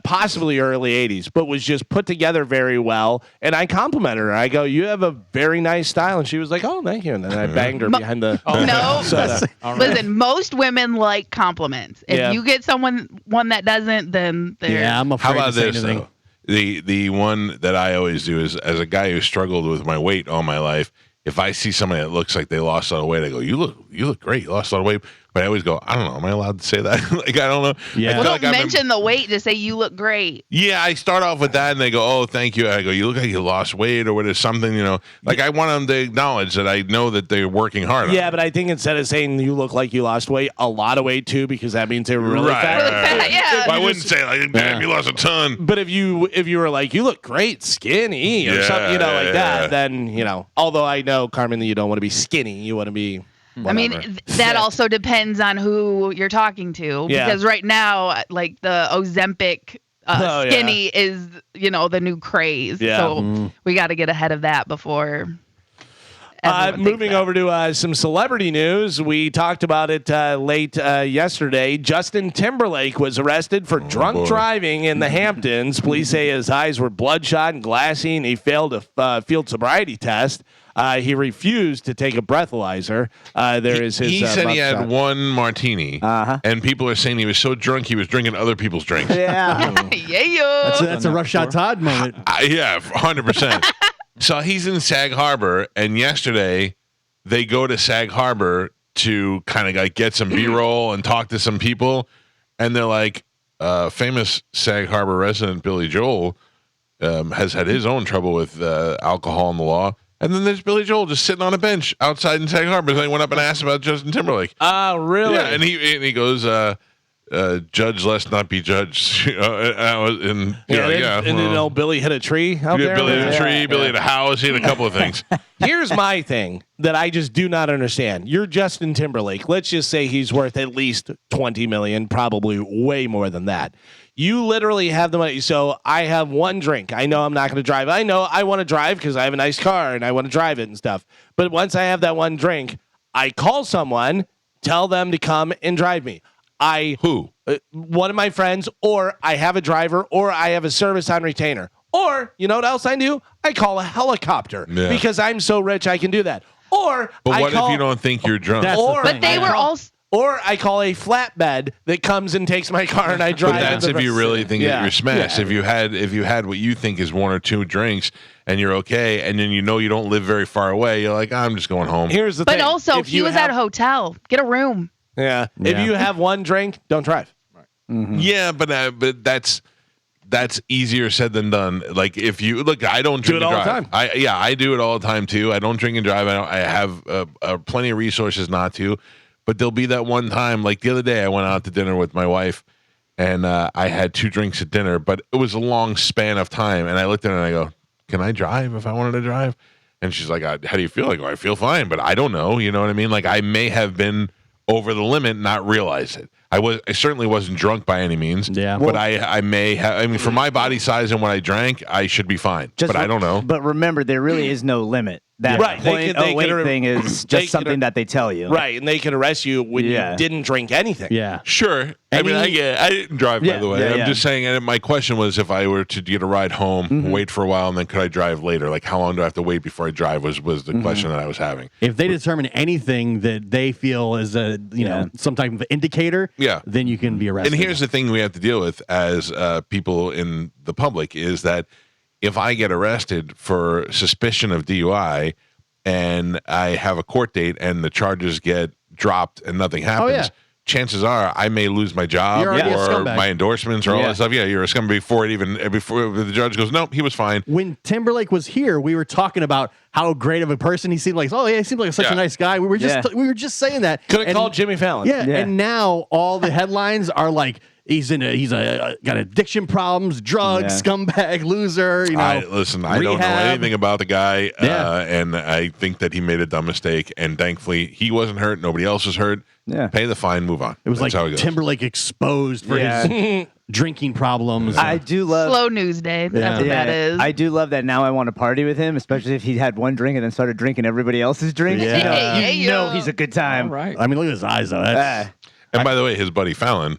possibly early 80s, but was just put together very well. And I complimented her. I go, "You have a very nice style." And she was like, "Oh, thank you." And then I banged her behind the No. soda. Listen, most women like compliments. If Yeah. you get one that doesn't, then they're Yeah, I'm How afraid about to say this anything. though? The one that I always do is, as a guy who struggled with my weight all my life, if I see somebody that looks like they lost a lot of weight, I go, "You look great. You lost a lot of weight." But I always go, "I don't know. Am I allowed to say that?" Like, I don't know. Yeah. I feel Well, like don't I'm mention the weight. Just say you look great. Yeah, I start off with that, and they go, "Oh, thank you." I go, "You look like you lost weight, or whatever, something." Like I want them to acknowledge that I know that they're working hard. Yeah, on but I think instead of saying you look like you lost weight, a lot of weight too, because that means they're really Right, fat. Really fat, yeah. Well, I wouldn't say like, "Damn, you lost a ton." But if you were like, you look great, skinny, or Yeah, something, like yeah, that, yeah. then although I know, Carmen, that you don't want to be skinny, you want to be. I mean, whatever. that also depends on who you're talking to. Yeah. Because right now, like the Ozempic Oh, yeah. skinny is, the new craze. Yeah. So we got to get ahead of that before. everyone thinks Moving that. over to some celebrity news, we talked about it late yesterday. Justin Timberlake was arrested for drunk boy. driving in the Hamptons. Police say his eyes were bloodshot and glassy, and he failed a field sobriety test. He refused to take a breathalyzer. There is his. He said he mugshot. had one martini, and people are saying he was so drunk he was drinking other people's drinks. Yeah. Yeah. That's a Rough Shot Todd moment. Yeah, 100%. So he's in Sag Harbor, and yesterday they go to Sag Harbor to kind of like get some B-roll and talk to some people, and they're like, famous Sag Harbor resident Billy Joel has had his own trouble with alcohol and the law. And then there's Billy Joel just sitting on a bench outside in Sag Harbor. So they went up and asked about Justin Timberlake. Oh, really? Yeah, and he goes, "Judge lest not be judged." And then old Billy hit a tree out there. Billy hit a Yeah. tree, Billy hit a house, he hit a couple of things. Here's my thing that I just do not understand. You're Justin Timberlake. Let's just say he's worth at least $20 million, probably way more than that. You literally have the money. So I have one drink. I know I'm not going to drive. I know I want to drive because I have a nice car and I want to drive it and stuff. But once I have that one drink, I call someone, tell them to come and drive me. Who? One of my friends, or I have a driver, or I have a service on retainer. Or, you know what else I do? I call a helicopter because I'm so rich I can do that. Or But what if you don't think you're drunk? That's the Or thing. But they were all. Or I call a flatbed that comes and takes my car and I drive. But that's to if the- you really think that Yeah. you're smashed. Yeah. If you had what you think is one or two drinks and you're okay, and then you don't live very far away, you're like, I'm just going home. Here's the But thing. also, If he you was have- at a hotel. Get a room. Yeah. If Yeah. you have one drink, don't drive. Yeah, but that's easier said than done. Like if you look, I don't drink it all and the drive. time. I do it all the time too. I don't drink and drive. I have plenty of resources not to. But there'll be that one time, like the other day, I went out to dinner with my wife, and I had 2 drinks at dinner, but it was a long span of time. And I looked at her and I go, "Can I drive if I wanted to drive?" And she's like, "How do you feel?" I go, "I feel fine, but I don't know." You know what I mean? Like I may have been over the limit, not realize it. I certainly wasn't drunk by any means. Yeah. But I may have. I mean, for my body size and what I drank, I should be fine. But I don't know. But remember, there really is no limit. That Right, they point can- they oh wait can- thing is they just can- something that they tell you. Right. And they can arrest you when Yeah. you didn't drink anything. Yeah. Sure. I mean, I didn't drive, by the way. Yeah, I'm yeah. just saying, and my question was if I were to get a ride home, wait for a while, and then could I drive later? Like, how long do I have to wait before I drive was the question that I was having. If they determine anything that they feel is a some type of indicator, Yeah. then you can be arrested. And here's the thing we have to deal with as people in the public is that if I get arrested for suspicion of DUI and I have a court date and the charges get dropped and nothing happens, yeah. chances are I may lose my job You're already a or scumbag. my endorsements or all Yeah. that stuff. Yeah, you're a scumbag before the judge goes, nope, he was fine. When Timberlake was here, we were talking about how great of a person he seemed like. Oh yeah, he seemed like such Yeah. a nice guy. We were just saying that. Could have And- called Jimmy Fallon. Yeah, Yeah. and now all the headlines are like he's got addiction problems, drugs, scumbag, loser. You know, I don't know rehab. anything about the guy, Yeah. and I think that he made a dumb mistake. And thankfully, he wasn't hurt. Nobody else was hurt. Yeah. Pay the fine, move on. It was That's how like goes. Timberlake exposed for his drinking problems. I do love. Slow news day. That's what that is. I do love that. Now I want to party with him, especially if he had one drink and then started drinking everybody else's drinks. Yeah. You know, Hey, you know yo. he's a good time. All right. I mean, look at his eyes though. That's, And by the way, his buddy Fallon,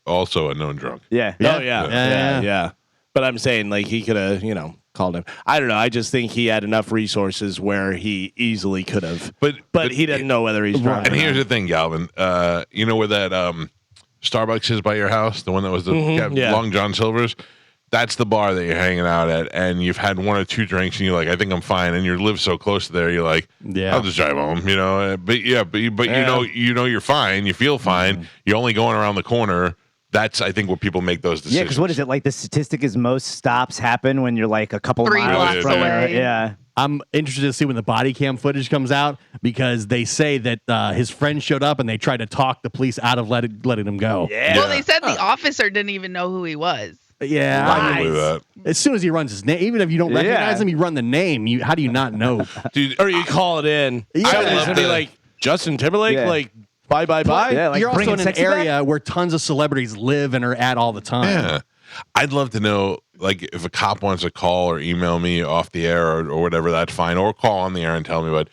also a known drunk. Yeah. Oh yeah. But I'm saying like he could have, called him. I don't know. I just think he had enough resources where he easily could have. But he didn't know whether he's drunk. And here's the thing, Galvin. You know where that Starbucks is by your house? The one that was the yeah. Long John Silver's? That's the bar that you're hanging out at, and you've had one or two drinks, and you're like, I think I'm fine, and you live so close to there, you're like, Yeah. I'll just drive home, you know. But you know you're fine, you feel fine. You're only going around the corner. That's I think what people make those decisions. Yeah, because what is it like? The statistic is most stops happen when you're like a couple 3 miles blocks from away. Yeah. I'm interested to see when the body cam footage comes out because they say that his friend showed up and they tried to talk the police out of letting him go. Well, they said the officer didn't even know who he was. Yeah. I can believe that. As soon as he runs his name, even if you don't recognize him, you run the name. How do you not know? Dude, or you call it in. Yeah. Somebody's I love gonna be the- like Justin Timberlake, Yeah. like bye. Yeah, like You're also bringing in an sexy area back? where tons of celebrities live and are at all the time. Yeah. I'd love to know, like, if a cop wants to call or email me off the air or whatever, that's fine. Or call on the air and tell me, but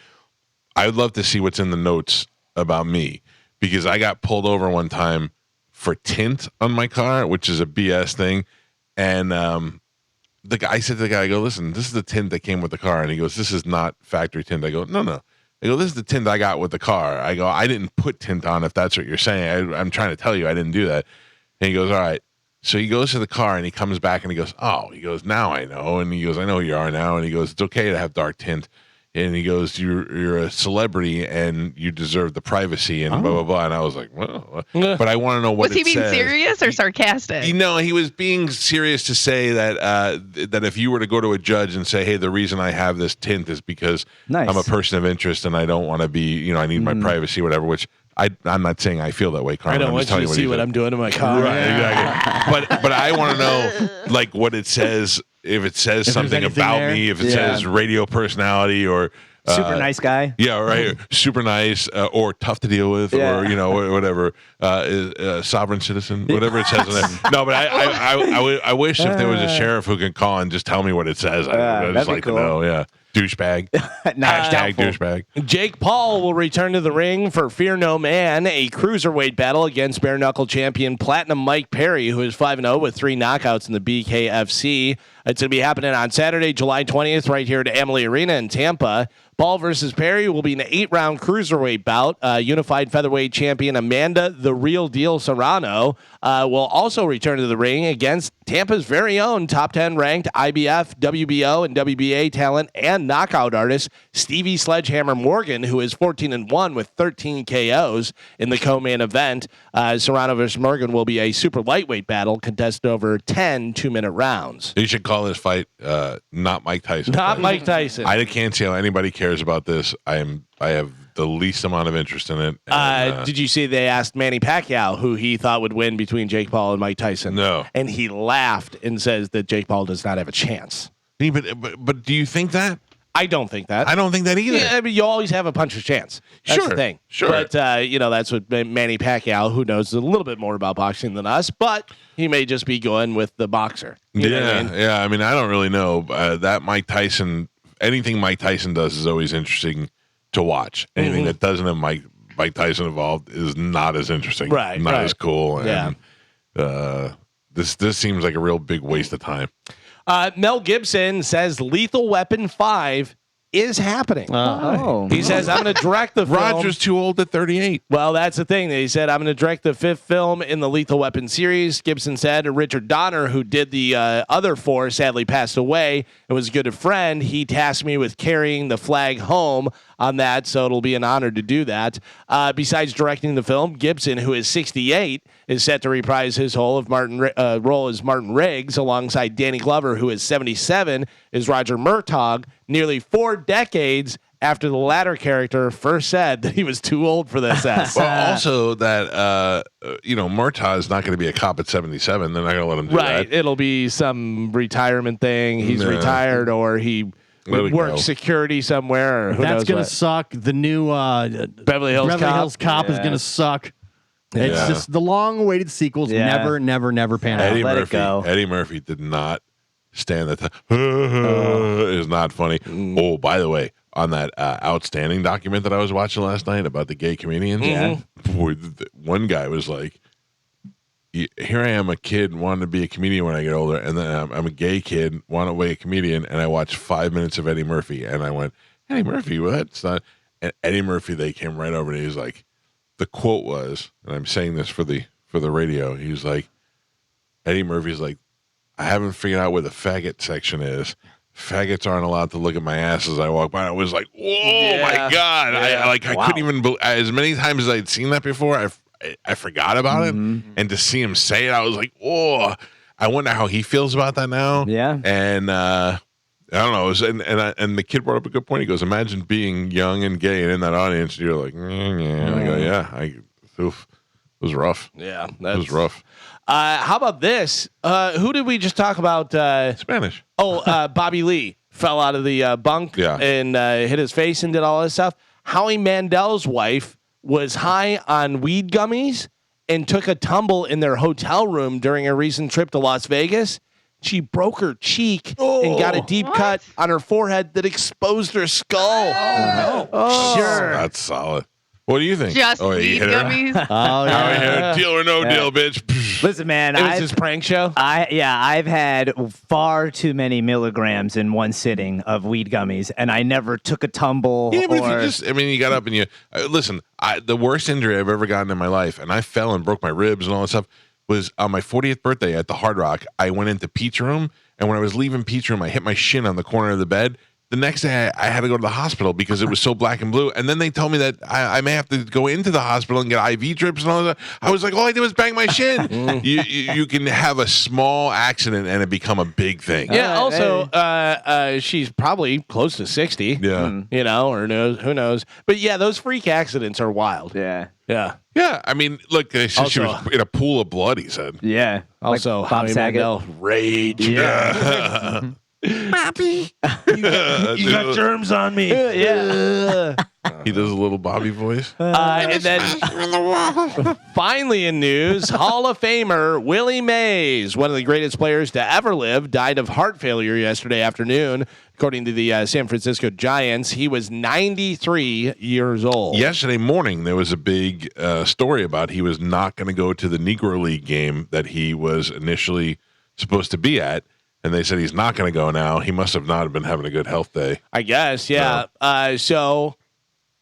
I would love to see what's in the notes about me because I got pulled over one time for tint on my car, which is a BS thing. And the guy, I said to the guy, I go, listen, this is the tint that came with the car. And he goes, this is not factory tint. I go, no. I go, this is the tint I got with the car. I go, I didn't put tint on if that's what you're saying. I'm trying to tell you I didn't do that. And he goes, all right. So he goes to the car and he comes back and he goes, he goes, now I know. And he goes, I know who you are now. And he goes, it's okay to have dark tint. And he goes, you're a celebrity and you deserve the privacy and blah, blah, blah. And I was like, well, but I want to know what Was he it being says. serious or sarcastic? You know, he was being serious to say that that if you were to go to a judge and say, hey, the reason I have this tint is because Nice. I'm a person of interest and I don't want to be, I need my privacy, whatever, which I'm not saying I feel that way, Carmen. I don't I'm want just you telling to see he what said. I'm doing to my car. Right, exactly. But I want to know, like, what it says, if it says there's something anything about there. me, if it says radio personality or Super nice guy. yeah, right. Super nice, or tough to deal with, Yeah. or whatever. Sovereign citizen, whatever it says in there. No, but I wish if there was a sheriff who could call and just tell me what it says. I'd that'd just be like cool. to know. Yeah, douchebag. Hashtag douchebag. Jake Paul will return to the ring for Fear No Man, a cruiserweight battle against bare knuckle champion Platinum Mike Perry, who is 5-0 with 3 knockouts in the BKFC. It's going to be happening on Saturday, July 20th, right here at Amalie Arena in Tampa. Paul versus Perry will be an 8-round cruiserweight bout. Unified featherweight champion Amanda the Real Deal Serrano will also return to the ring against Tampa's very own top 10 ranked IBF, WBO, and WBA talent and knockout artist Stevie Sledgehammer Morgan, who is 14-1 with 13 KOs in the co-main event. Serrano versus Morgan will be a super lightweight battle contested over 10 2-minute rounds. You should call this fight not Mike Tyson. Not fight. Mike Tyson. I can't see how anybody cares about this. I have the least amount of interest in it. And, Did you see they asked Manny Pacquiao who he thought would win between Jake Paul and Mike Tyson? No. And he laughed and says that Jake Paul does not have a chance. but do you think that? I don't think that. I don't think that either. Yeah, I mean, you always have a puncher's chance. That's Sure, the thing. sure. But, that's what Manny Pacquiao, who knows a little bit more about boxing than us, but he may just be going with the boxer. You know what I mean? Yeah. I mean, I don't really know. That Mike Tyson, anything Mike Tyson does is always interesting to watch. Anything that doesn't have Mike Tyson involved is not as interesting. Right, Not right. as cool. And, Yeah. this seems like a real big waste of time. Mel Gibson says Lethal Weapon 5 is happening. Oh. He says, I'm going to direct the film. Roger's too old at 38. Well, that's the thing. He said, I'm going to direct the 5th film in the Lethal Weapon series. Gibson said, Richard Donner, who did the other 4, sadly passed away and was a good friend. He tasked me with carrying the flag home on that, so it'll be an honor to do that. Besides directing the film, Gibson, who is 68, is set to reprise his role as Martin Riggs alongside Danny Glover, who is 77, is Roger Murtaugh, nearly 4 decades after the latter character first said that he was too old for this S. Well, also that Murtaugh is not going to be a cop at 77. They're not going to let him do that. It'll be some retirement thing. He's retired, or he works security somewhere. Or who That's knows gonna what. suck. The new Beverly Hills Cop. is gonna suck. It's just the long-awaited sequels never pan out. Eddie Murphy did not stand the time. Is not funny. Oh, by the way, on that outstanding document that I was watching last night about the gay comedians, boy, one guy was like, here I am, a kid wanting to be a comedian when I get older, and then I'm a gay kid wanting to be a comedian, and I watched 5 minutes of Eddie Murphy, and I went, Eddie Murphy, what? It's not. And Eddie Murphy, they came right over, and he was like, the quote was, and I'm saying this for the radio, he was like, Eddie Murphy's like, I haven't figured out where the faggot section is. Faggots aren't allowed to look at my ass as I walk by. I was like, whoa, my God. I couldn't even believe, as many times as I'd seen that before, I forgot about it. And to see him say it, I was like, whoa. I wonder how he feels about that now. Yeah. And I don't know. And the kid brought up a good point. He goes, imagine being young and gay and in that audience, and you're like, And I go, it was rough. Yeah. It was rough. How about this? Who did we just talk about? Spanish. Bobby Lee fell out of the bunk and hit his face and did all this stuff. Howie Mandel's wife was high on weed gummies and took a tumble in their hotel room during a recent trip to Las Vegas. She broke her cheek and got a deep cut on her forehead that exposed her skull. Sure. That's solid. What do you think? Just weed gummies. Deal or no deal, bitch. Listen, man, It was his prank show. I've had far too many milligrams in one sitting of weed gummies, and I never took a tumble. Yeah, but if you got up and you listen. The worst injury I've ever gotten in my life, and I fell and broke my ribs and all that stuff, was on my 40th birthday at the Hard Rock. I went into Peach Room, and when I was leaving Peach Room, I hit my shin on the corner of the bed. The next day, I had to go to the hospital because it was so black and blue. And then they told me that I may have to go into the hospital and get IV drips and all that. I was like, all I did was bang my shin. You can have a small accident and it become a big thing. Yeah. Also, she's probably close to 60. Yeah. Or who knows? But yeah, those freak accidents are wild. Yeah. Yeah. Yeah. I mean, look, they said she Also- was in a pool of blood, he said. Yeah. Also, like Bob Howie Saget. Mandel, rage. Yeah. Bobby, you got germs on me. Yeah. He does a little Bobby voice. And then finally in news, Hall of Famer Willie Mays, one of the greatest players to ever live, died of heart failure yesterday afternoon. According to the San Francisco Giants, he was 93 years old. Yesterday morning, there was a big story about he was not going to go to the Negro League game that he was initially supposed to be at. And they said he's not going to go now. He must have not been having a good health day. I guess, yeah. So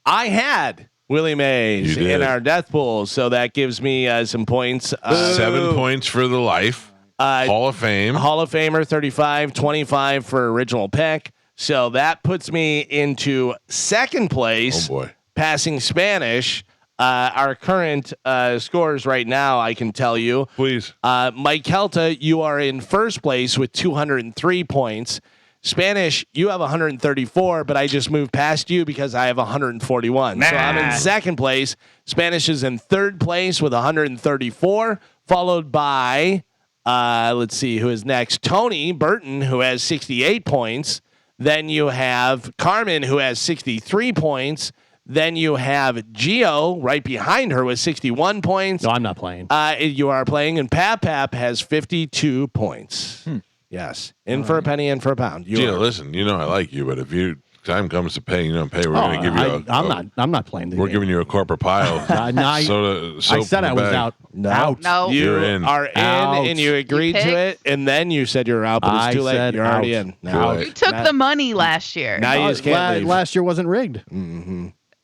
I had Willie Mays You did. in our death pool, so that gives me some points. 7 points for the life. Hall of Fame. Hall of Famer, 35, 25 for original pick. So that puts me into second place. Oh, boy. Passing Spanish. Our current scores right now, I can tell you. Please. Mike Calta, you are in first place with 203 points. Spanish, you have 134, but I just moved past you because I have 141. So I'm in second place. Spanish is in third place with 134, followed by, let's see, who is next? Tony Burton, who has 68 points. Then you have Carmen, who has 63 points. Then you have Gio right behind her with 61 points. No, I'm not playing. You are playing, and Pap has 52 points. Yes. In for a penny, in for a pound. Gio, listen, I like you, but if you time comes to pay, we're going to give you I'm not playing. We're giving you a corporate pile. I said I was out. Out. No. You You're in. are in, Out. and you agreed You to it, picked? and then you said you were out, but it's I too late. said You're already out. in. Out. You took the money last year. Now you just can't leave. Last year wasn't rigged.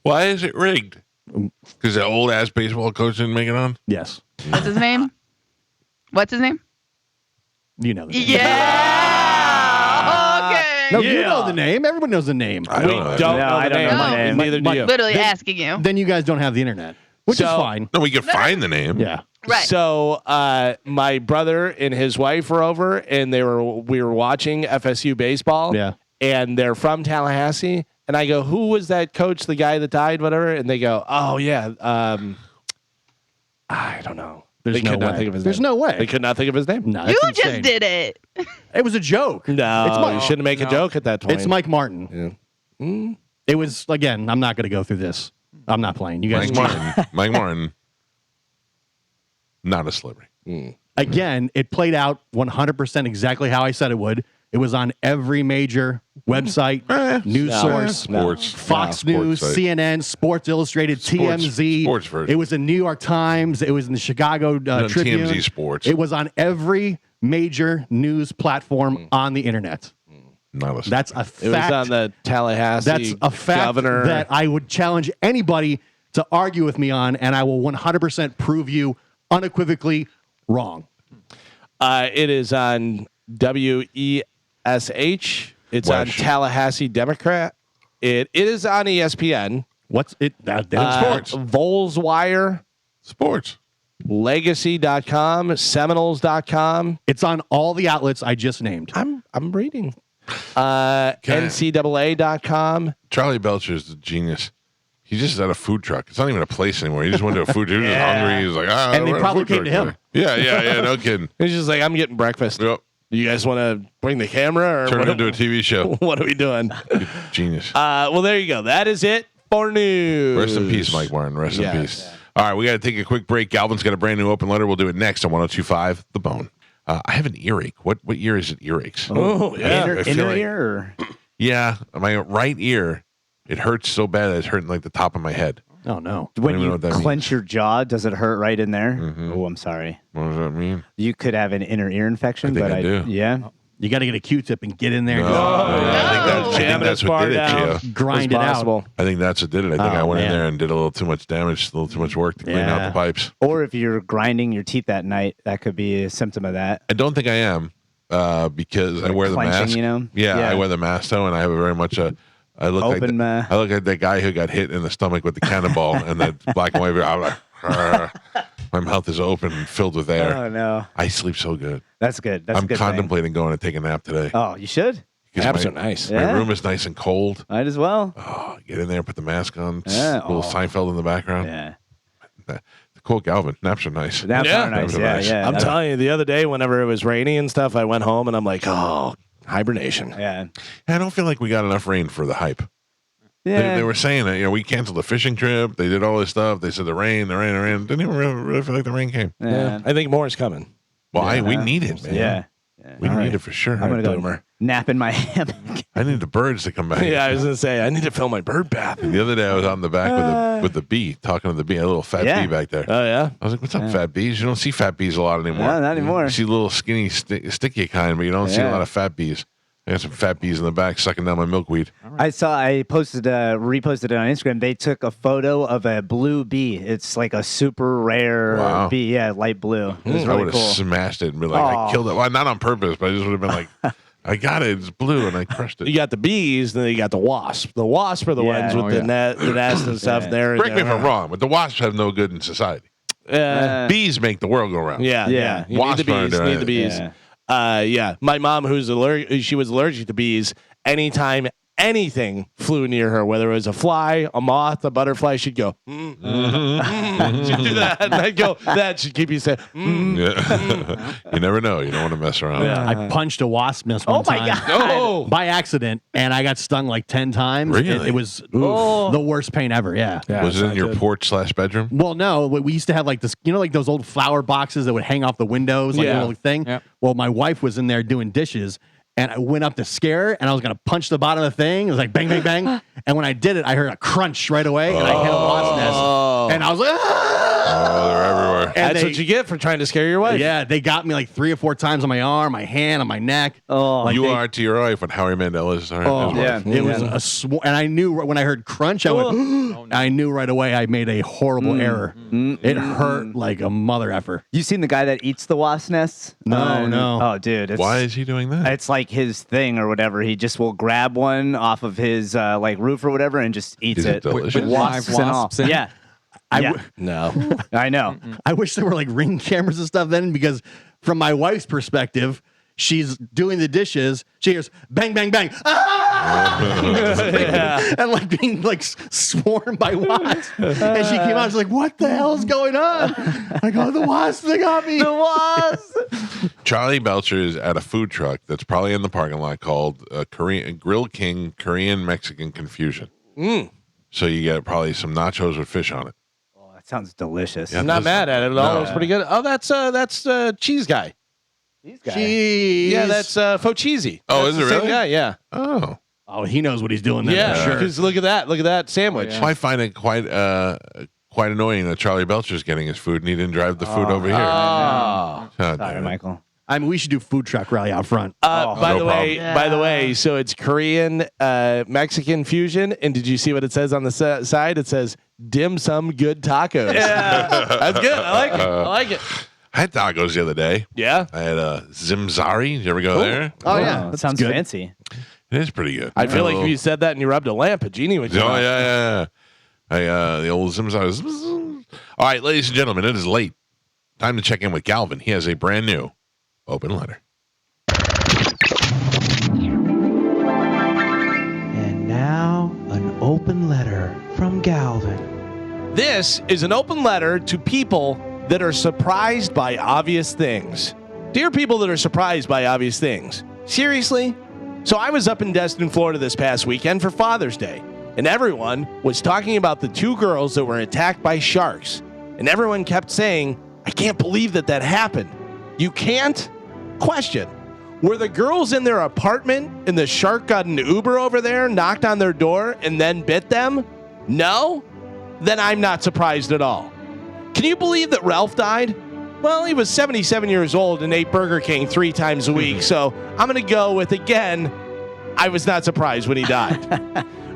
Why is it rigged? Because the old ass baseball coach didn't make it on? Yes. What's his name? What's his name? You know the name. Yeah. Okay. No, you know the name. Everyone knows the name. I don't know. Don't No, know I the don't know name. the name. Neither do you. Literally asking you. Then you guys don't have the internet, which is So- fine. No, we can find the name. Yeah. Right. So my brother and his wife were over, and we were watching FSU baseball. Yeah. And they're from Tallahassee, and I go, "Who was that coach? The guy that died, whatever?" And they go, "Oh yeah, I don't know." There's They no could not way. think of his There's name. no way. They could not think of his name. No, that's You insane. just did it. It was a joke. No, It's Mike- you shouldn't make a joke at that point. It's Mike Martin. Yeah. It was, again, I'm not going to go through this. I'm not playing. You guys, Mike Martin, not a celebrity. again, it played out 100% exactly how I said it would. It was on every major website, news source, Sports. Fox No, News, sports site. CNN, Sports Illustrated, TMZ. sports version. It was in New York Times. It was in the Chicago on Tribune. TMZ Sports. It was on every major news platform on the internet. Not a That's a It was fact. on the Tallahassee That's a fact governor. that I would challenge anybody to argue with me on, and I will 100% prove you unequivocally wrong. It is on WESH. It's on Wesh. Tallahassee Democrat. It is on ESPN. What's it? That, Sports. Volkswire, sports. Legacy.com, Seminoles.com. It's on all the outlets I just named. I'm reading. NCAA.com. Charlie Belcher's the genius. He just is at a food truck. It's not even a place anymore. He just went to a food truck. He was just hungry. He was like, And they we're at a probably food came truck to him. today. Yeah. No kidding. He's just like, I'm getting breakfast. Yep. You guys want to bring the camera or Turned what, into a TV show. what are we doing? Genius. Well, there you go. That is it for news. Rest in peace, Mike Martin. Rest Yes. in peace. All right, we got to take a quick break. Galvin's got a brand new open letter. We'll do it next on 102.5 The Bone. I have an earache. What year is it earaches? Oh, yeah. I feel Inner like- ear? Or? Yeah, my right ear, it hurts so bad that it's hurting like the top of my head. Oh, no. When even know you what that clench your jaw, does it hurt right in there? Mhm. Oh, I'm sorry. What does that mean? You could have an inner ear infection, I think but I do. Yeah. You got to get a Q-tip and get in there and No, I think Jamming that's as what far did it, down. Gio. grind it out. I think that's what did it. I think Oh, I went in man. there and did a little too much damage, a little too much work to clean out Yeah. the pipes. Or if you're grinding your teeth at night, that could be a symptom of that. I don't think I am because I Like wear the clenching, mask. you know? Yeah, Yeah. I wear the mask though, and I have a very much a. I look Open, like I look like that guy who got hit in the stomach with the cannonball and that black and white. I'm like, "Arr." My mouth is open and filled with air. Oh, no. I sleep so good. That's good. That's a I'm good contemplating going to take a nap today. Oh, you should. 'Cause Naps my, are nice. My Yeah. room is nice and cold. Might as well. Oh, get in there, put the mask on. Yeah. Little Oh. Seinfeld in the background. Yeah. The quote Galvin. Naps are nice. Naps Yeah. are nice. Naps are Yeah, nice. yeah. I'm telling you, the other day, whenever it was rainy and stuff, I went home and I'm like, oh, hibernation. Yeah. I don't feel like we got enough rain for the hype. Yeah. They were saying that, we canceled the fishing trip. They did all this stuff. They said the rain. Didn't even really feel like the rain came. Yeah. I think more is coming. Well, we need it, man. Yeah. We need it for sure. I'm going to go Boomer. nap in my hammock. I need the birds to come back. Yeah, I was gonna say I need to fill my bird bath. The other day I was out in the back with the bee, talking to the bee, a little fat Yeah. bee back there. Oh yeah. I was like, "What's up, fat bees? You don't see fat bees a lot anymore. No, not anymore. You see little skinny, sticky kind, but you don't see a Yeah. lot of fat bees. I got some fat bees in the back sucking down my milkweed. I reposted it on Instagram. They took a photo of a blue bee. It's like a super rare Wow. bee. Yeah, light blue. It was I really would have cool. smashed it and been like, I Aw. killed it. Well, not on purpose, but I just would have been like, I got it. It's blue, and I crushed You it. got the bees, then you got the wasp. The wasp are the Yeah. ones with Oh, the yeah. the nest and stuff Yeah. there. Correct me if I'm wrong, but the wasps have no good in society. Bees make the world go round. Yeah, Yeah. yeah. You Wasps need the aren't bees. doing Need the bees. Yeah. My mom, who's allergic, she was allergic to bees. Anytime anything flew near her, whether it was a fly, a moth, a butterfly, she'd go. She'd do that, and I'd go. That should keep you saying. Yeah. You never know. You don't want to mess around. I punched a wasp nest one my time. God. Oh, By accident, and I got stung like 10 times. Really? It was the worst pain ever. Yeah. Was it in your porch/bedroom? Well, no, we used to have like this, like those old flower boxes that would hang off the windows, like Yeah. a little thing. Yep. Well, my wife was in there doing dishes, and I went up to scare her, and I was gonna punch the bottom of the thing. It was like bang, bang, bang, and when I did it, I heard a crunch right away, and I hit a wasp nest, and I was like, Oh, they're everywhere. That's what you get for trying to scare your wife. yeah, they got me like 3 or 4 times on my arm, my hand, on my neck. Oh, Like You they- are to your wife what Howie Mandel is to her. Oh, his wife. yeah. It was a and I knew when I heard crunch, I went. I knew right away I made a horrible error. It hurt like a mother effer. you seen the guy that eats the wasp nests? No. Oh, dude. Why is he doing that? It's like his thing or whatever. He just will grab one off of his like roof or whatever and just eats Is it it. delicious? With Wasps live and all. wasps in it? Yeah. I Yeah. w- No. I know. I wish there were like Ring cameras and stuff then, because from my wife's perspective, she's doing the dishes. She hears bang, bang, bang, and like being like swarmed by wasps. And she came out, she's like, "What the hell's going on?" I go, "The wasps, they got me." The wasp. Charlie Belcher is at a food truck that's probably in the parking lot called Korean Grill King Korean Mexican Confusion. So you get probably some nachos with fish on it. Oh, that sounds delicious. Yeah. I'm not mad at it at all. No. It's pretty good. Oh, that's cheese guy. These guys. Jeez. Yeah, that's Faux Cheesy. Oh, That's is it the same really? guy, yeah. Oh, Oh, he knows what he's doing. Then Yeah, for sure. because look at that sandwich. well, I find it quite annoying that Charlie Belcher's getting his food and he didn't drive the food over here. Oh. God Sorry, damn it. Michael. I mean, we should do food truck rally out front. By No the way, problem. by the way, so it's Korean Mexican fusion, and did you see what it says on the side? It says dim sum good tacos. Yeah, that's good. I like it. I like it. I had tacos the other day. Yeah, I had Zimzari. Did you ever go there? Oh yeah, that that's sounds good. fancy. It is pretty good. I feel like Oh. if you said that and you rubbed a lamp, a genie would come Oh out. yeah. The old Zimzari. All right, ladies and gentlemen, it is late. Time to check in with Galvin. He has a brand new open letter. And now, an open letter from Galvin. This is an open letter to people that are surprised by obvious things. Dear people that are surprised by obvious things, seriously? So I was up in Destin, Florida this past weekend for Father's Day, and everyone was talking about the 2 girls that were attacked by sharks. And everyone kept saying, I can't believe that happened. You can't? Question. Were the girls in their apartment and the shark got an Uber over there, knocked on their door, and then bit them? No? Then I'm not surprised at all. Can you believe that Ralph died? Well, he was 77 years old and ate Burger King 3 times a week, so I'm going to go with, again, I was not surprised when he died.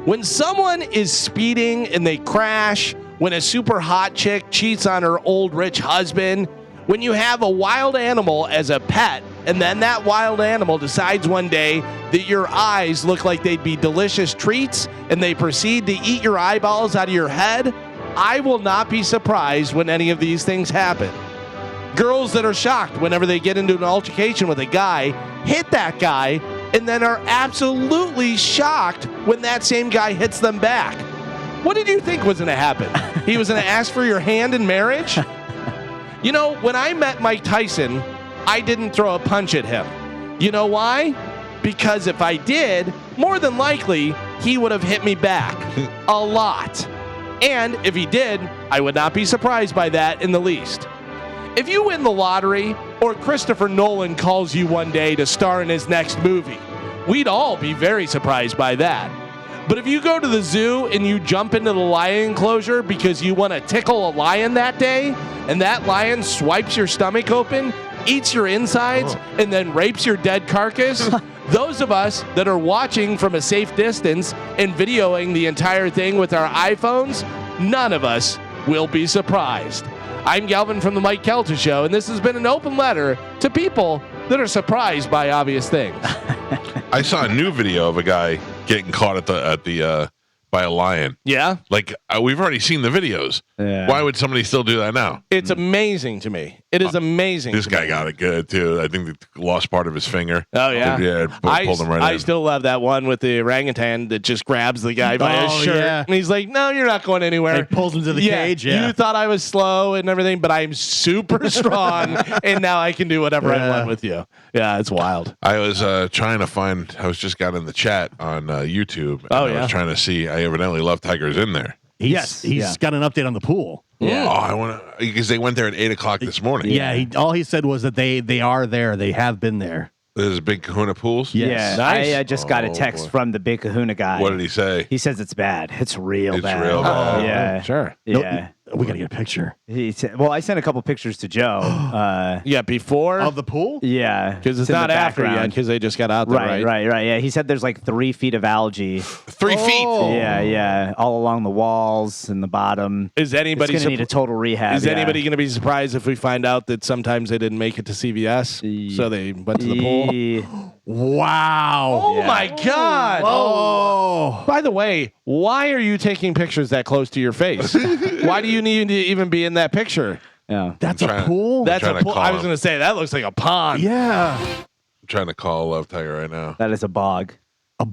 When someone is speeding and they crash, when a super hot chick cheats on her old rich husband, when you have a wild animal as a pet, and then that wild animal decides one day that your eyes look like they'd be delicious treats, and they proceed to eat your eyeballs out of your head, I will not be surprised when any of these things happen. Girls that are shocked whenever they get into an altercation with a guy, hit that guy, and then are absolutely shocked when that same guy hits them back. What did you think was going to happen? He was going to ask for your hand in marriage? You know, when I met Mike Tyson, I didn't throw a punch at him. You know why? Because if I did, more than likely, he would have hit me back. A lot. And if he did, I would not be surprised by that in the least. If you win the lottery, or Christopher Nolan calls you one day to star in his next movie, we'd all be very surprised by that. But if you go to the zoo and you jump into the lion enclosure because you want to tickle a lion that day, and that lion swipes your stomach open, eats your insides, and then rapes your dead carcass, those of us that are watching from a safe distance and videoing the entire thing with our iPhones, none of us will be surprised. I'm Galvin from the Mike Calta Show, and this has been an open letter to people that are surprised by obvious things. I saw a new video of a guy getting caught at the by a lion. Yeah? Like we've already seen the videos. Yeah. Why would somebody still do that now? It's amazing to me. It is amazing. This to guy me. got it good too. I think they lost part of his finger. Oh, yeah? Yeah, pulled him right I in. still love that one with the orangutan that just grabs the guy by his Oh, shirt. yeah. And he's like, no, you're not going anywhere. And pulls him to the cage. Yeah. You thought I was slow and everything, but I'm super strong, and now I can do whatever I Yeah. want with you. Yeah, it's wild. I was trying to find. I was just got in the chat on YouTube. And Oh, I yeah. was trying to see. I evidently love Tiger's in there. He's got an update on the pool. Yeah. Oh, I want to because they went there at 8:00 this morning. Yeah, all he said was that they are there. They have been there. There's Big Kahuna Pools. Yes. Yeah, Nice. I just got a Oh, text boy. from the Big Kahuna guy. What did he say? He says it's bad. It's real It's bad. real bad. Yeah, Sure. yeah. We got to get a picture He said, well, I sent a couple pictures to Joe. Yeah, before of the pool. Yeah, because it's in the not after yet background. because they just got out there, Right. Yeah, he said there's like 3 feet of algae. 3 feet. Oh. Yeah, all along the walls and the bottom. Is anybody It's gonna need a total rehab. Is yeah. anybody going to be surprised if we find out that sometimes they didn't make it to CVS, so they went to the pool? Yeah. Wow. Oh my God! Oh. By the way, why are you taking pictures that close to your face? Why do you need to even be in that picture? Yeah. That's I'm a trying- pool. That's trying a to pool. call I was him. going to say that looks like a pond. yeah. I'm trying to call Love Tiger right now. That is a bog. A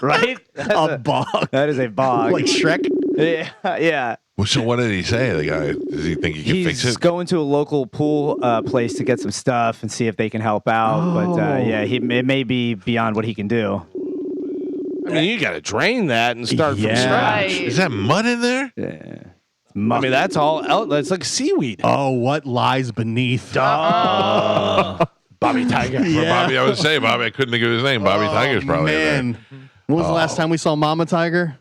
Right? a bog. That is a bog. Like Shrek. yeah. Well, so what did he say? The guy, does he think he can fix He's it? going to a local pool place to get some stuff and see if they can help out. But yeah, it may be beyond what he can do. I mean, you got to drain that and start from Yeah. scratch. Right. Is that mud in there? Yeah. I mean, that's all. That's like seaweed. Oh, what lies beneath? Bobby Tiger. For Bobby, I would say Bobby. I couldn't think of his name. Bobby Tiger's probably in there. Man. When was the last time we saw Mama Tiger?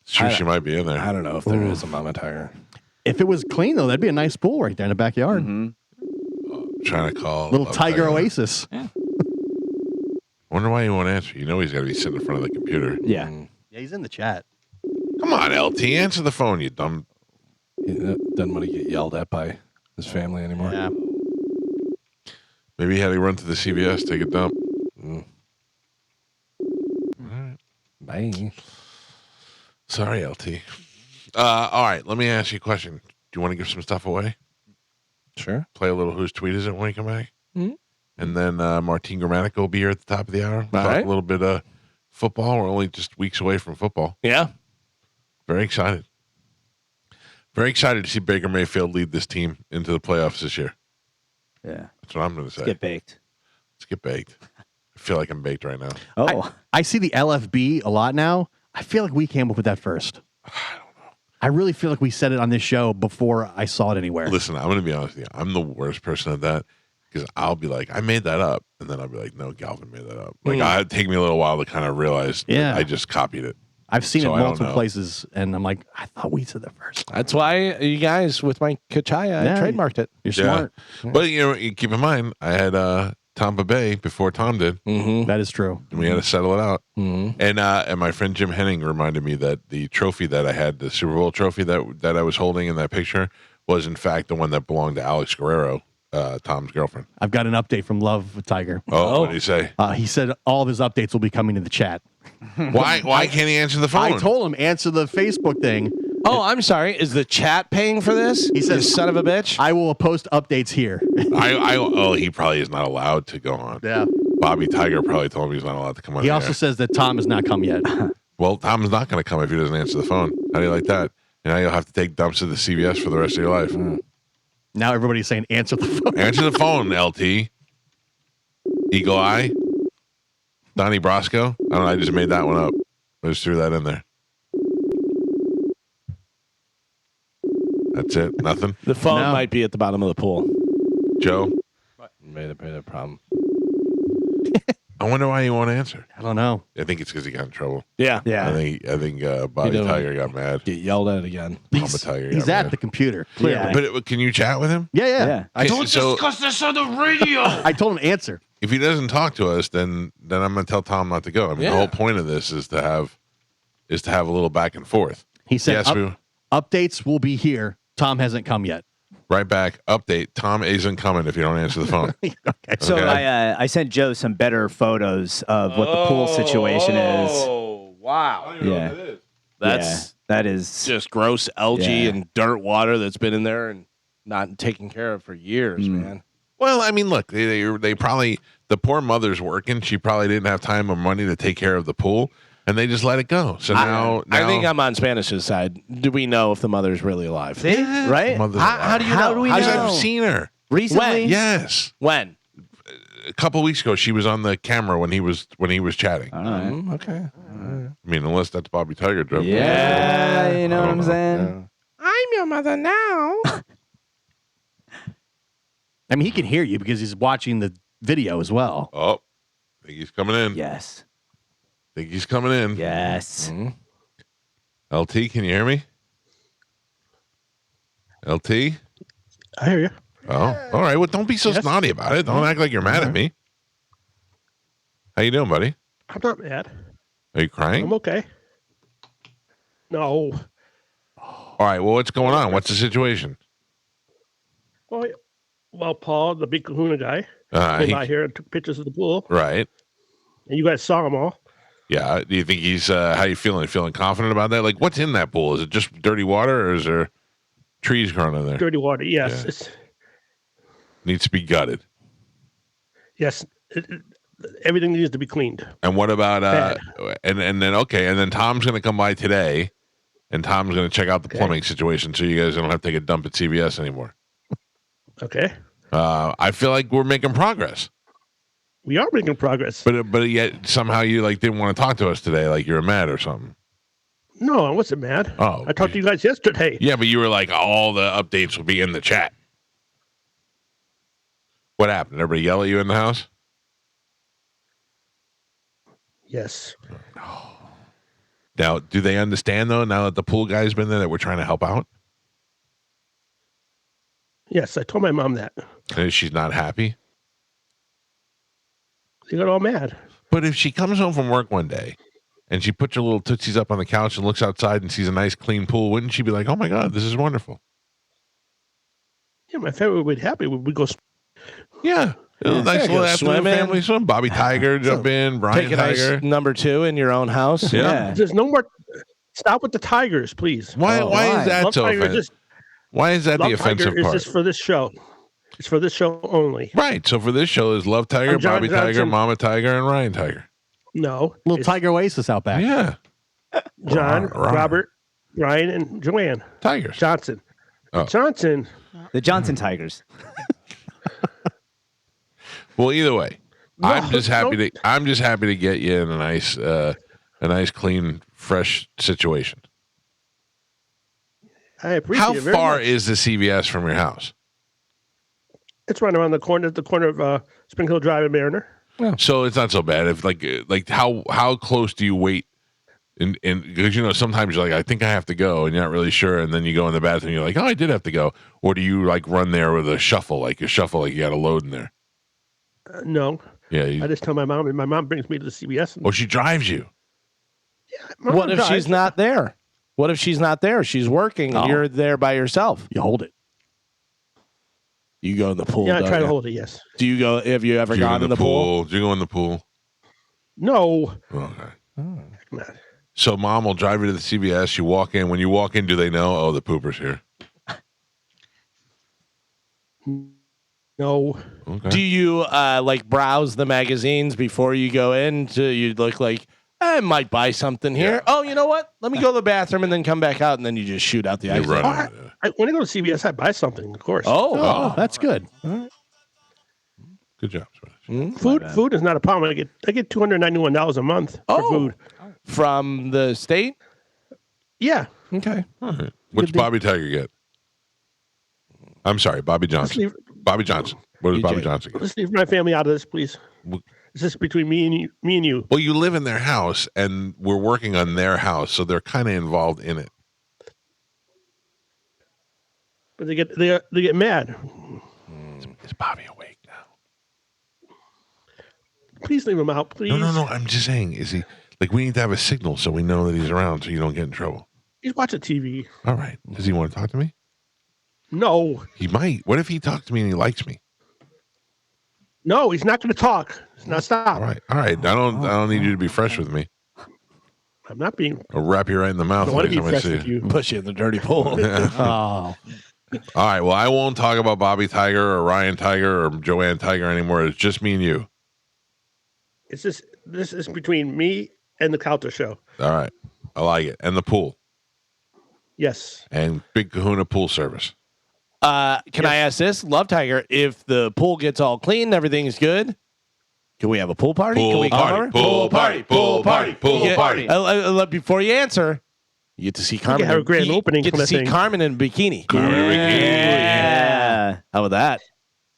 It's true, she might be in there. I don't know if there is a mama tiger. If it was clean though, that'd be a nice pool right there in the backyard. Trying to call Little Love Tiger Oasis. Wonder why he won't answer. You know he's got to be sitting in front of the computer. Yeah. Yeah, he's in the chat. Come on, LT, answer the phone, you dumb. He doesn't want to get yelled at by his family anymore. Yeah. Maybe he had to run to the CVS, take a dump. Bye. Sorry, LT. All right, let me ask you a question. Do you want to give some stuff away? Sure. Play a little Whose Tweet Is It when you come back? Mhm. And then Martin Gramatica will be here at the top of the hour. Talk right. a little bit of football. We're only just weeks away from football. Yeah. Very excited. Very excited to see Baker Mayfield lead this team into the playoffs this year. Yeah. That's what I'm going to say. Get baked. Let's get baked. I feel like I'm baked right now. Oh. I see the LFB a lot now. I feel like we came up with that first. I don't know. I really feel like we said it on this show before I saw it anywhere. Listen, I'm going to be honest with you. I'm the worst person at that because I'll be like, I made that up. And then I'll be like, no, Galvin made that up. Like, it'd take me a little while to kind of realize that Yeah. I just copied it. I've seen So it I don't multiple know. places, and I'm like, I thought we said that first. That's why you guys with my Kachaya, Yeah. I trademarked it. You're smart. But, you know, you keep in mind, I had Tampa Bay before Tom did. Mm-hmm. That is true. And we had to settle it out. Mm-hmm. And my friend Jim Henning reminded me that the trophy that I had, the Super Bowl trophy that I was holding in that picture, was in fact the one that belonged to Alex Guerrero, Tom's girlfriend. I've got an update from Love Tiger. Oh, what did he say? He said all of his updates will be coming to the chat. Why can't he answer the phone? I told him answer the Facebook thing. Oh, I'm sorry. Is the chat paying for this? He says, "You son of a bitch." I will post updates here. He probably is not allowed to go on. Yeah. Bobby Tiger probably told him he's not allowed to come on. He the also air. says that Tom has not come yet. Well, Tom's not going to come if he doesn't answer the phone. How do you like that? And now you'll have to take dumps at the CVS for the rest of your life. Now everybody's saying answer the phone. Answer the phone, LT. Eagle Eye. Donnie Brasco. I don't know. I just made that one up. I just threw that in there. That's it. Nothing. The phone No. might be at the bottom of the pool. Joe. Made a problem. I wonder why he won't answer. I don't know. I think it's because he got in trouble. Yeah. Yeah. I think Bobby didn't Tiger got mad. Get yelled at again. Bobby Tiger He's got at mad. the computer. Clearly. Yeah. But can you chat with him? Yeah, yeah. Yeah. I told this on the radio. I told him answer. If he doesn't talk to us, then I'm going to tell Tom not to go. I mean, Yeah. the whole point of this is to have a little back and forth. He said Yes, updates will be here. Tom hasn't come yet. right back. Update: Tom isn't coming if you don't answer the phone. Okay. So Okay. I sent Joe some better photos of what the pool situation is. Oh, wow. Yeah. That's Yeah, that is just gross algae Yeah. and dirt water that's been in there and not taken care of for years, man. Well, I mean, look, they probably, the poor mother's working. She probably didn't have time or money to take care of the pool, and they just let it go. So now I think I'm on Spanish's side. Do we know if the mother's really alive? right. mother's How do you How know? do we How Because know? I've seen her. Recently, Yes, When? a couple weeks ago, she was on the camera when he was chatting. All right. Okay. I mean, unless that's Bobby Tiger drove. Yeah, you know I what don't I'm know. saying. I'm your mother now. I mean, he can hear you because he's watching the video as well. Oh, think he's coming in. Yes. Think he's coming in. Yes. LT, can you hear me? LT? I hear you. Oh, all right. Well, don't be so snotty about it. Don't act like you're mad at me. How you doing, buddy? I'm not mad. Are you crying? I'm okay. No. All right. Well, what's going on? What's the situation? Well, Paul, the big kahuna guy, came by here and took pictures of the pool. Right. And you guys saw them all. Yeah. Do you think he's, how you feeling? Feeling confident about that? Like, what's in that pool? Is it just dirty water or is there trees growing in there? Dirty water, yes. Yeah. It's, Needs to be gutted. yes. Everything needs to be cleaned. And what about, and then Tom's going to come by today and Tom's going to check out the plumbing situation so you guys don't have to take a dump at CVS anymore. Okay. I feel like we're making progress. We are making progress. But yet somehow you like didn't want to talk to us today, like you're mad or something. No, I wasn't mad. Oh, I talked to you guys yesterday. Yeah, but you were like, all the updates will be in the chat. What happened? Everybody yell at you in the house? Yes. Now, do they understand though? Now that the pool guy's been there, that we're trying to help out. Yes, I told my mom that. And she's not happy. They got all mad. But if she comes home from work one day and she puts her little tootsies up on the couch and looks outside and sees a nice clean pool, wouldn't she be like, "Oh my God, this is wonderful"? Yeah, my family would be happy. We'd go. Yeah. A nice little afternoon swim in. family swim. Bobby Tiger jump in. Brian Take a nice Tiger. number 2 in your own house. Yeah. There's no more. Stop with the tigers, please. Why is that Love so Tiger is offensive? just, Why is that the Love offensive Tiger part? is just for this show. It's for this show only. Right. So for this show is Love Tiger, I'm John Bobby Tiger, Johnson. Mama Tiger, and Ryan Tiger. No. Little it's Tiger Oasis out back. Yeah. John, Rah. Robert, Ryan, and Joanne Tigers. Johnson. Oh. Johnson. The Johnson Tigers. Well, either way, No, I'm just happy no. to get you in a nice, clean, fresh situation. I appreciate How it very far much. is the CVS from your house? It's right around the corner. At the corner of Spring Hill Drive and Mariner. So it's not so bad. If like how close do you wait? And because sometimes you're like, I think I have to go, and you're not really sure, and then you go in the bathroom, and you're like, oh, I did have to go, or do you like run there with a shuffle, like you got a load in there? No. Yeah. I just tell my mom, and my mom brings me to the CVS. And, She drives you. my What mom if drives. she's not there? What if she's not there? She's working and Oh. you're there by yourself. You hold it. You go in the pool. Yeah, I don't try to you? hold it. Yes. Do you go? Have you ever Do you go gone in the pool? Do you go in the pool? No. Okay. Heck not. So mom will drive you to the CVS. You walk in. When you walk in, do they know? Oh, the pooper's here. No. Okay. Do you like browse the magazines before you go in? You look like I might buy something here. Yeah. Oh, you know what? Let me go to the bathroom and then come back out, and then you just shoot out the You ice. run Oh, out, yeah. when I go to CVS, I buy something, of course. Oh, That's good. Good job, Spanish. Food is not a problem. I get $291 a month for food. from the state. Yeah. Okay. All right. What's Bobby Tiger get? I'm sorry, Bobby Johnson. leave- Bobby Johnson. What does Bobby Johnson get? Let's leave my family out of this, please. Well- Is this between me and you? Well, you live in their house, and we're working on their house, so they're kind of involved in it. But they get mad. Is Bobby awake now? Please leave him out, please. No. I'm just saying, is he like? We need to have a signal so we know that he's around, so you don't get in trouble. He's watching TV. All right. Does he want to talk to me? No. He might. What if he talks to me and he likes me? No, he's not going to talk. Now stop. All right. I don't need you to be fresh with me. I'm not being. I'll wrap you right in the I mouth don't want to next be time I fresh see with you. you. Push you in the dirty pool. Oh, All right. Well, I won't talk about Bobby Tiger or Ryan Tiger or Joanne Tiger anymore. It's just me and you. It's just this is between me and the Calta Show. All right. I like it. And the pool. Yes. And Big Kahuna Pool Service. Can I ask this, Love Tiger? If the pool gets all clean, everything's good. Can we have a pool party? Can we come over? Pool party. Pool party. Pool Yeah. party. Before you answer, you get to see Carmen. have a grand opening Get kind to of see thing. Carmen in bikini. Carmen in bikini. Yeah. How about that?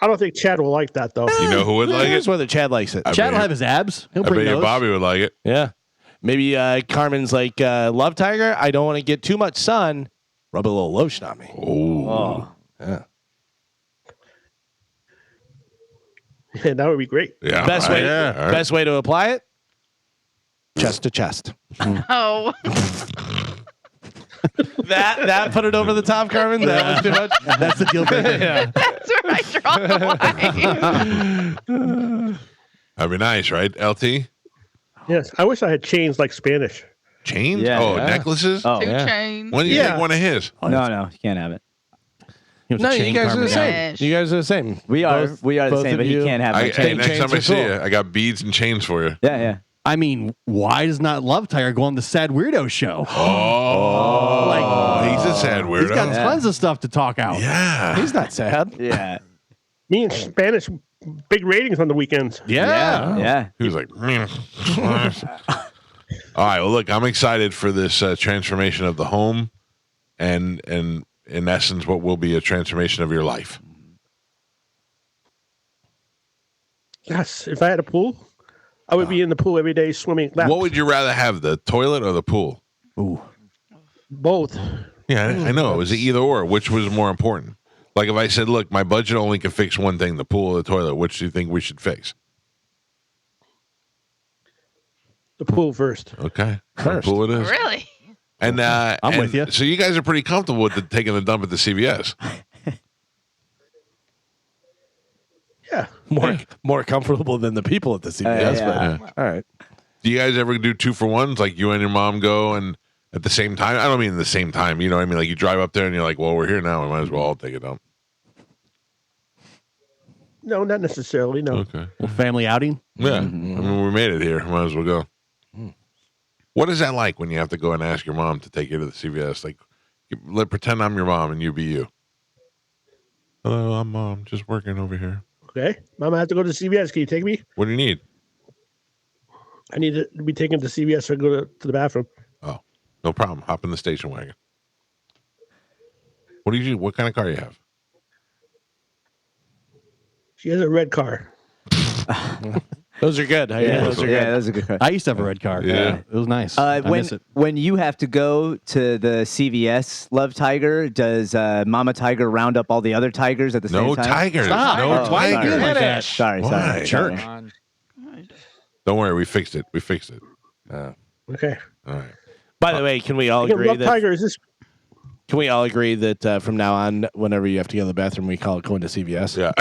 I don't think Chad will like that though. You know who would like Here's it? whether Chad likes it. I Chad will bet- have his abs. He'll I bring bet you those. Bobby would like it. Yeah. Maybe Carmen's like, Love Tiger, I don't want to get too much sun. Rub a little lotion on me. Oh, Yeah. Yeah, that would be great. yeah. Best all way right. All right. best way to apply it? Chest to chest. Oh, That put it over the top, Carmen? That was too much? That's the deal breaker. Yeah. that's where I draw the line. That'd be nice, right? LT Yes, I wish I had chains like Spanish. chains. Yeah. Oh, Yeah. necklaces. Oh, Two yeah. chains. When do you Yeah. take one of his? no, you can't have it. He was a No, you chain guys are Carmen the guy. same. Yes. You guys are the same. We are Both- the both same, of but he you. can't have my Hey, chain. next chains time I are see cool. you, I got beads and chains for you. Yeah. I mean, why does not Love Tiger go on the Sad Weirdo show? Oh, Like- he's a sad weirdo. He's got tons of stuff to talk out. yeah. He's not sad. Yeah. Me and Spanish, big ratings on the weekends. Yeah. Yeah. He was like, all right. Well, look, I'm excited for this transformation of the home, and in essence, what will be a transformation of your life. Yes, if I had a pool, I would be in the pool every day swimming. Laps. What would you rather have, the toilet or the pool? Ooh. Both. Yeah, I know. It was either or. Which was more important? Like if I said, look, my budget only can fix one thing, the pool or the toilet, which do you think we should fix? The pool first. Okay. First. The pool it is. Really? And I'm with you. So you guys are pretty comfortable with taking the dump at the CVS. Yeah. More comfortable than the people at the CVS. yeah. But, all right. Do you guys ever do 2-for-1s? Like you and your mom go and at the same time? I don't mean the same time. You know what I mean? Like you drive up there and you're like, well, we're here now. We might as well all take a dump. No, not necessarily. No. Okay. A family outing. Yeah. I mean, we made it here. Might as well go. What is that like when you have to go and ask your mom to take you to the CVS? Like, pretend I'm your mom and you be you. Hello, I'm mom. Just working over here. Okay. Mom, I have to go to CVS. Can you take me? What do you need? I need to be taken to CVS or go to the bathroom. Oh, no problem. Hop in the station wagon. What do you do? What kind of car you have? She has a red car. Those are good. Yeah, Those are good. yeah, that's a good question. I used to have a red car. Yeah. It was nice. I when miss it. when you have to go to the CVS Love Tiger, does Mama Tiger round up all the other tigers at the No same time? tigers. Stop. No Oh, Why are you sorry. doing like that? Sorry, Why? sorry. Jerk. sorry. On. Don't worry. We fixed it. We fixed it. Okay. All right. By the way, can we all Again, agree Love that Tiger is this. can we all agree that from now on, whenever you have to go to the bathroom, we call it going to CVS? Yeah.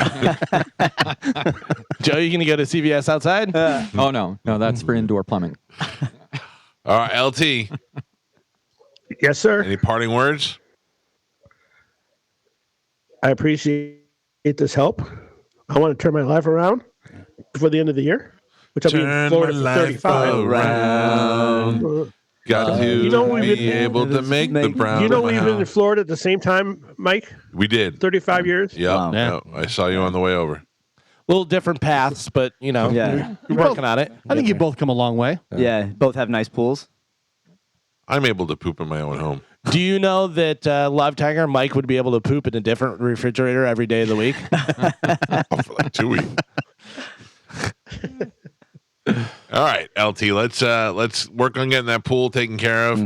Joe, you gonna go to CVS outside? Oh no, that's for indoor plumbing. All right, LT. Yes, sir. Any parting words? I appreciate this help. I want to turn my life around before the end of the year, which I'll be in Turn Florida my for life 35. around. Got to You know we've be been- able to make the brown. You know of my we've been in house. Florida at the same time, Mike. We did. 35 years. Yep. Wow. Yep. I saw you on the way over. Little different paths, but Yeah. we're working on it. I think you both come a long way. Yeah, both have nice pools. I'm able to poop in my own home. Do you know that Love Tiger Mike would be able to poop in a different refrigerator every day of the week? Oh, for like 2 weeks. All right, LT. Let's work on getting that pool taken care of.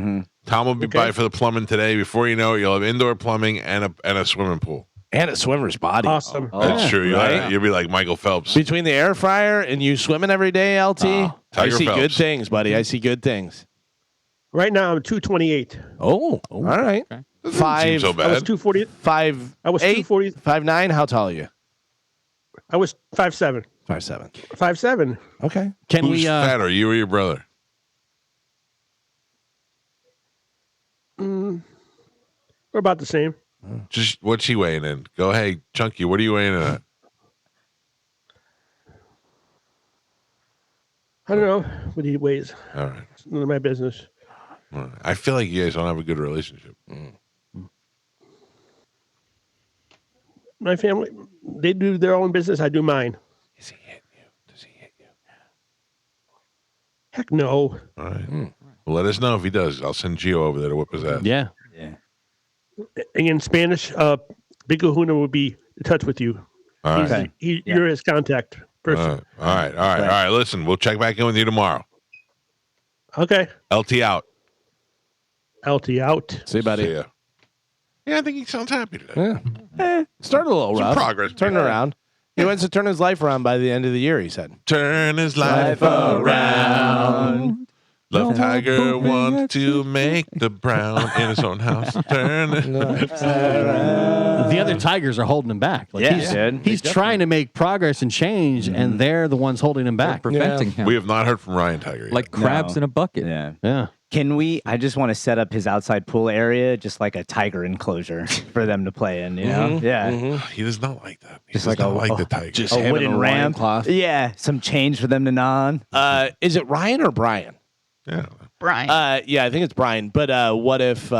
Tom will be by for the plumbing today. Before you know it, you'll have indoor plumbing and a swimming pool. And a swimmer's body. Awesome. That's true. right? You'll be like Michael Phelps. Between the air fryer and you swimming every day, LT, I Tiger see good Phelps. things, buddy. I see good things. Right now I'm 228. Oh, all right. Doesn't Five, seem so I was bad. 240. 5'8", I was 240. 5'9". How tall are you? I was 5'7". 5'7". 5'7". Okay. Can Who's we? fatter, you or your brother? We're about the same. Just what's he weighing in? Go, hey, Chunky, what are you weighing in at? I don't know what he weighs. All right. It's none of my business. All right. I feel like you guys don't have a good relationship. My family, they do their own business. I do mine. Is he hitting you? Does he hit you? Heck no. All right. Well, let us know if he does. I'll send Gio over there to whip his ass. Yeah. Yeah. And in Spanish, Big Kahuna will be in touch with you. All right. Okay. You're his contact person. All right. Listen, we'll check back in with you tomorrow. Okay. LT out. LT out. See you, buddy. See ya. Yeah, I think he sounds happy today. Yeah. Started a little Some rough. progress. Turned around. He wants to turn his life around by the end of the year, he said. Turn his life around. Love Tiger wants to make the brown in his own house. Turn it. The other Tigers are holding him back. Like Yeah, he's trying to make progress and change, and they're the ones holding him back. Preventing him. We have not heard from Ryan Tiger yet. Like crabs No. in a bucket. Yeah. Yeah. Can we? I just want to set up his outside pool area, just like a tiger enclosure for them to play in. You know? Yeah. He does not like that. He Just does like not a- like the Tiger. Just A him in wooden a ramp. loincloth. Yeah. Some change for them to gnaw on. Is it Ryan or Brian? Yeah. Brian. Yeah, I think it's Brian. But what if we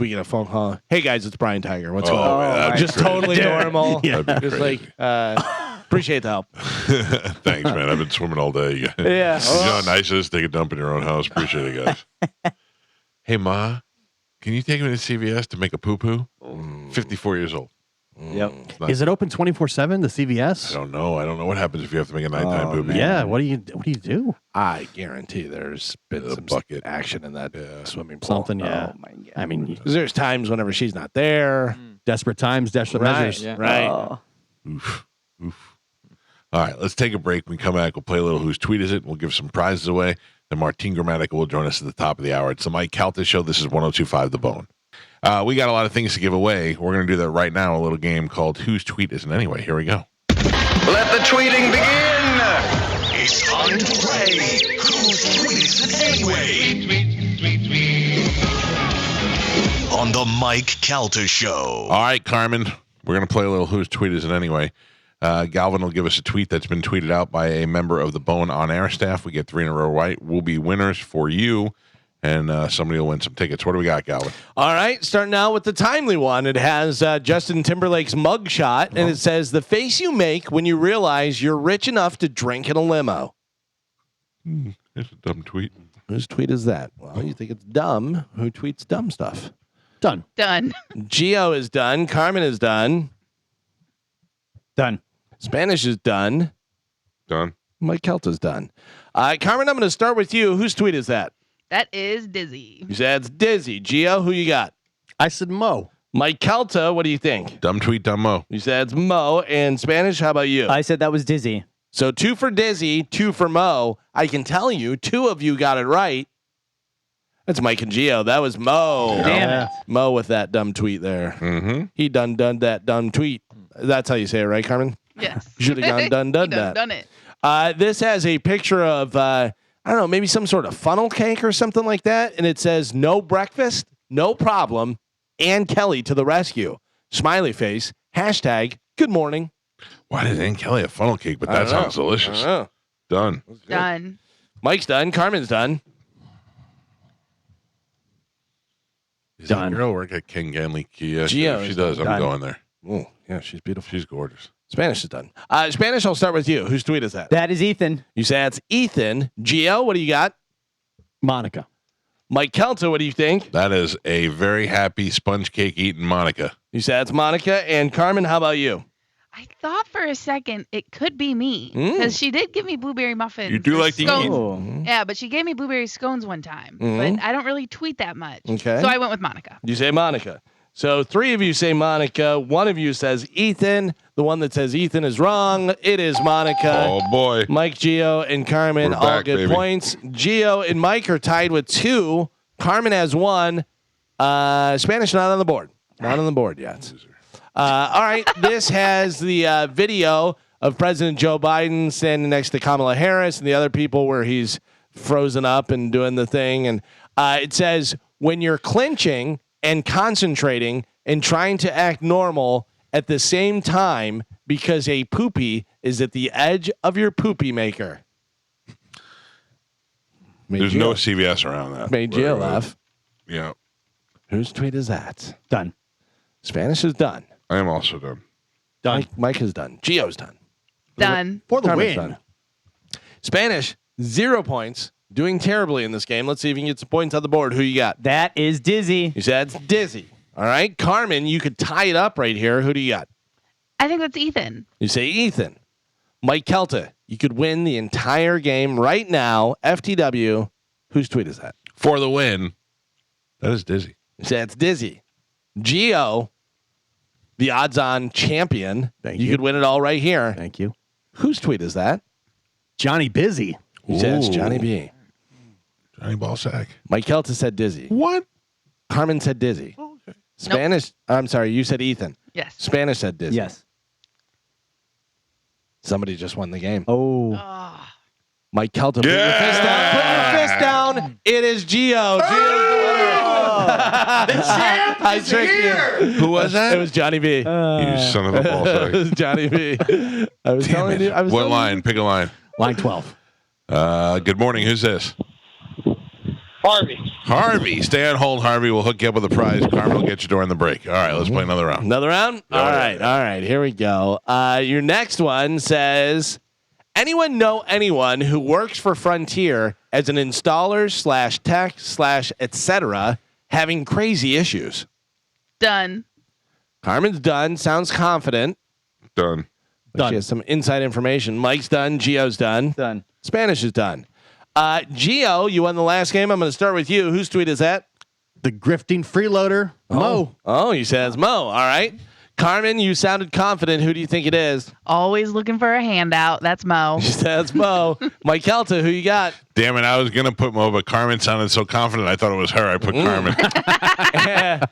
get a phone call? Hey guys, it's Brian Tiger. What's going on? man, that'd be Just crazy. totally normal. That'd be Just crazy. like appreciate the help. Thanks, man. I've been swimming all day. You Yeah. know how nice it is to take a dump in your own house. Appreciate it, guys. Hey, Ma, can you take me to CVS to make a poo-poo? 54 years old. Yep. It's not- Is it open 24/7? The I CVS? don't know. I don't know what happens if you have to make a nighttime Oh, poo-poo. man. Yeah. What do you do? I guarantee there's been A some bucket. action in that Yeah. swimming pool. Something. Yeah. Oh my god. I mean, 'Cause there's times whenever she's not there. desperate times, desperate Right. measures. Yeah. Right. Oh. Oof. All right, let's take a break. When we come back, we'll play a little Whose Tweet Is It? We'll give some prizes away. Then Martine Grammatica will join us at the top of the hour. It's the Mike Calta Show. This is 102.5 The Bone. We got a lot of things to give away. We're going to do that right now, a little game called Whose Tweet Is It Anyway? Here we go. Let the tweeting begin. It's time to play. Whose tweet is it anyway? On the Mike Calta Show. All right, Carmen, we're going to play a little Whose Tweet Is It Anyway? Galvin will give us a tweet that's been tweeted out by a member of the Bone on air staff. We get 3 in a row right. We'll be winners for you, and somebody will win some tickets. What do we got, Galvin? All right, starting out with the timely one. It has Justin Timberlake's mugshot, and it says, "The face you make when you realize you're rich enough to drink in a limo." It's a dumb tweet. Whose tweet is that? Well, you think it's dumb. Who tweets dumb stuff? Done. Done. Gio is done. Carmen is done. Done. Spanish is done. Done. Mike Kelta's done. Carmen, I'm going to start with you. Whose tweet is that? That is Dizzy. You said it's Dizzy. Gio, who you got? I said Mo. Mike Kelta, what do you think? Dumb tweet, dumb Mo. You said it's Mo. And Spanish, how about you? I said that was Dizzy. So 2 for Dizzy, 2 for Mo. I can tell you, 2 of you got it right. That's Mike and Gio. That was Mo. Damn it. Mo with that dumb tweet there. Mm-hmm. He done that dumb tweet. That's how you say it, right, Carmen? Yes. Should have done He that. done it. This has a picture of I don't know, maybe some sort of funnel cake or something like that, and it says "No breakfast, no problem." Ann Kelly to the rescue. Smiley face. Hashtag Good morning. Why did Aunt Kelly have funnel cake? But that I don't sounds know. delicious. I don't know. Done. Done. Mike's done. Carmen's done. Does Done. that girl work at King Ganley Kia? Gio If she is does, I'm done. going there. Oh, yeah, she's beautiful. She's gorgeous. Spanish is done. Spanish, I'll start with you. Whose tweet is that? That is Ethan. You say that's Ethan. Gio, what do you got? Monica. Mike Kelta, what do you think? That is a very happy sponge cake eating Monica. You say that's Monica. And Carmen, how about you? I thought for a second it could be me Mm. because she did give me blueberry muffins. You do or like to eat. scones. Oh. Yeah, but she gave me blueberry scones one time. Mhm. But I don't really tweet that much. Okay. So I went with Monica. You say Monica. So 3 of you say Monica. 1 of you says Ethan. The one that says Ethan is wrong. It is Monica. Oh, boy. Mike, Gio, and Carmen We're all back, get baby. points. Gio and Mike are tied with 2. Carmen has 1. Spanish not on the board. Not on the board yet. All right. This has the video of President Joe Biden standing next to Kamala Harris and the other people where he's frozen up and doing the thing. And it says, when you're clinching and concentrating and trying to act normal at the same time because a poopy is at the edge of your poopy maker. Made There's Gio- no CVS around that. Made Gio laugh. Yeah. Whose tweet is that? Done. Spanish is done. I am also done. Done. Mike is done. Gio's done. Done. For the Carmen's win. done. Spanish, 0 points. Doing terribly in this game. Let's see if you can get some points on the board. Who you got? That is Dizzy. You said it's Dizzy. All right. Carmen, you could tie it up right here. Who do you got? I think that's Ethan. You say Ethan. Mike Calta, you could win the entire game right now. FTW. Whose tweet is that? For the win. That is Dizzy. You say it's Dizzy. Geo, the odds-on champion. Thank You you. could win it all right here. Thank you. Whose tweet is that? Johnny Busy. You said it's Ooh. Johnny B. Johnny Ballsack. Mike Calta said Dizzy. What? Carmen said Dizzy. Okay. Spanish. I'm sorry. You said Ethan. Yes. Spanish said Dizzy. Yes. Somebody just won the game. Oh. Oh. Mike Calta, put your fist down. Put your fist down. It is Geo. Geo's the winner. I tricked you. Who was that? It was Johnny B. you son of a It ballsack. was Johnny B. I was telling you. I was What telling line? Pick a line. Line 12. Good morning. Who's this? Harvey. Harvey. Stay on hold, Harvey. We'll hook you up with a prize. Carmen will get you during the break. All right, let's play another round. Another round? Oh, All yeah. right. All right. Here we go. Your next one says, anyone know anyone who works for Frontier as an installer / tech / etc. having crazy issues? Done. Carmen's done. Sounds confident. Done. She has some inside information. Mike's done. Geo's done. Done. Spanish is done. Geo, you won the last game. I'm going to start with you. Whose tweet is that? The grifting freeloader, Mo. Oh, you said it's Mo. All right. Carmen, you sounded confident. Who do you think it is? Always looking for a handout. That's Mo. She said it's Mo. Mike Calta, who you got? Damn it. I was going to put Mo, but Carmen sounded so confident. I thought it was her. I put Carmen.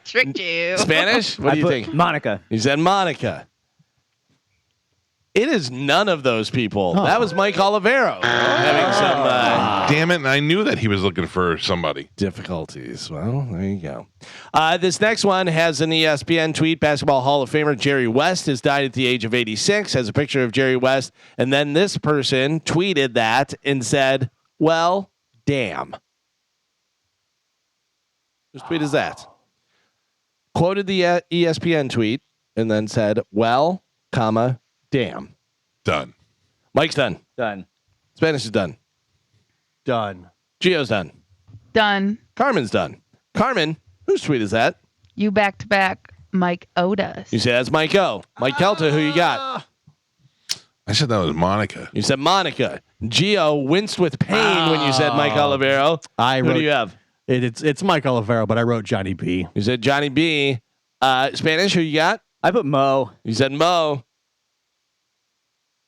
Tricked you. Spanish? What do you put think? Monica. You said Monica. It is none of those people. That was Mike Olivero having some Damn it. And I knew that he was looking for somebody. difficulties. Well, there you go. This next one has an ESPN tweet. Basketball Hall of Famer Jerry West has died at the age of 86. Has a picture of Jerry West. And then this person tweeted that and said, well, damn. Whose tweet is that? Quoted the ESPN tweet and then said, well, comma, damn. Done. Mike's done. Done. Spanish is done. Done. Geo's done. Done. Carmen's done. Carmen, whose tweet is that? You back to back Mike Otis. You said that's Mike O. Mike Calta, who you got? I said that was Monica. You said Monica. Geo winced with pain when you said Mike Olivero. I Who wrote, do you have? It's Mike Olivero, but I wrote Johnny B. You said Johnny B. Spanish, who you got? I put Mo. You said Mo.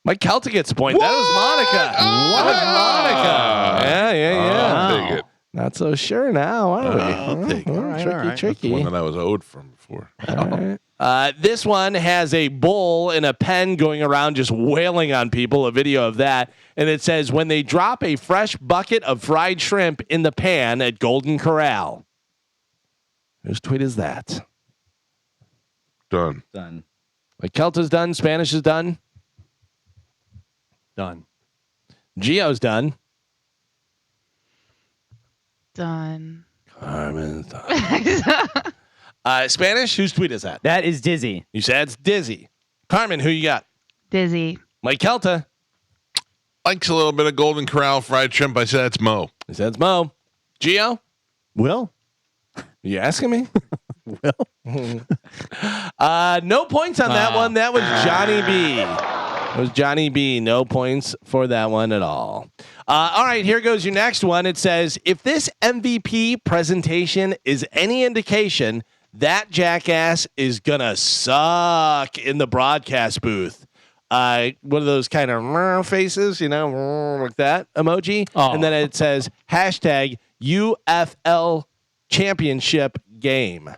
Mike Calta gets a point. That was Monica. That was Monica. Yeah. I'll take it. Not so sure now, are we? I'll take it. All right, All right. tricky. That's the one that I was owed from before. This one has a bull and a pen going around just wailing on people, a video of that. And it says, when they drop a fresh bucket of fried shrimp in the pan at Golden Corral. Whose tweet is that? Done. Done. Like Kelta's done. Spanish is done. Done. Geo's done. Done. Carmen's done. Spanish, whose tweet is that? That is Dizzy. You said it's Dizzy. Carmen, who you got? Dizzy. Mike Calta. Likes a little bit of Golden Corral fried shrimp. I said it's Mo. He said it's Mo. Geo? Will? You asking me? No points on that one. That was Johnny B. It was Johnny B. No points for that one at all. All right, here goes your next one. It says, if this MVP presentation is any indication, that jackass is going to suck in the broadcast booth. One of those kind of faces, like that emoji. Oh. And then it says, hashtag UFL championship game.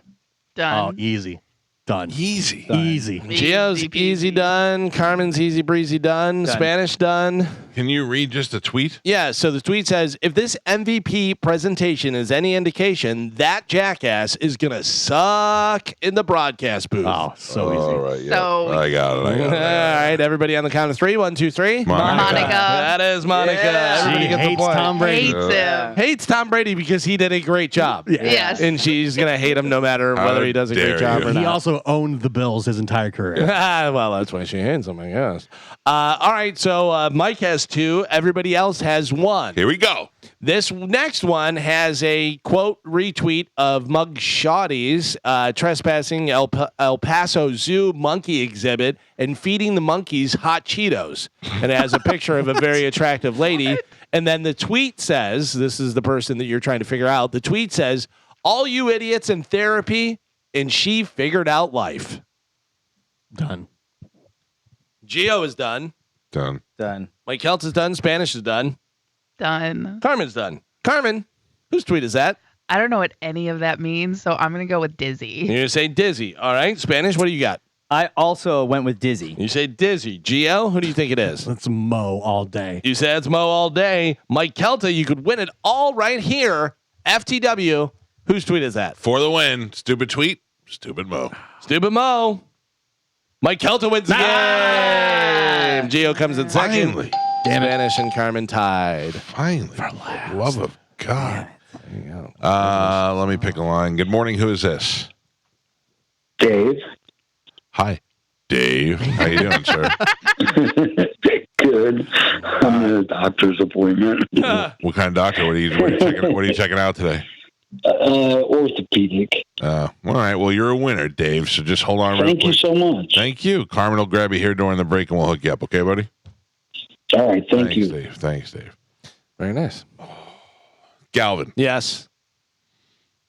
Done. Oh, easy. Done. Easy. Easy. Geo's easy done. Carmen's easy breezy done. Spanish done. Can you read just a tweet? Yeah, so the tweet says, if this MVP presentation is any indication, that jackass is going to suck in the broadcast booth. Oh, so easy. All right. Yeah. So- I got it. All right, everybody on the count of three. 1, 2, 3. Monica. That is Monica. Everybody She gets a hates point. Tom Brady. Hates him. Hates Tom Brady because he did a great job. Yes. And she's going to hate him no matter How whether he does a dare great job you. or He not. also owned the Bills his entire career. Well, that's why she hates him, I guess. All right, so Mike has just 2. Everybody else has 1. Here we go. This next one has a quote retweet of Mug Shotty's trespassing El Paso Zoo monkey exhibit and feeding the monkeys hot Cheetos. And it has a picture of a very attractive lady. And then the tweet says, this is the person that you're trying to figure out. The tweet says, all you idiots in therapy, and she figured out life. Done. Gio is done. Done. Mike Calta is done. Spanish is done. Done. Carmen's done. Carmen, whose tweet is that? I don't know what any of that means, so I'm gonna go with Dizzy. You're going to say Dizzy. All right. Spanish, what do you got? I also went with Dizzy. You say Dizzy. Gio, who do you think it is? Let's mow all day. You said it's Mo all day. Mike Calta, you could win it all right here. FTW, whose tweet is that? For the win. Stupid tweet. Stupid Mo. Stupid Mo. Mike Calta wins the game. Gio comes in second. Finally. Damn it. Spanish and Carmen tied. Finally. For love of God. There you go. Let me pick a line. Good morning. Who is this? Dave. Hi. Dave. How you doing, sir? Good. I'm at a doctor's appointment. What kind of doctor? What are you checking out today? Orthopedic. All right. Well, you're a winner, Dave. So just hold on real Thank you quick. so much. Thank you. Carmen will grab you here during the break and we'll hook you up. Okay, buddy? All right. Thank you. Dave. Thanks, Dave. Very nice. Galvin, Yes.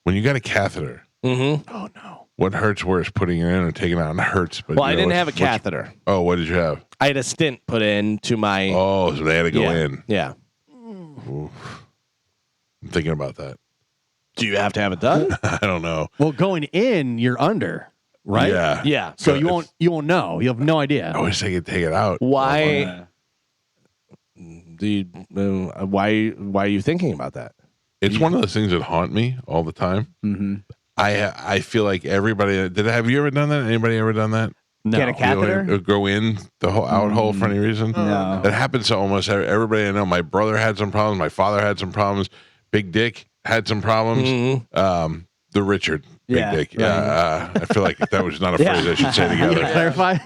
when you got a catheter, Mm-hmm. Oh no. what hurts worse, putting it in or taking it out? It hurts. But Well, I you know didn't what's- have a catheter. Oh, what did you have? I had a stent put into my. Oh, so they had to go yeah. in. Yeah. Oof. I'm thinking about that. Do you have to have it done? I don't know. Well, going in, you're under, right? Yeah. Yeah. So Good. you won't know. You have no idea. I wish they could take it out. Why? Do you? Why are you thinking about that? It's one of those things that haunt me all the time. Mm-hmm. I feel like everybody. Have you ever done that? Anybody ever done that? No. Get a catheter? Go in the whole out hole for any reason? No. It happens to almost everybody I know. My brother had some problems. My father had some problems. Big Dick had some problems. Mm-hmm. The Richard Big Yeah, Dick. I feel like that was not a phrase I should say You together. gonna clarify?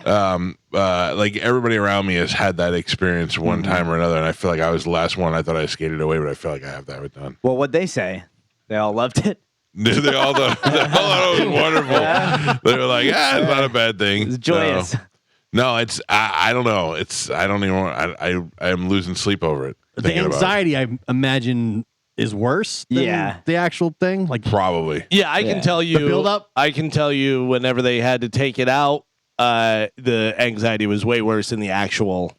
Like everybody around me has had that experience one time or another, and I feel like I was the last one. I thought I skated away, but I feel like I have to have it done. Well, what'd they say? They all loved it. They all thought it was wonderful. They were like, it's not a bad thing. It was joyous. No, it's I don't know. I don't even. I'm losing sleep over it. The thinking about it. anxiety, I imagine, is worse than Yeah. the actual thing. Like, Probably. Yeah, I can tell you. The build-up? I can tell you whenever they had to take it out, the anxiety was way worse than the actual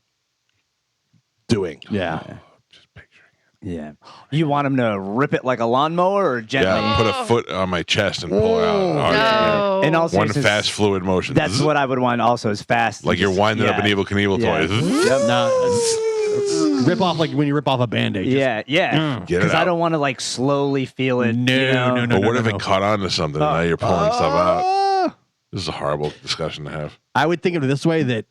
doing. yeah. Just picturing Yeah. You want them to rip it like a lawnmower or it. gently? Yeah, put a foot on my chest and pull it out. Oh, yeah. No. And also, One fast fluid motion. That's what I would want. Also, as fast. Like you're winding up an Evil Knievel Yeah. toy. No, rip off like when you rip off a band-aid. Just- Yeah, yeah. Get it Because I out. don't want to like slowly feel it. No, you know? no, no. But what if it caught on to something and now you're pulling stuff out? This is a horrible discussion to have. I would think of it this way: that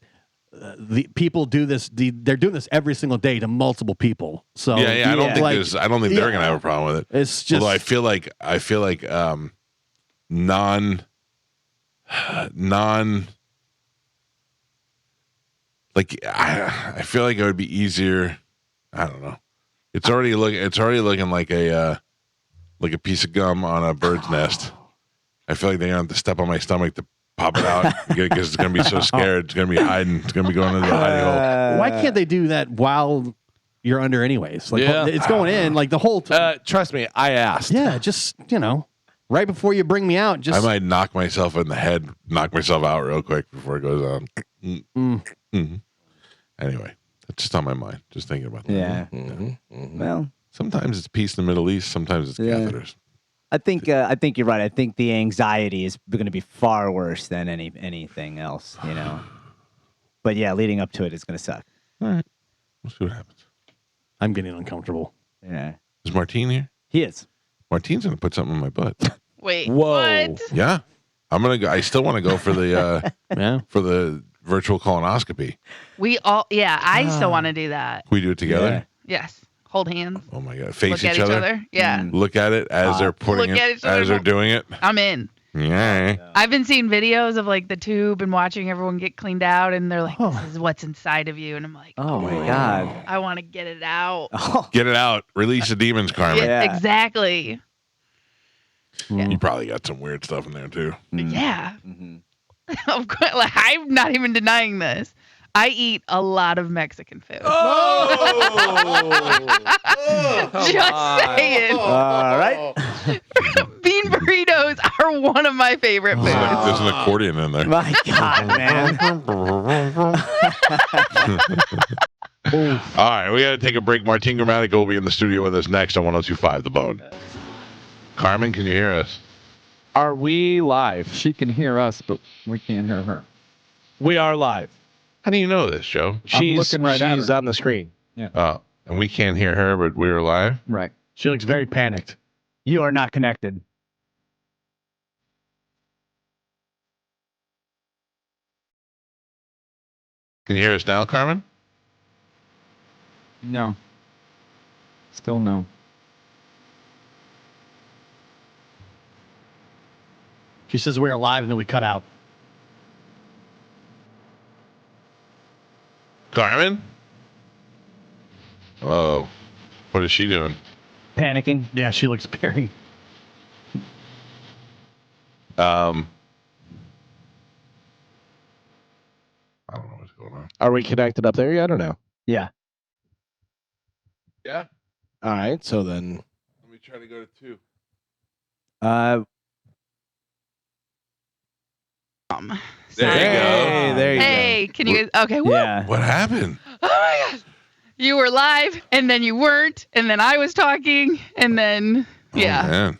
the people do this. They're doing this every single day to multiple people. So Yeah, I don't think like, there's. I don't think they're gonna have a problem with it. It's just Although I feel like non like I feel like it would be easier. I don't know. It's already looking like a piece of gum on a bird's nest. I feel like they're gonna have to step on my stomach to pop it out because it's gonna be so scared. It's gonna be hiding. It's gonna be going into the hidey hole. why can't they do that while you're under anyways? Like Yeah. it's going in like the whole time. Trust me, I asked. Yeah, just right before you bring me out, just I might knock myself in the head, knock myself out real quick before it goes on. Mhm. Anyway, that's just on my mind. Just thinking about that. Yeah. Mm-hmm. Well, Sometimes it's peace in the Middle East. Sometimes it's Yeah. catheters. I think you're right. I think the anxiety is going to be far worse than anything else. You know. But yeah, leading up to it is going to suck. All right. We'll see what happens. I'm getting uncomfortable. Yeah. Is Martine here? He is. Martine's going to put something in my butt. Wait. Whoa. What? Yeah. I'm going to go. I still want to go for the Yeah. for the virtual colonoscopy. We all. Yeah, I still want to do that. We do it together. Yeah. Yes. Hold hands. Oh my God. Face Look at each other. Yeah. Look at it as they're putting Look at it each other. as they're doing it. I'm in. Yeah. I've been seeing videos of like the tube and watching everyone get cleaned out, and they're like, "This is what's inside of you," and I'm like, Oh my God. I want to get it out. Get it out. Release the demons, Carmen. Yeah, exactly. You probably got some weird stuff in there too. Yeah. Of course, like, I'm not even denying this. I eat a lot of Mexican food. Just saying. All right. Bean burritos are one of my favorite foods. There's an accordion in there. My God, man. All right, we got to take a break. Martin Gramatica will be in the studio with us next on 102.5 The Bone. Carmen, can you hear us? Are we live? She can hear us, but we can't hear her. We are live. How do you know this, Joe? She's looking right at her. on the screen. Oh, and we can't hear her, but we're live? Right. She looks very panicked. You are not connected. Can you hear us now, Carmen? No. Still no. She says we're live and then we cut out. Carmen? Oh, what is she doing? Panicking. Yeah, she looks very. I don't know what's going on. Are we connected up there yet or no? Yeah. Yeah. All right. So then. Let me try to go to 2. There you go. There you Hey, can you guys? Okay. Woo. Yeah. What happened? Oh my gosh. You were live, and then you weren't, and then I was talking, and then Oh, yeah. man.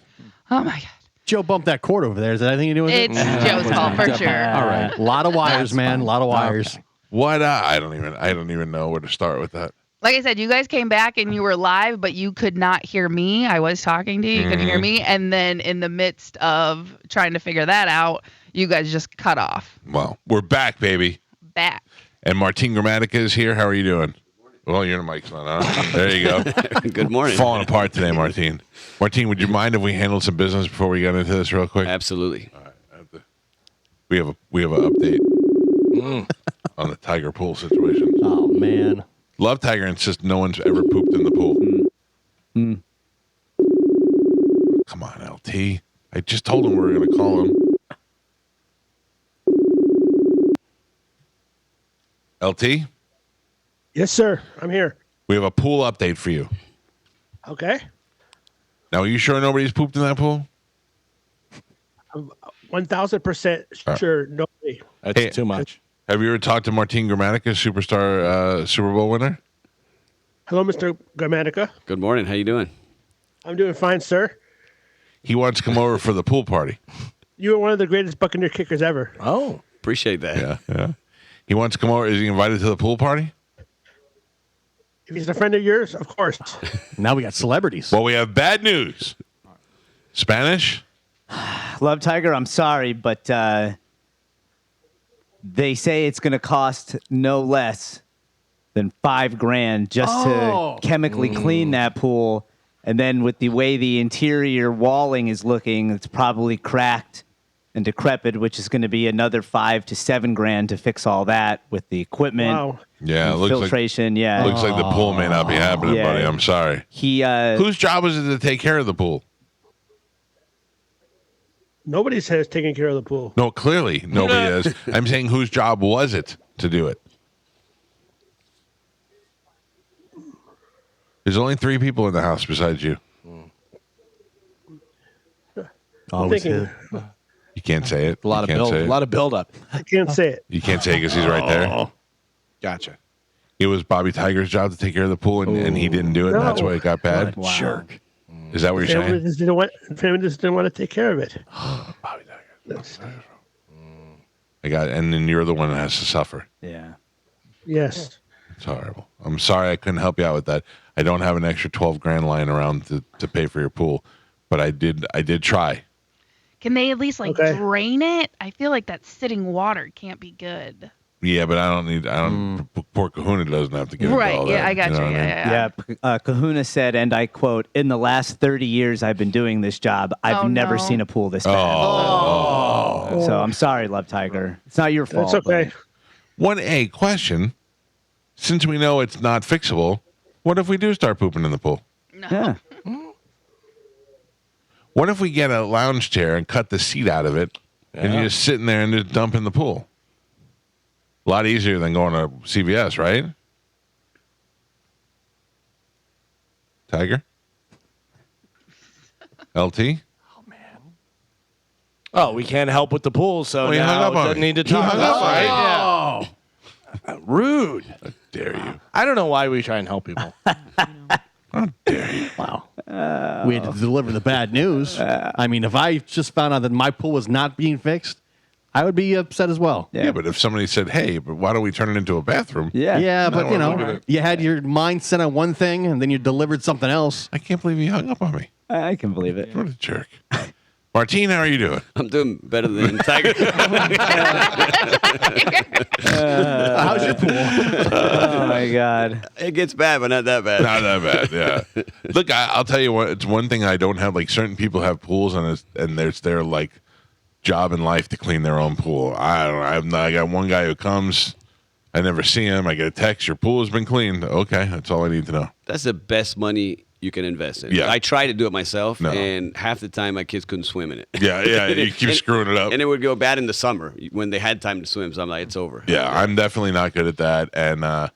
Oh my god. Joe bumped that cord over there. Is that anything to do with it? It's Joe's fault for sure. All right. A lot of wires, man. A lot of wires. What? I don't even know where to start with that. Like I said, you guys came back and you were live, but you could not hear me. I was talking to you. You couldn't hear me. And then in the midst of trying to figure that out, you guys just cut off. Well, we're back, baby. Back. And Martin Gramatica is here. How are you doing? Well, you're in the mic's on, huh? There you go. Good morning. Falling apart today, Martin. Martin, would you mind if we handled some business before we got into this real quick? Absolutely. All right. We have an update on the Tiger pool situation. Oh, man. Love Tiger insists no one's ever pooped in the pool. Come on, LT. I just told him we were going to call him. LT, Yes, sir. I'm here. we have a pool update for you. Okay. Now, are you sure nobody's pooped in that pool? 1,000% sure nobody. That's Hey, too much. Have you ever talked to Martin Gramatica, superstar Super Bowl winner? Hello, Mr. Gramatica. Good morning. How you doing? I'm doing fine, sir. He wants to come over for the pool party. You are one of the greatest Buccaneer kickers ever. Oh. Appreciate that. Yeah. He wants to come over. Is he invited to the pool party? If he's a friend of yours, of course. Now we got celebrities. Well, we have bad news. Spanish? Love Tiger, I'm sorry, but they say it's going to cost no less than $5,000 just to chemically clean that pool. And then with the way the interior walling is looking, it's probably cracked and decrepit, which is going to be another $5,000 to $7,000 to fix all that with the equipment. Wow. Yeah, it and looks filtration. like looks like the pool may not be happening, Yeah. buddy. I'm sorry. He Whose job is it to take care of the pool? Nobody has taken care of the pool. No, clearly nobody is. I'm saying whose job was it to do it? There's only 3 people in the house besides you. Always thinking- hit. You can't say it. A lot You can't say it. of build up. I can't say it. You can't say it because he's right there. Gotcha. It was Bobby Tiger's job to take care of the pool, and he didn't do it, and that's No. why it got bad. What a jerk. Is that what you're Family saying? just didn't want to take care of it. Bobby Tiger. I got, and then you're the one that has to suffer. yeah. Yes. It's horrible. I'm sorry I couldn't help you out with that. I don't have an extra $12,000 lying around to pay for your pool, but I did try. Can they at least like Okay. drain it? I feel like that sitting water can't be good. Yeah, but I don't poor Kahuna doesn't have to get Right, into all yeah, that. I got you. know what I mean? Yeah, Kahuna said, and I quote, "In the last 30 years I've been doing this job, I've never seen a pool this bad." So I'm sorry, Love Tiger. It's not your fault. That's okay. Question. Since we know it's not fixable, what if we do start pooping in the pool? Yeah. What if we get a lounge chair and cut the seat out of it, and you're just sitting there and just dump in the pool? A lot easier than going to CVS, right? Tiger? LT? Oh, we can't help with the pool, so he hung now up on doesn't me. need to He talk hung about up on it. me. Yeah. Rude. How dare you? I don't know why we try and help people. How dare you? Wow. We had to deliver the bad news. I mean, if I just found out that my pool was not being fixed, I would be upset as well. Yeah, but if somebody said, "Hey, but why don't we turn it into a bathroom?" Yeah, but you look at know, it. you had your mind set on one thing and then you delivered something else. I can't believe he hung up on me. I can believe it. What a jerk. Martine, how are you doing? I'm doing better than Tiger. How's your pool? Oh my God. It gets bad, but not that bad. Not that bad, yeah. Look, I'll tell you what. It's one thing I don't have. Like certain people have pools, and there's their like job in life to clean their own pool. I got one guy who comes. I never see him. I get a text. Your pool has been cleaned. Okay, that's all I need to know. That's the best money you can invest in. Yeah. I try to do it myself, No. and half the time my kids couldn't swim in it. Yeah, you keep screwing it up. And it would go bad in the summer when they had time to swim. So I'm like, it's over. Yeah, I'm definitely not good at that. And a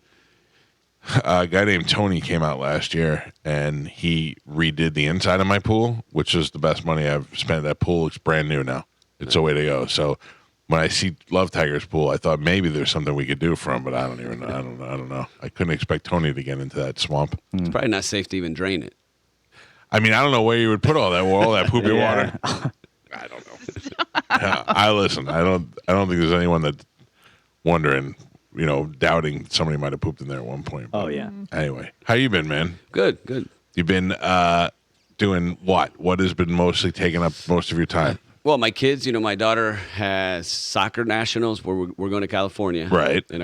guy named Tony came out last year, and he redid the inside of my pool, which is the best money I've spent. That pool looks brand new now. It's a way to go. So when I see Love Tiger's pool, I thought maybe there's something we could do for him, but I don't even know. I don't know. I couldn't expect Tony to get into that swamp. It's probably not safe to even drain it. I mean, I don't know where you would put all that poopy water. I don't know. Yeah, I listen. I don't think there's anyone that's wondering, doubting somebody might have pooped in there at one point. Oh, yeah. Anyway, how you been, man? Good. You've been doing what? What has been mostly taking up most of your time? Well, my kids, my daughter has soccer nationals where we're going to California. Right. In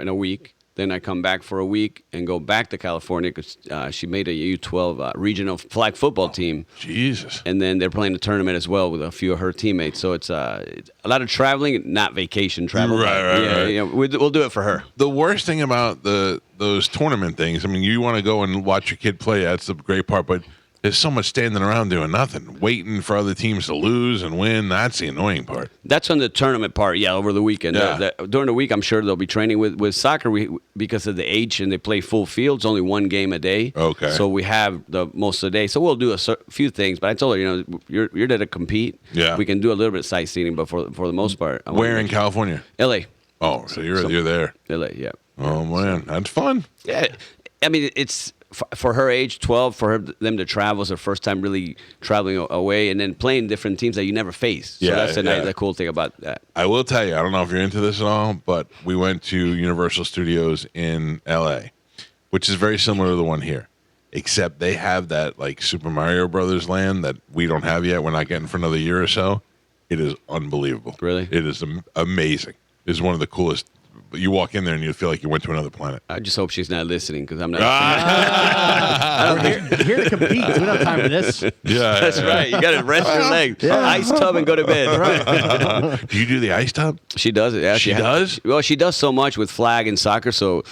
a week. Then I come back for a week and go back to California because she made a U12 regional flag football team. Jesus. And then they're playing a tournament as well with a few of her teammates. So it's a lot of traveling, not vacation travel. Right. Yeah, we'll do it for her. The worst thing about those tournament things, I mean, you want to go and watch your kid play. That's the great part, but there's so much standing around doing nothing, waiting for other teams to lose and win. That's the annoying part. That's on the tournament part, over the weekend. Yeah. During the week, I'm sure they'll be training with soccer. Because of the age and they play full field, it's only one game a day. Okay. So we have the most of the day. So we'll do a few things. But I told her, you're there to compete. Yeah. We can do a little bit of sightseeing, but for the most part, Where in California? L.A. Oh, so you're there. L.A. Yeah. Oh man, that's fun. Yeah. I mean, it's for her age, 12, for them to travel is her first time really traveling away and then playing different teams that you never face. So that's the cool thing about that. I will tell you, I don't know if you're into this at all, but we went to Universal Studios in LA, which is very similar to the one here, except they have that like Super Mario Brothers land that we don't have yet. We're not getting for another year or so. It is unbelievable. Really? It is amazing. It's one of the coolest. You walk in there and you feel like you went to another planet. I just hope she's not listening because I'm not. We're here to compete. We don't have time for this. Yeah, That's right. You got to rest your legs. Ice tub and go to bed. Right. Do you do the ice tub? She does it. Yeah, She does? Well, she does so much with flag and soccer. So,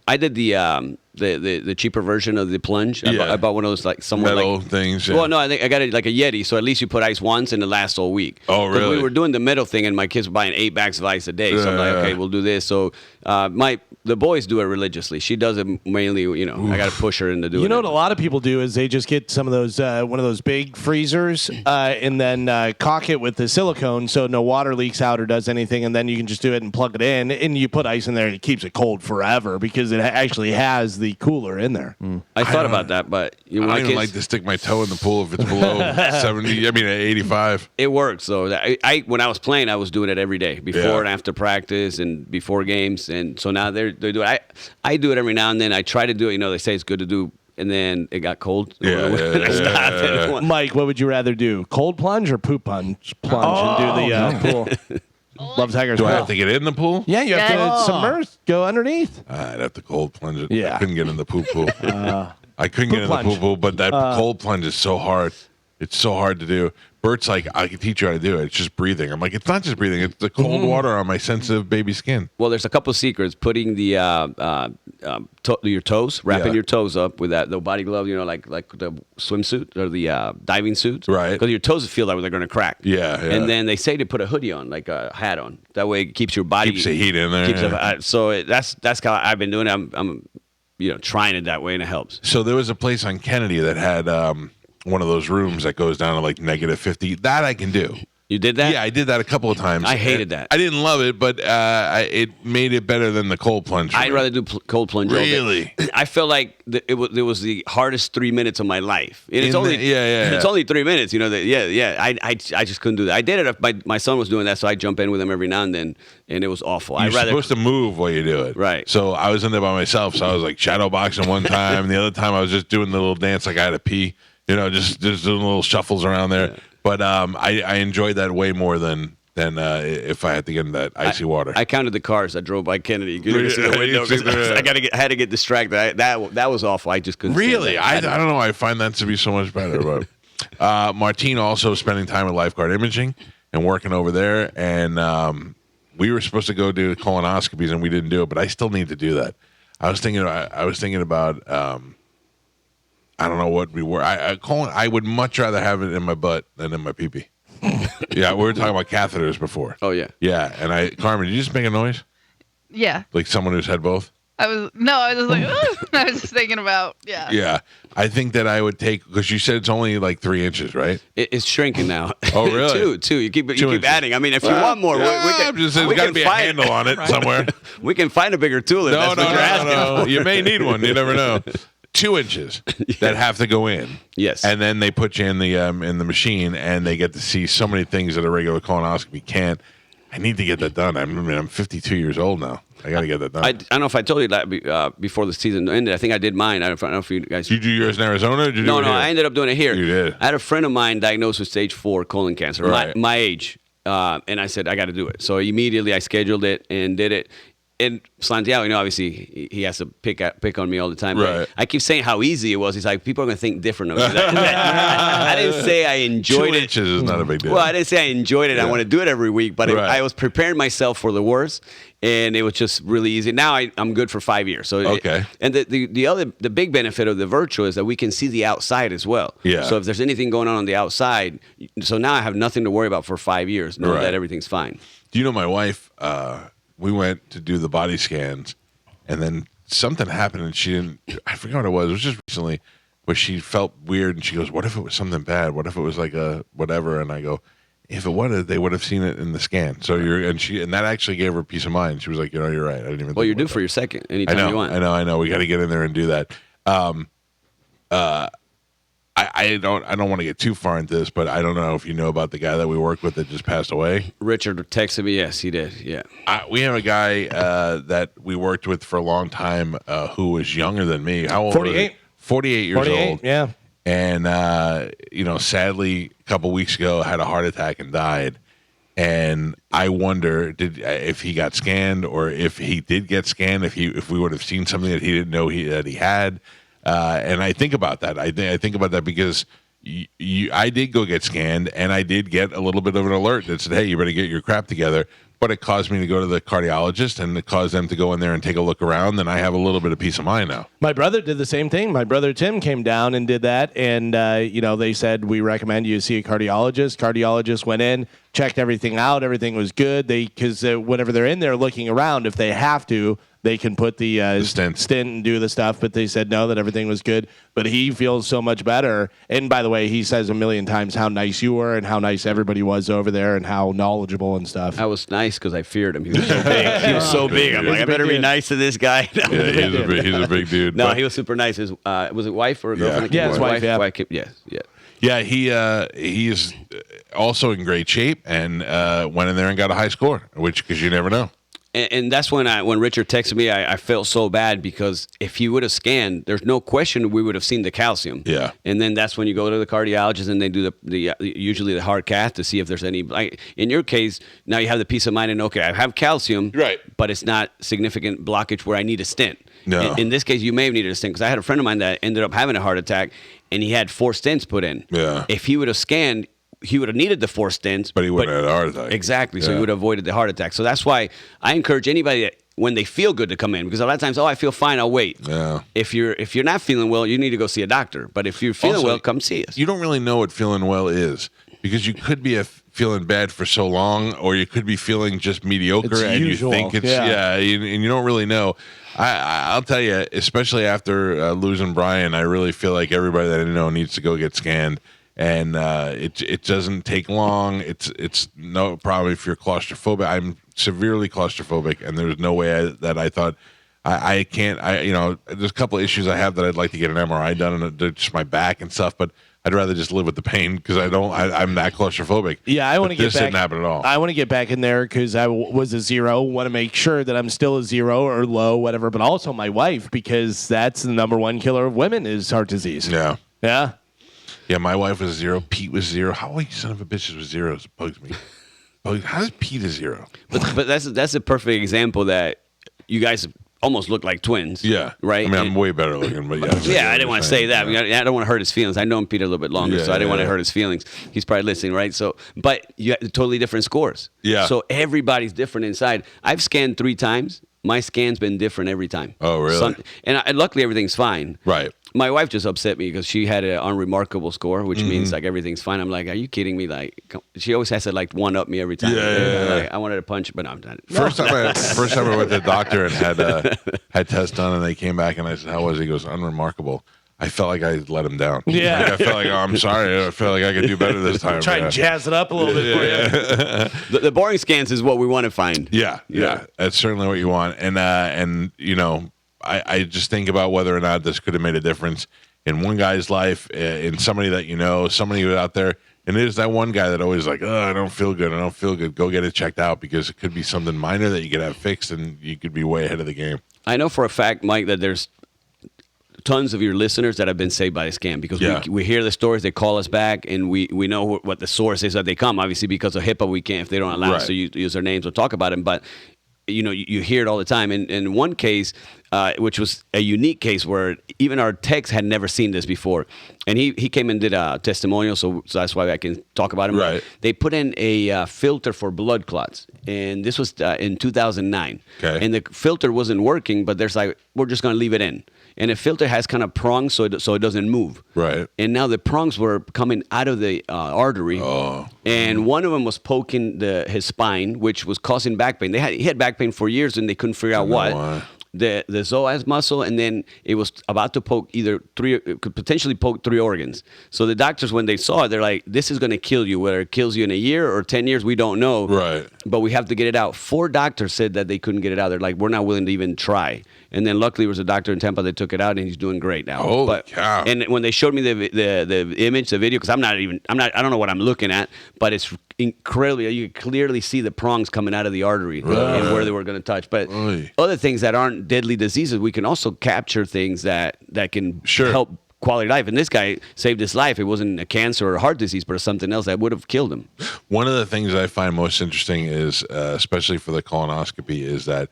I did the cheaper version of the plunge. I bought one of those like somewhat Metal like things. Yeah. Well, no, I think I got it like a Yeti. So at least you put ice once and it lasts all week. Oh, 'Cause really? We were doing the metal thing, and my kids were buying 8 bags of ice a day. So I'm like, okay, we'll do this. So the boys do it religiously. She does it mainly. I got to push her into doing it. You know what a lot of people do is they just get some of those one of those big freezers and then caulk it with the silicone so no water leaks out or does anything, and then you can just do it and plug it in, and you put ice in there and it keeps it cold forever because it actually has the cooler in there. I thought about that, but I don't even like to stick my toe in the pool if it's below 70. I mean, 85. It works though. When I was playing, I was doing it every day, before and after practice and before games, and so now they do it. I do it every now and then. I try to do it. They say it's good to do, and then it got cold. I stopped. Mike, what would you rather do? Cold plunge or poop plunge and do the pool? Love Tiger's Do I pool. have to get in the pool? Yeah, you have Yeah. to submerge, go underneath. I'd have to cold plunge it. Yeah. I couldn't get in the pool. I couldn't get in plunge. the pool, but that cold plunge is so hard. It's so hard to do. Bert's like, I can teach you how to do it. It's just breathing. I'm like, it's not just breathing. It's the cold water on my sensitive baby skin. Well, there's a couple secrets. Putting the your toes, wrapping Yeah. your toes up with the body glove, like the swimsuit or the diving suit. Right. Because your toes feel like they're going to crack. Yeah, yeah. And then they say to put a hoodie on, like a hat on. That way it keeps your body. Keeps the heat in there. Keeps Yeah. that's how I've been doing it. I'm trying it that way, and it helps. So there was a place on Kennedy that had one of those rooms that goes down to like -50. That I can do. You did that? Yeah, I did that a couple of times. I hated that. I didn't love it, but it made it better than the cold plunge. for I'd me. rather do cold plunge. all day. Really? I felt like it was the hardest 3 minutes of my life. And it's In only the- yeah. It's only 3 minutes. I just couldn't do that. I did it. My son was doing that, so I jump in with him every now and then, and it was awful. You're supposed to move while you do it. Right. So I was in there by myself. So I was like shadow boxing one time. And the other time I was just doing the little dance like I had to pee. Just doing little shuffles around there. Yeah. But I enjoyed that way more than if I had to get in that icy water. I counted the cars that drove by Kennedy. You could see the window. 'Cause I had to get distracted. That was awful. I just couldn't. Really? I don't know. I find that to be so much better. But Martine also spending time with Lifeguard Imaging and working over there. And we were supposed to go do colonoscopies and we didn't do it. But I still need to do that. I was thinking about. I don't know what we were. I would much rather have it in my butt than in my pee-pee. Yeah, we were talking about catheters before. Oh, yeah. Yeah, and Carmen, did you just make a noise? Yeah. Like someone who's had both? I was just like, I was just thinking about, yeah. Yeah. I think that I would take, because you said it's only like 3 inches, right? It's shrinking now. Oh, really? Two. You keep inches. adding. I mean, if you want more, there's got to be a handle on it somewhere. We can find a bigger tool if that's what you're asking. No. You may need one. You never know. 2 inches that have to go in. Yes. And then they put you in the machine and they get to see so many things that a regular colonoscopy can't. I need to get that done. I'm 52 years old now. I got to get that done. I don't know if I told you that before the season ended. I think I did mine. I don't know if you guys. Did you do yours in Arizona? Or did you do No, it here? I ended up doing it here. You did. I had a friend of mine diagnosed with stage 4 colon cancer, Right. my age, and I said I got to do it. So immediately I scheduled it and did it. And Santiago, obviously he has to pick on me all the time. Right. But I keep saying how easy it was. He's like, people are going to think different of me. I didn't say I enjoyed 2 it. inches is not a big deal. Well, I didn't say I enjoyed it. I want to do it every week, but Right. I was preparing myself for the worst, and it was just really easy. Now I'm good for 5 years. So Okay. And the big benefit of the virtual is that we can see the outside as well. Yeah. So if there's anything going on the outside, so now I have nothing to worry about for 5 years. Know Right. that everything's fine. Do you know my wife? We went to do the body scans, and then something happened, and she didn't. I forgot what it was. It was just recently, where she felt weird, and she goes, "What if it was something bad? What if it was like a whatever?" And I go, "If it was, they would have seen it in the scan." So and that actually gave her peace of mind. She was like, "You're right. I didn't even." Well, think you're due about for that." your second I anytime know. you want. I know. We got to get in there and do that. I don't want to get too far into this, but I don't know if you know about the guy that we worked with that just passed away. Richard texted me. Yes, he did. Yeah. We have a guy that we worked with for a long time who was younger than me. How old? 48. Was he? 48 years old. Yeah. And sadly, a couple weeks ago, had a heart attack and died. And I wonder if he got scanned, or if he did get scanned, if we would have seen something that he didn't know that he had. And I think about that. I think about that because I did go get scanned, and I did get a little bit of an alert that said, "Hey, you better get your crap together." But it caused me to go to the cardiologist, and it caused them to go in there and take a look around. And I have a little bit of peace of mind now. My brother did the same thing. My brother Tim came down and did that, and they said, we recommend you see a cardiologist. Cardiologist went in, checked everything out. Everything was good. Because whenever they're in there looking around, if they have to, they can put the stent and do the stuff. But they said no, that everything was good. But he feels so much better. And by the way, he says a million times how nice you were and how nice everybody was over there and how knowledgeable and stuff. I was nice because I feared him. He was so big. He was so big. I'm like, I better be nice to this guy. Yeah, he's a big dude. No, he was super nice. His was it wife or girlfriend? Yeah, his wife. Yeah. Yes. Yeah. Yeah, he is also in great shape and went in there and got a high score, because you never know. And that's when Richard texted me, I felt so bad because if he would have scanned, there's no question we would have seen the calcium. Yeah. And then that's when you go to the cardiologist and they do the usually the heart cath to see if there's any. Like in your case, now you have the peace of mind and okay, I have calcium, right? But it's not significant blockage where I need a stent. No. In this case, you may have needed a stent because I had a friend of mine that ended up having a heart attack and he had 4 stents put in. Yeah. If he would have scanned, he would have needed the 4 stents, but he wouldn't have had a heart attack. Exactly. So Yeah. he would have avoided the heart attack. So that's why I encourage anybody that when they feel good to come in, because a lot of times, I feel fine, I'll wait. Yeah. If you're not feeling well, you need to go see a doctor. But if you're feeling Also, well, come see us. You don't really know what feeling well is because you could be feeling bad for so long, or you could be feeling just mediocre, It's and usual. you think it's and you don't really know. I'll tell you, especially after losing Brian, I really feel like everybody that I know needs to go get scanned. And it doesn't take long. It's no problem if you're claustrophobic. I'm severely claustrophobic, and there's no way that I thought I can't. There's a couple of issues I have that I'd like to get an MRI done, and just my back and stuff. But I'd rather just live with the pain because I'm that claustrophobic. Yeah, I want to get this back. didn't happen at all. I want to get back in there because I was a 0. Want to make sure that I'm still a 0 or low, whatever. But also my wife, because that's the number 1 killer of women is heart disease. Yeah. Yeah. Yeah, my wife was 0. Pete was 0. How are you son of a bitches with zeros? It bugs me. How's Pete a 0? But that's a perfect example that you guys almost look like twins. Yeah. Right? I mean, I'm way better looking, but yeah. Yeah, I didn't want to say that. I don't want to hurt his feelings. I know him, Peter, a little bit longer, so I didn't want to hurt his feelings. He's probably listening, right? So, but you have totally different scores. Yeah. So everybody's different inside. I've scanned 3 times. My scan's been different every time. Oh, really? And luckily, everything's fine. Right. My wife just upset me because she had an unremarkable score, which means like everything's fine. I'm like, are you kidding me? Like, she always has to like one up me every time. Like, I wanted to punch, but I'm not. First time I went to the doctor and had tests done, and they came back, and I said, "How was he?" He goes, "Unremarkable." I felt like I let him down. Yeah. Like, I felt like, I'm sorry. I felt like I could do better this time. Try and jazz it up a little bit for you. The boring scans is what we want to find. Yeah. That's certainly what you want. And I just think about whether or not this could have made a difference in one guy's life, in somebody that you know, somebody who's out there. And there's that one guy that always like, I don't feel good. Go get it checked out because it could be something minor that you could have fixed and you could be way ahead of the game. I know for a fact, Mike, that there's tons of your listeners that have been saved by a scam because we hear the stories, they call us back, and we know what the source is that they come. Obviously, because of HIPAA, we can't, if they don't allow us to use their names or talk about them, but you hear it all the time. And in one case, which was a unique case where even our techs had never seen this before, and he came and did a testimonial, so that's why I can talk about him. Right. They put in a filter for blood clots, and this was in 2009. Okay. And the filter wasn't working, but there's like, we're just going to leave it in. And the filter has kind of prongs so it doesn't move. Right. And now the prongs were coming out of the artery. Oh. And one of them was poking his spine, which was causing back pain. He had back pain for years, and they couldn't figure out what. The psoas muscle, and then it was about to poke could potentially poke 3 organs. So the doctors, when they saw it, they're like, this is going to kill you. Whether it kills you in a year or 10 years, we don't know. Right. But we have to get it out. 4 doctors said that they couldn't get it out. They're like, we're not willing to even try. And then luckily there was a doctor in Tampa that took it out, and he's doing great now. Holy cow. And when they showed me the image, the video, because I don't know what I'm looking at, but it's incredibly, you can clearly see the prongs coming out of the artery and where they were going to touch. But other things that aren't deadly diseases, we can also capture things that can help quality of life. And this guy saved his life. It wasn't a cancer or a heart disease, but something else that would have killed him. One of the things I find most interesting is, especially for the colonoscopy, is that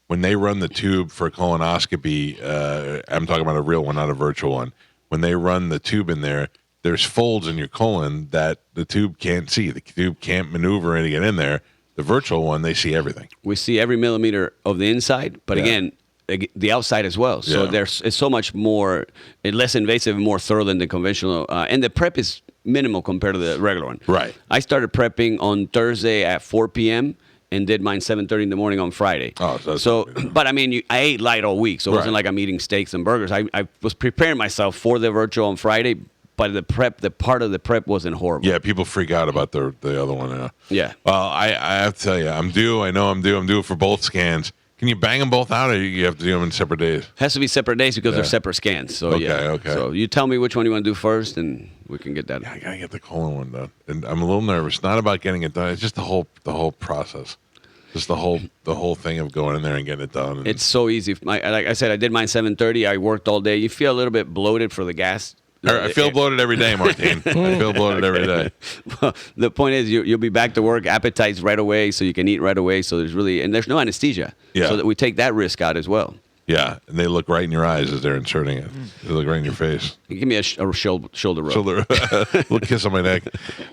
when they run the tube for a colonoscopy, I'm talking about a real one, not a virtual one. When they run the tube in there, there's folds in your colon that the tube can't see. The tube can't maneuver and get in there. The virtual one, they see everything. We see every millimeter of the inside, but again, the outside as well. So it's so much more, less invasive and more thorough than the conventional. And the prep is minimal compared to the regular one. Right. I started prepping on Thursday at 4 p.m. and did mine 7:30 in the morning on Friday. But I mean, I ate light all week, so it wasn't like I'm eating steaks and burgers. I was preparing myself for the virtual on Friday, but the part of the prep wasn't horrible. Yeah, people freak out about the other one. Yeah. Well, I have to tell you, I'm due for both scans. Can you bang them both out, or you have to do them in separate days? Has to be separate days because they're separate scans. So okay. So you tell me which one you want to do first, and we can get that. Yeah, I gotta get the colon one done, and I'm a little nervous. Not about getting it done; it's just the whole process. Just the whole thing of going in there and getting it done. And It's so easy. Like I said, I did mine 7:30. I worked all day. You feel a little bit bloated for the gas. I feel bloated every day, Martin. I feel bloated every day. Well, the point is, you'll be back to work, appetites right away, so you can eat right away. So there's no anesthesia. Yeah. So that we take that risk out as well. Yeah, and they look right in your eyes as they're inserting it. They look right in your face. Give me a shoulder rub. Little kiss on my neck.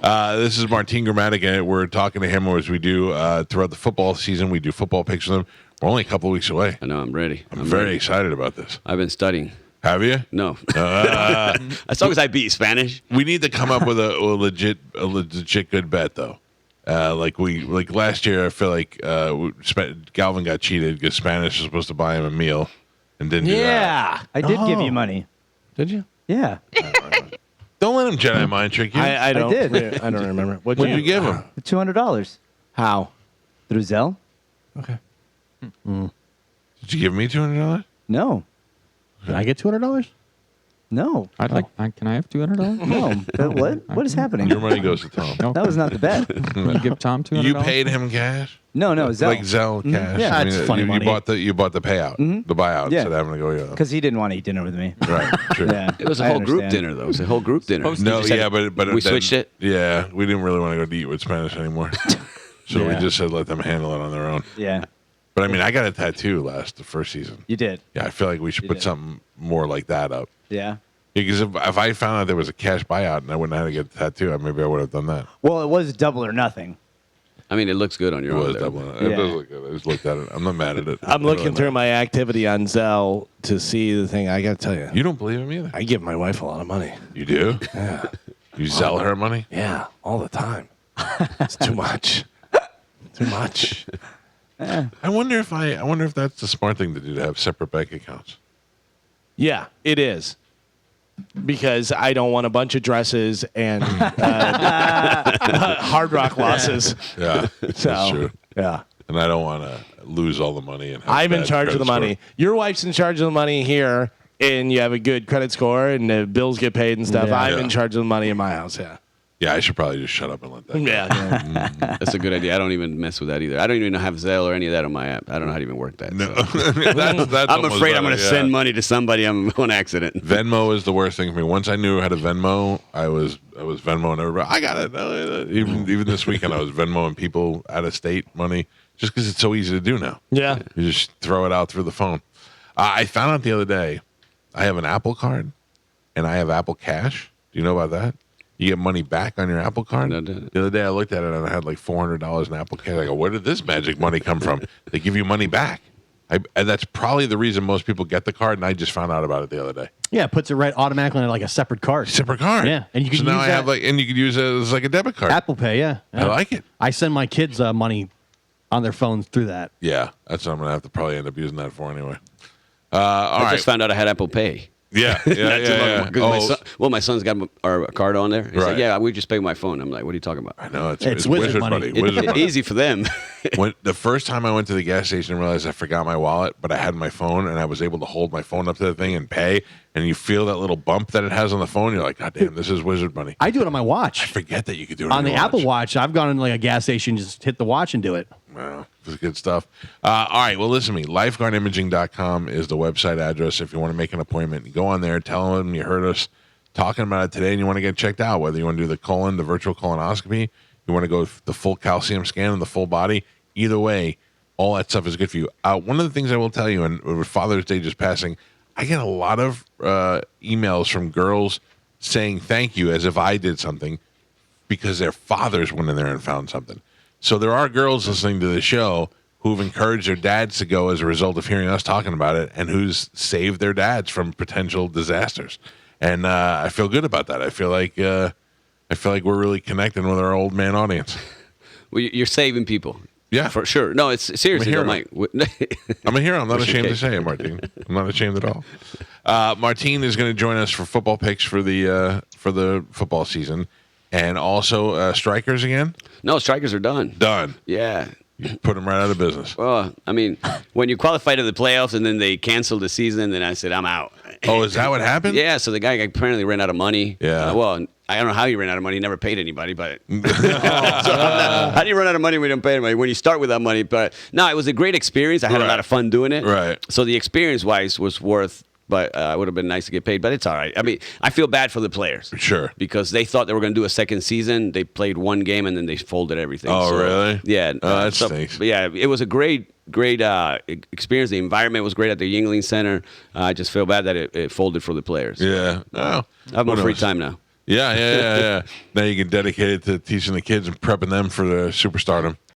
This is Martin Gramatic, and we're talking to him as we do throughout the football season. We do football picks with him. We're only a couple of weeks away. I know. I'm ready. I'm very excited about this. I've been studying. Have you? No. As long as I beat Spanish. We need to come up with a legit good bet, though. Like last year, I feel like Galvin got cheated because Spanish was supposed to buy him a meal and didn't do that. Yeah, I did give you money. Did you? Yeah, Don't let him Jedi mind trick you. I don't. did. I don't remember. What'd you give him? $200 How? through Zelle. Okay. Did you give me $200? No, Did I get $200? no, I'd like. Can I have $200? no. What is happening? Your money goes to Tom. No. That was not the bet. Can you give Tom $200? You paid him cash? No, Zelle. Like Zelle cash. Yeah, I that's funny you money. bought the payout, the buyout. Yeah. Instead of having to go. Yeah. Because he didn't want to eat dinner with me. Right. True. Yeah, It was a I whole group understand. dinner, though. It was a whole group dinner. No, We just yeah, had- but we then- switched it. Yeah, we didn't really want to go to eat with Spanish anymore, so we Yeah. just said let them handle it on their own. Yeah, But I mean, I got a tattoo the first season. you did. Yeah, I feel like we should put did. something more like that up. Yeah. Because if I found out there was a cash buyout and I wouldn't have to get the tattoo, maybe I would have done that. Well, it was double or nothing. I mean, it looks good on It your own. was there. doubling. It Yeah. does look good. I just looked at it. I'm not mad at it. I'm looking through my activity on Zelle to see the thing. I got to tell you, You don't believe him either. I give my wife a lot of money. You do? Yeah. You sell her money? Yeah, all the time. It's too much. Too much. I wonder if that's the smart thing to do, to have separate bank accounts. Yeah, it is. Because I don't want a bunch of dresses and Hard Rock losses. Yeah, that's So, true. yeah. And I don't want to lose all the money. And have I'm in bad charge of the credit money. score. Your wife's in charge of the money here, and you have a good credit score, and the bills get paid and stuff. Yeah. I'm Yeah. in charge of the money in my house. Yeah. Yeah, I should probably just shut up and let that go. Yeah. That's a good idea. I don't even mess with that either. I don't even have Zelle or any of that on my app. I don't know how to even work that. No, so. that's I'm almost afraid I'm better, going to yeah. send money to somebody on accident. Venmo is the worst thing for me. Once I knew how to Venmo, I was Venmoing everybody. I got it. Even this weekend, I was Venmoing people out of state money just because it's so easy to do now. Yeah. You just throw it out through the phone. I found out the other day, I have an Apple card and I have Apple Cash. Do you know about that? You get money back on your Apple card. No. The other day I looked at it and I had like $400 in Apple Cash. I go, where did this magic money come from? They give you money back. And that's probably the reason most people get the card. And I just found out about it the other day. Yeah, it puts it right automatically on like a separate card. Separate card. Yeah, and you can so now use I that- have and you could use it as like a debit card. Apple Pay, yeah. I like it. I send my kids money on their phones through that. Yeah, that's what I'm gonna have to probably end up using that for anyway. All I right. just found out I had Apple Pay. Yeah, Not too long ago, 'cause Oh, my son's got our card on there. He's Right. like, yeah, we just pay with my phone. I'm like, what are you talking about? I know It's wizard money. Wizard money. Easy for them. When the first time I went to the gas station and realized I forgot my wallet, but I had my phone and I was able to hold my phone up to the thing and pay, and you feel that little bump that it has on the phone, you're like, God damn, this is wizard money. I do it on my watch. I forget that you could do it On the your Apple Watch, I've gone in like a gas station, just hit the watch and do it. Wow, this is good stuff. All right, well, listen to me. LifeGuardImaging.com is the website address. If you want to make an appointment, go on there, tell them you heard us talking about it today and you want to get checked out, whether you want to do the colon, the virtual colonoscopy, you want to go the full calcium scan and the full body. Either way, all that stuff is good for you. One of the things I will tell you, and with Father's Day just passing, I get a lot of emails from girls saying thank you as if I did something because their fathers went in there and found something. So there are girls listening to the show who've encouraged their dads to go as a result of hearing us talking about it and who's saved their dads from potential disasters. And I feel good about that. I feel like we're really connecting with our old man audience. Well, you're saving people. Yeah. For sure. No, it's seriously, though, Mike. I'm a hero. I'm not Wish you ashamed to could. say it, Martine. I'm not ashamed at all. Martine is going to join us for football picks for the football season, and also strikers again. No, strikers are done. Done. Yeah. You put them right out of business. Well, I mean, when you qualify to the playoffs and then they canceled the season, then I said, I'm out. Oh, is that what happened? Yeah, so the guy apparently ran out of money. Yeah. Well, I don't know how he ran out of money. He never paid anybody, but how do you run out of money when you don't pay anybody? When you start with that money, but no, it was a great experience. I had a lot of fun doing it. Right. So the experience-wise was worth. But it would have been nice to get paid. But it's all right. I mean, I feel bad for the players. Sure. Because they thought they were going to do a second season. They played one game and then they folded everything. Oh, really? Yeah. That stinks. But yeah, it was a great experience. The environment was great at the Yingling Center. I just feel bad that it folded for the players. Yeah. Oh, I have more free time now. Yeah. Now you can dedicate it to teaching the kids and prepping them for the superstardom.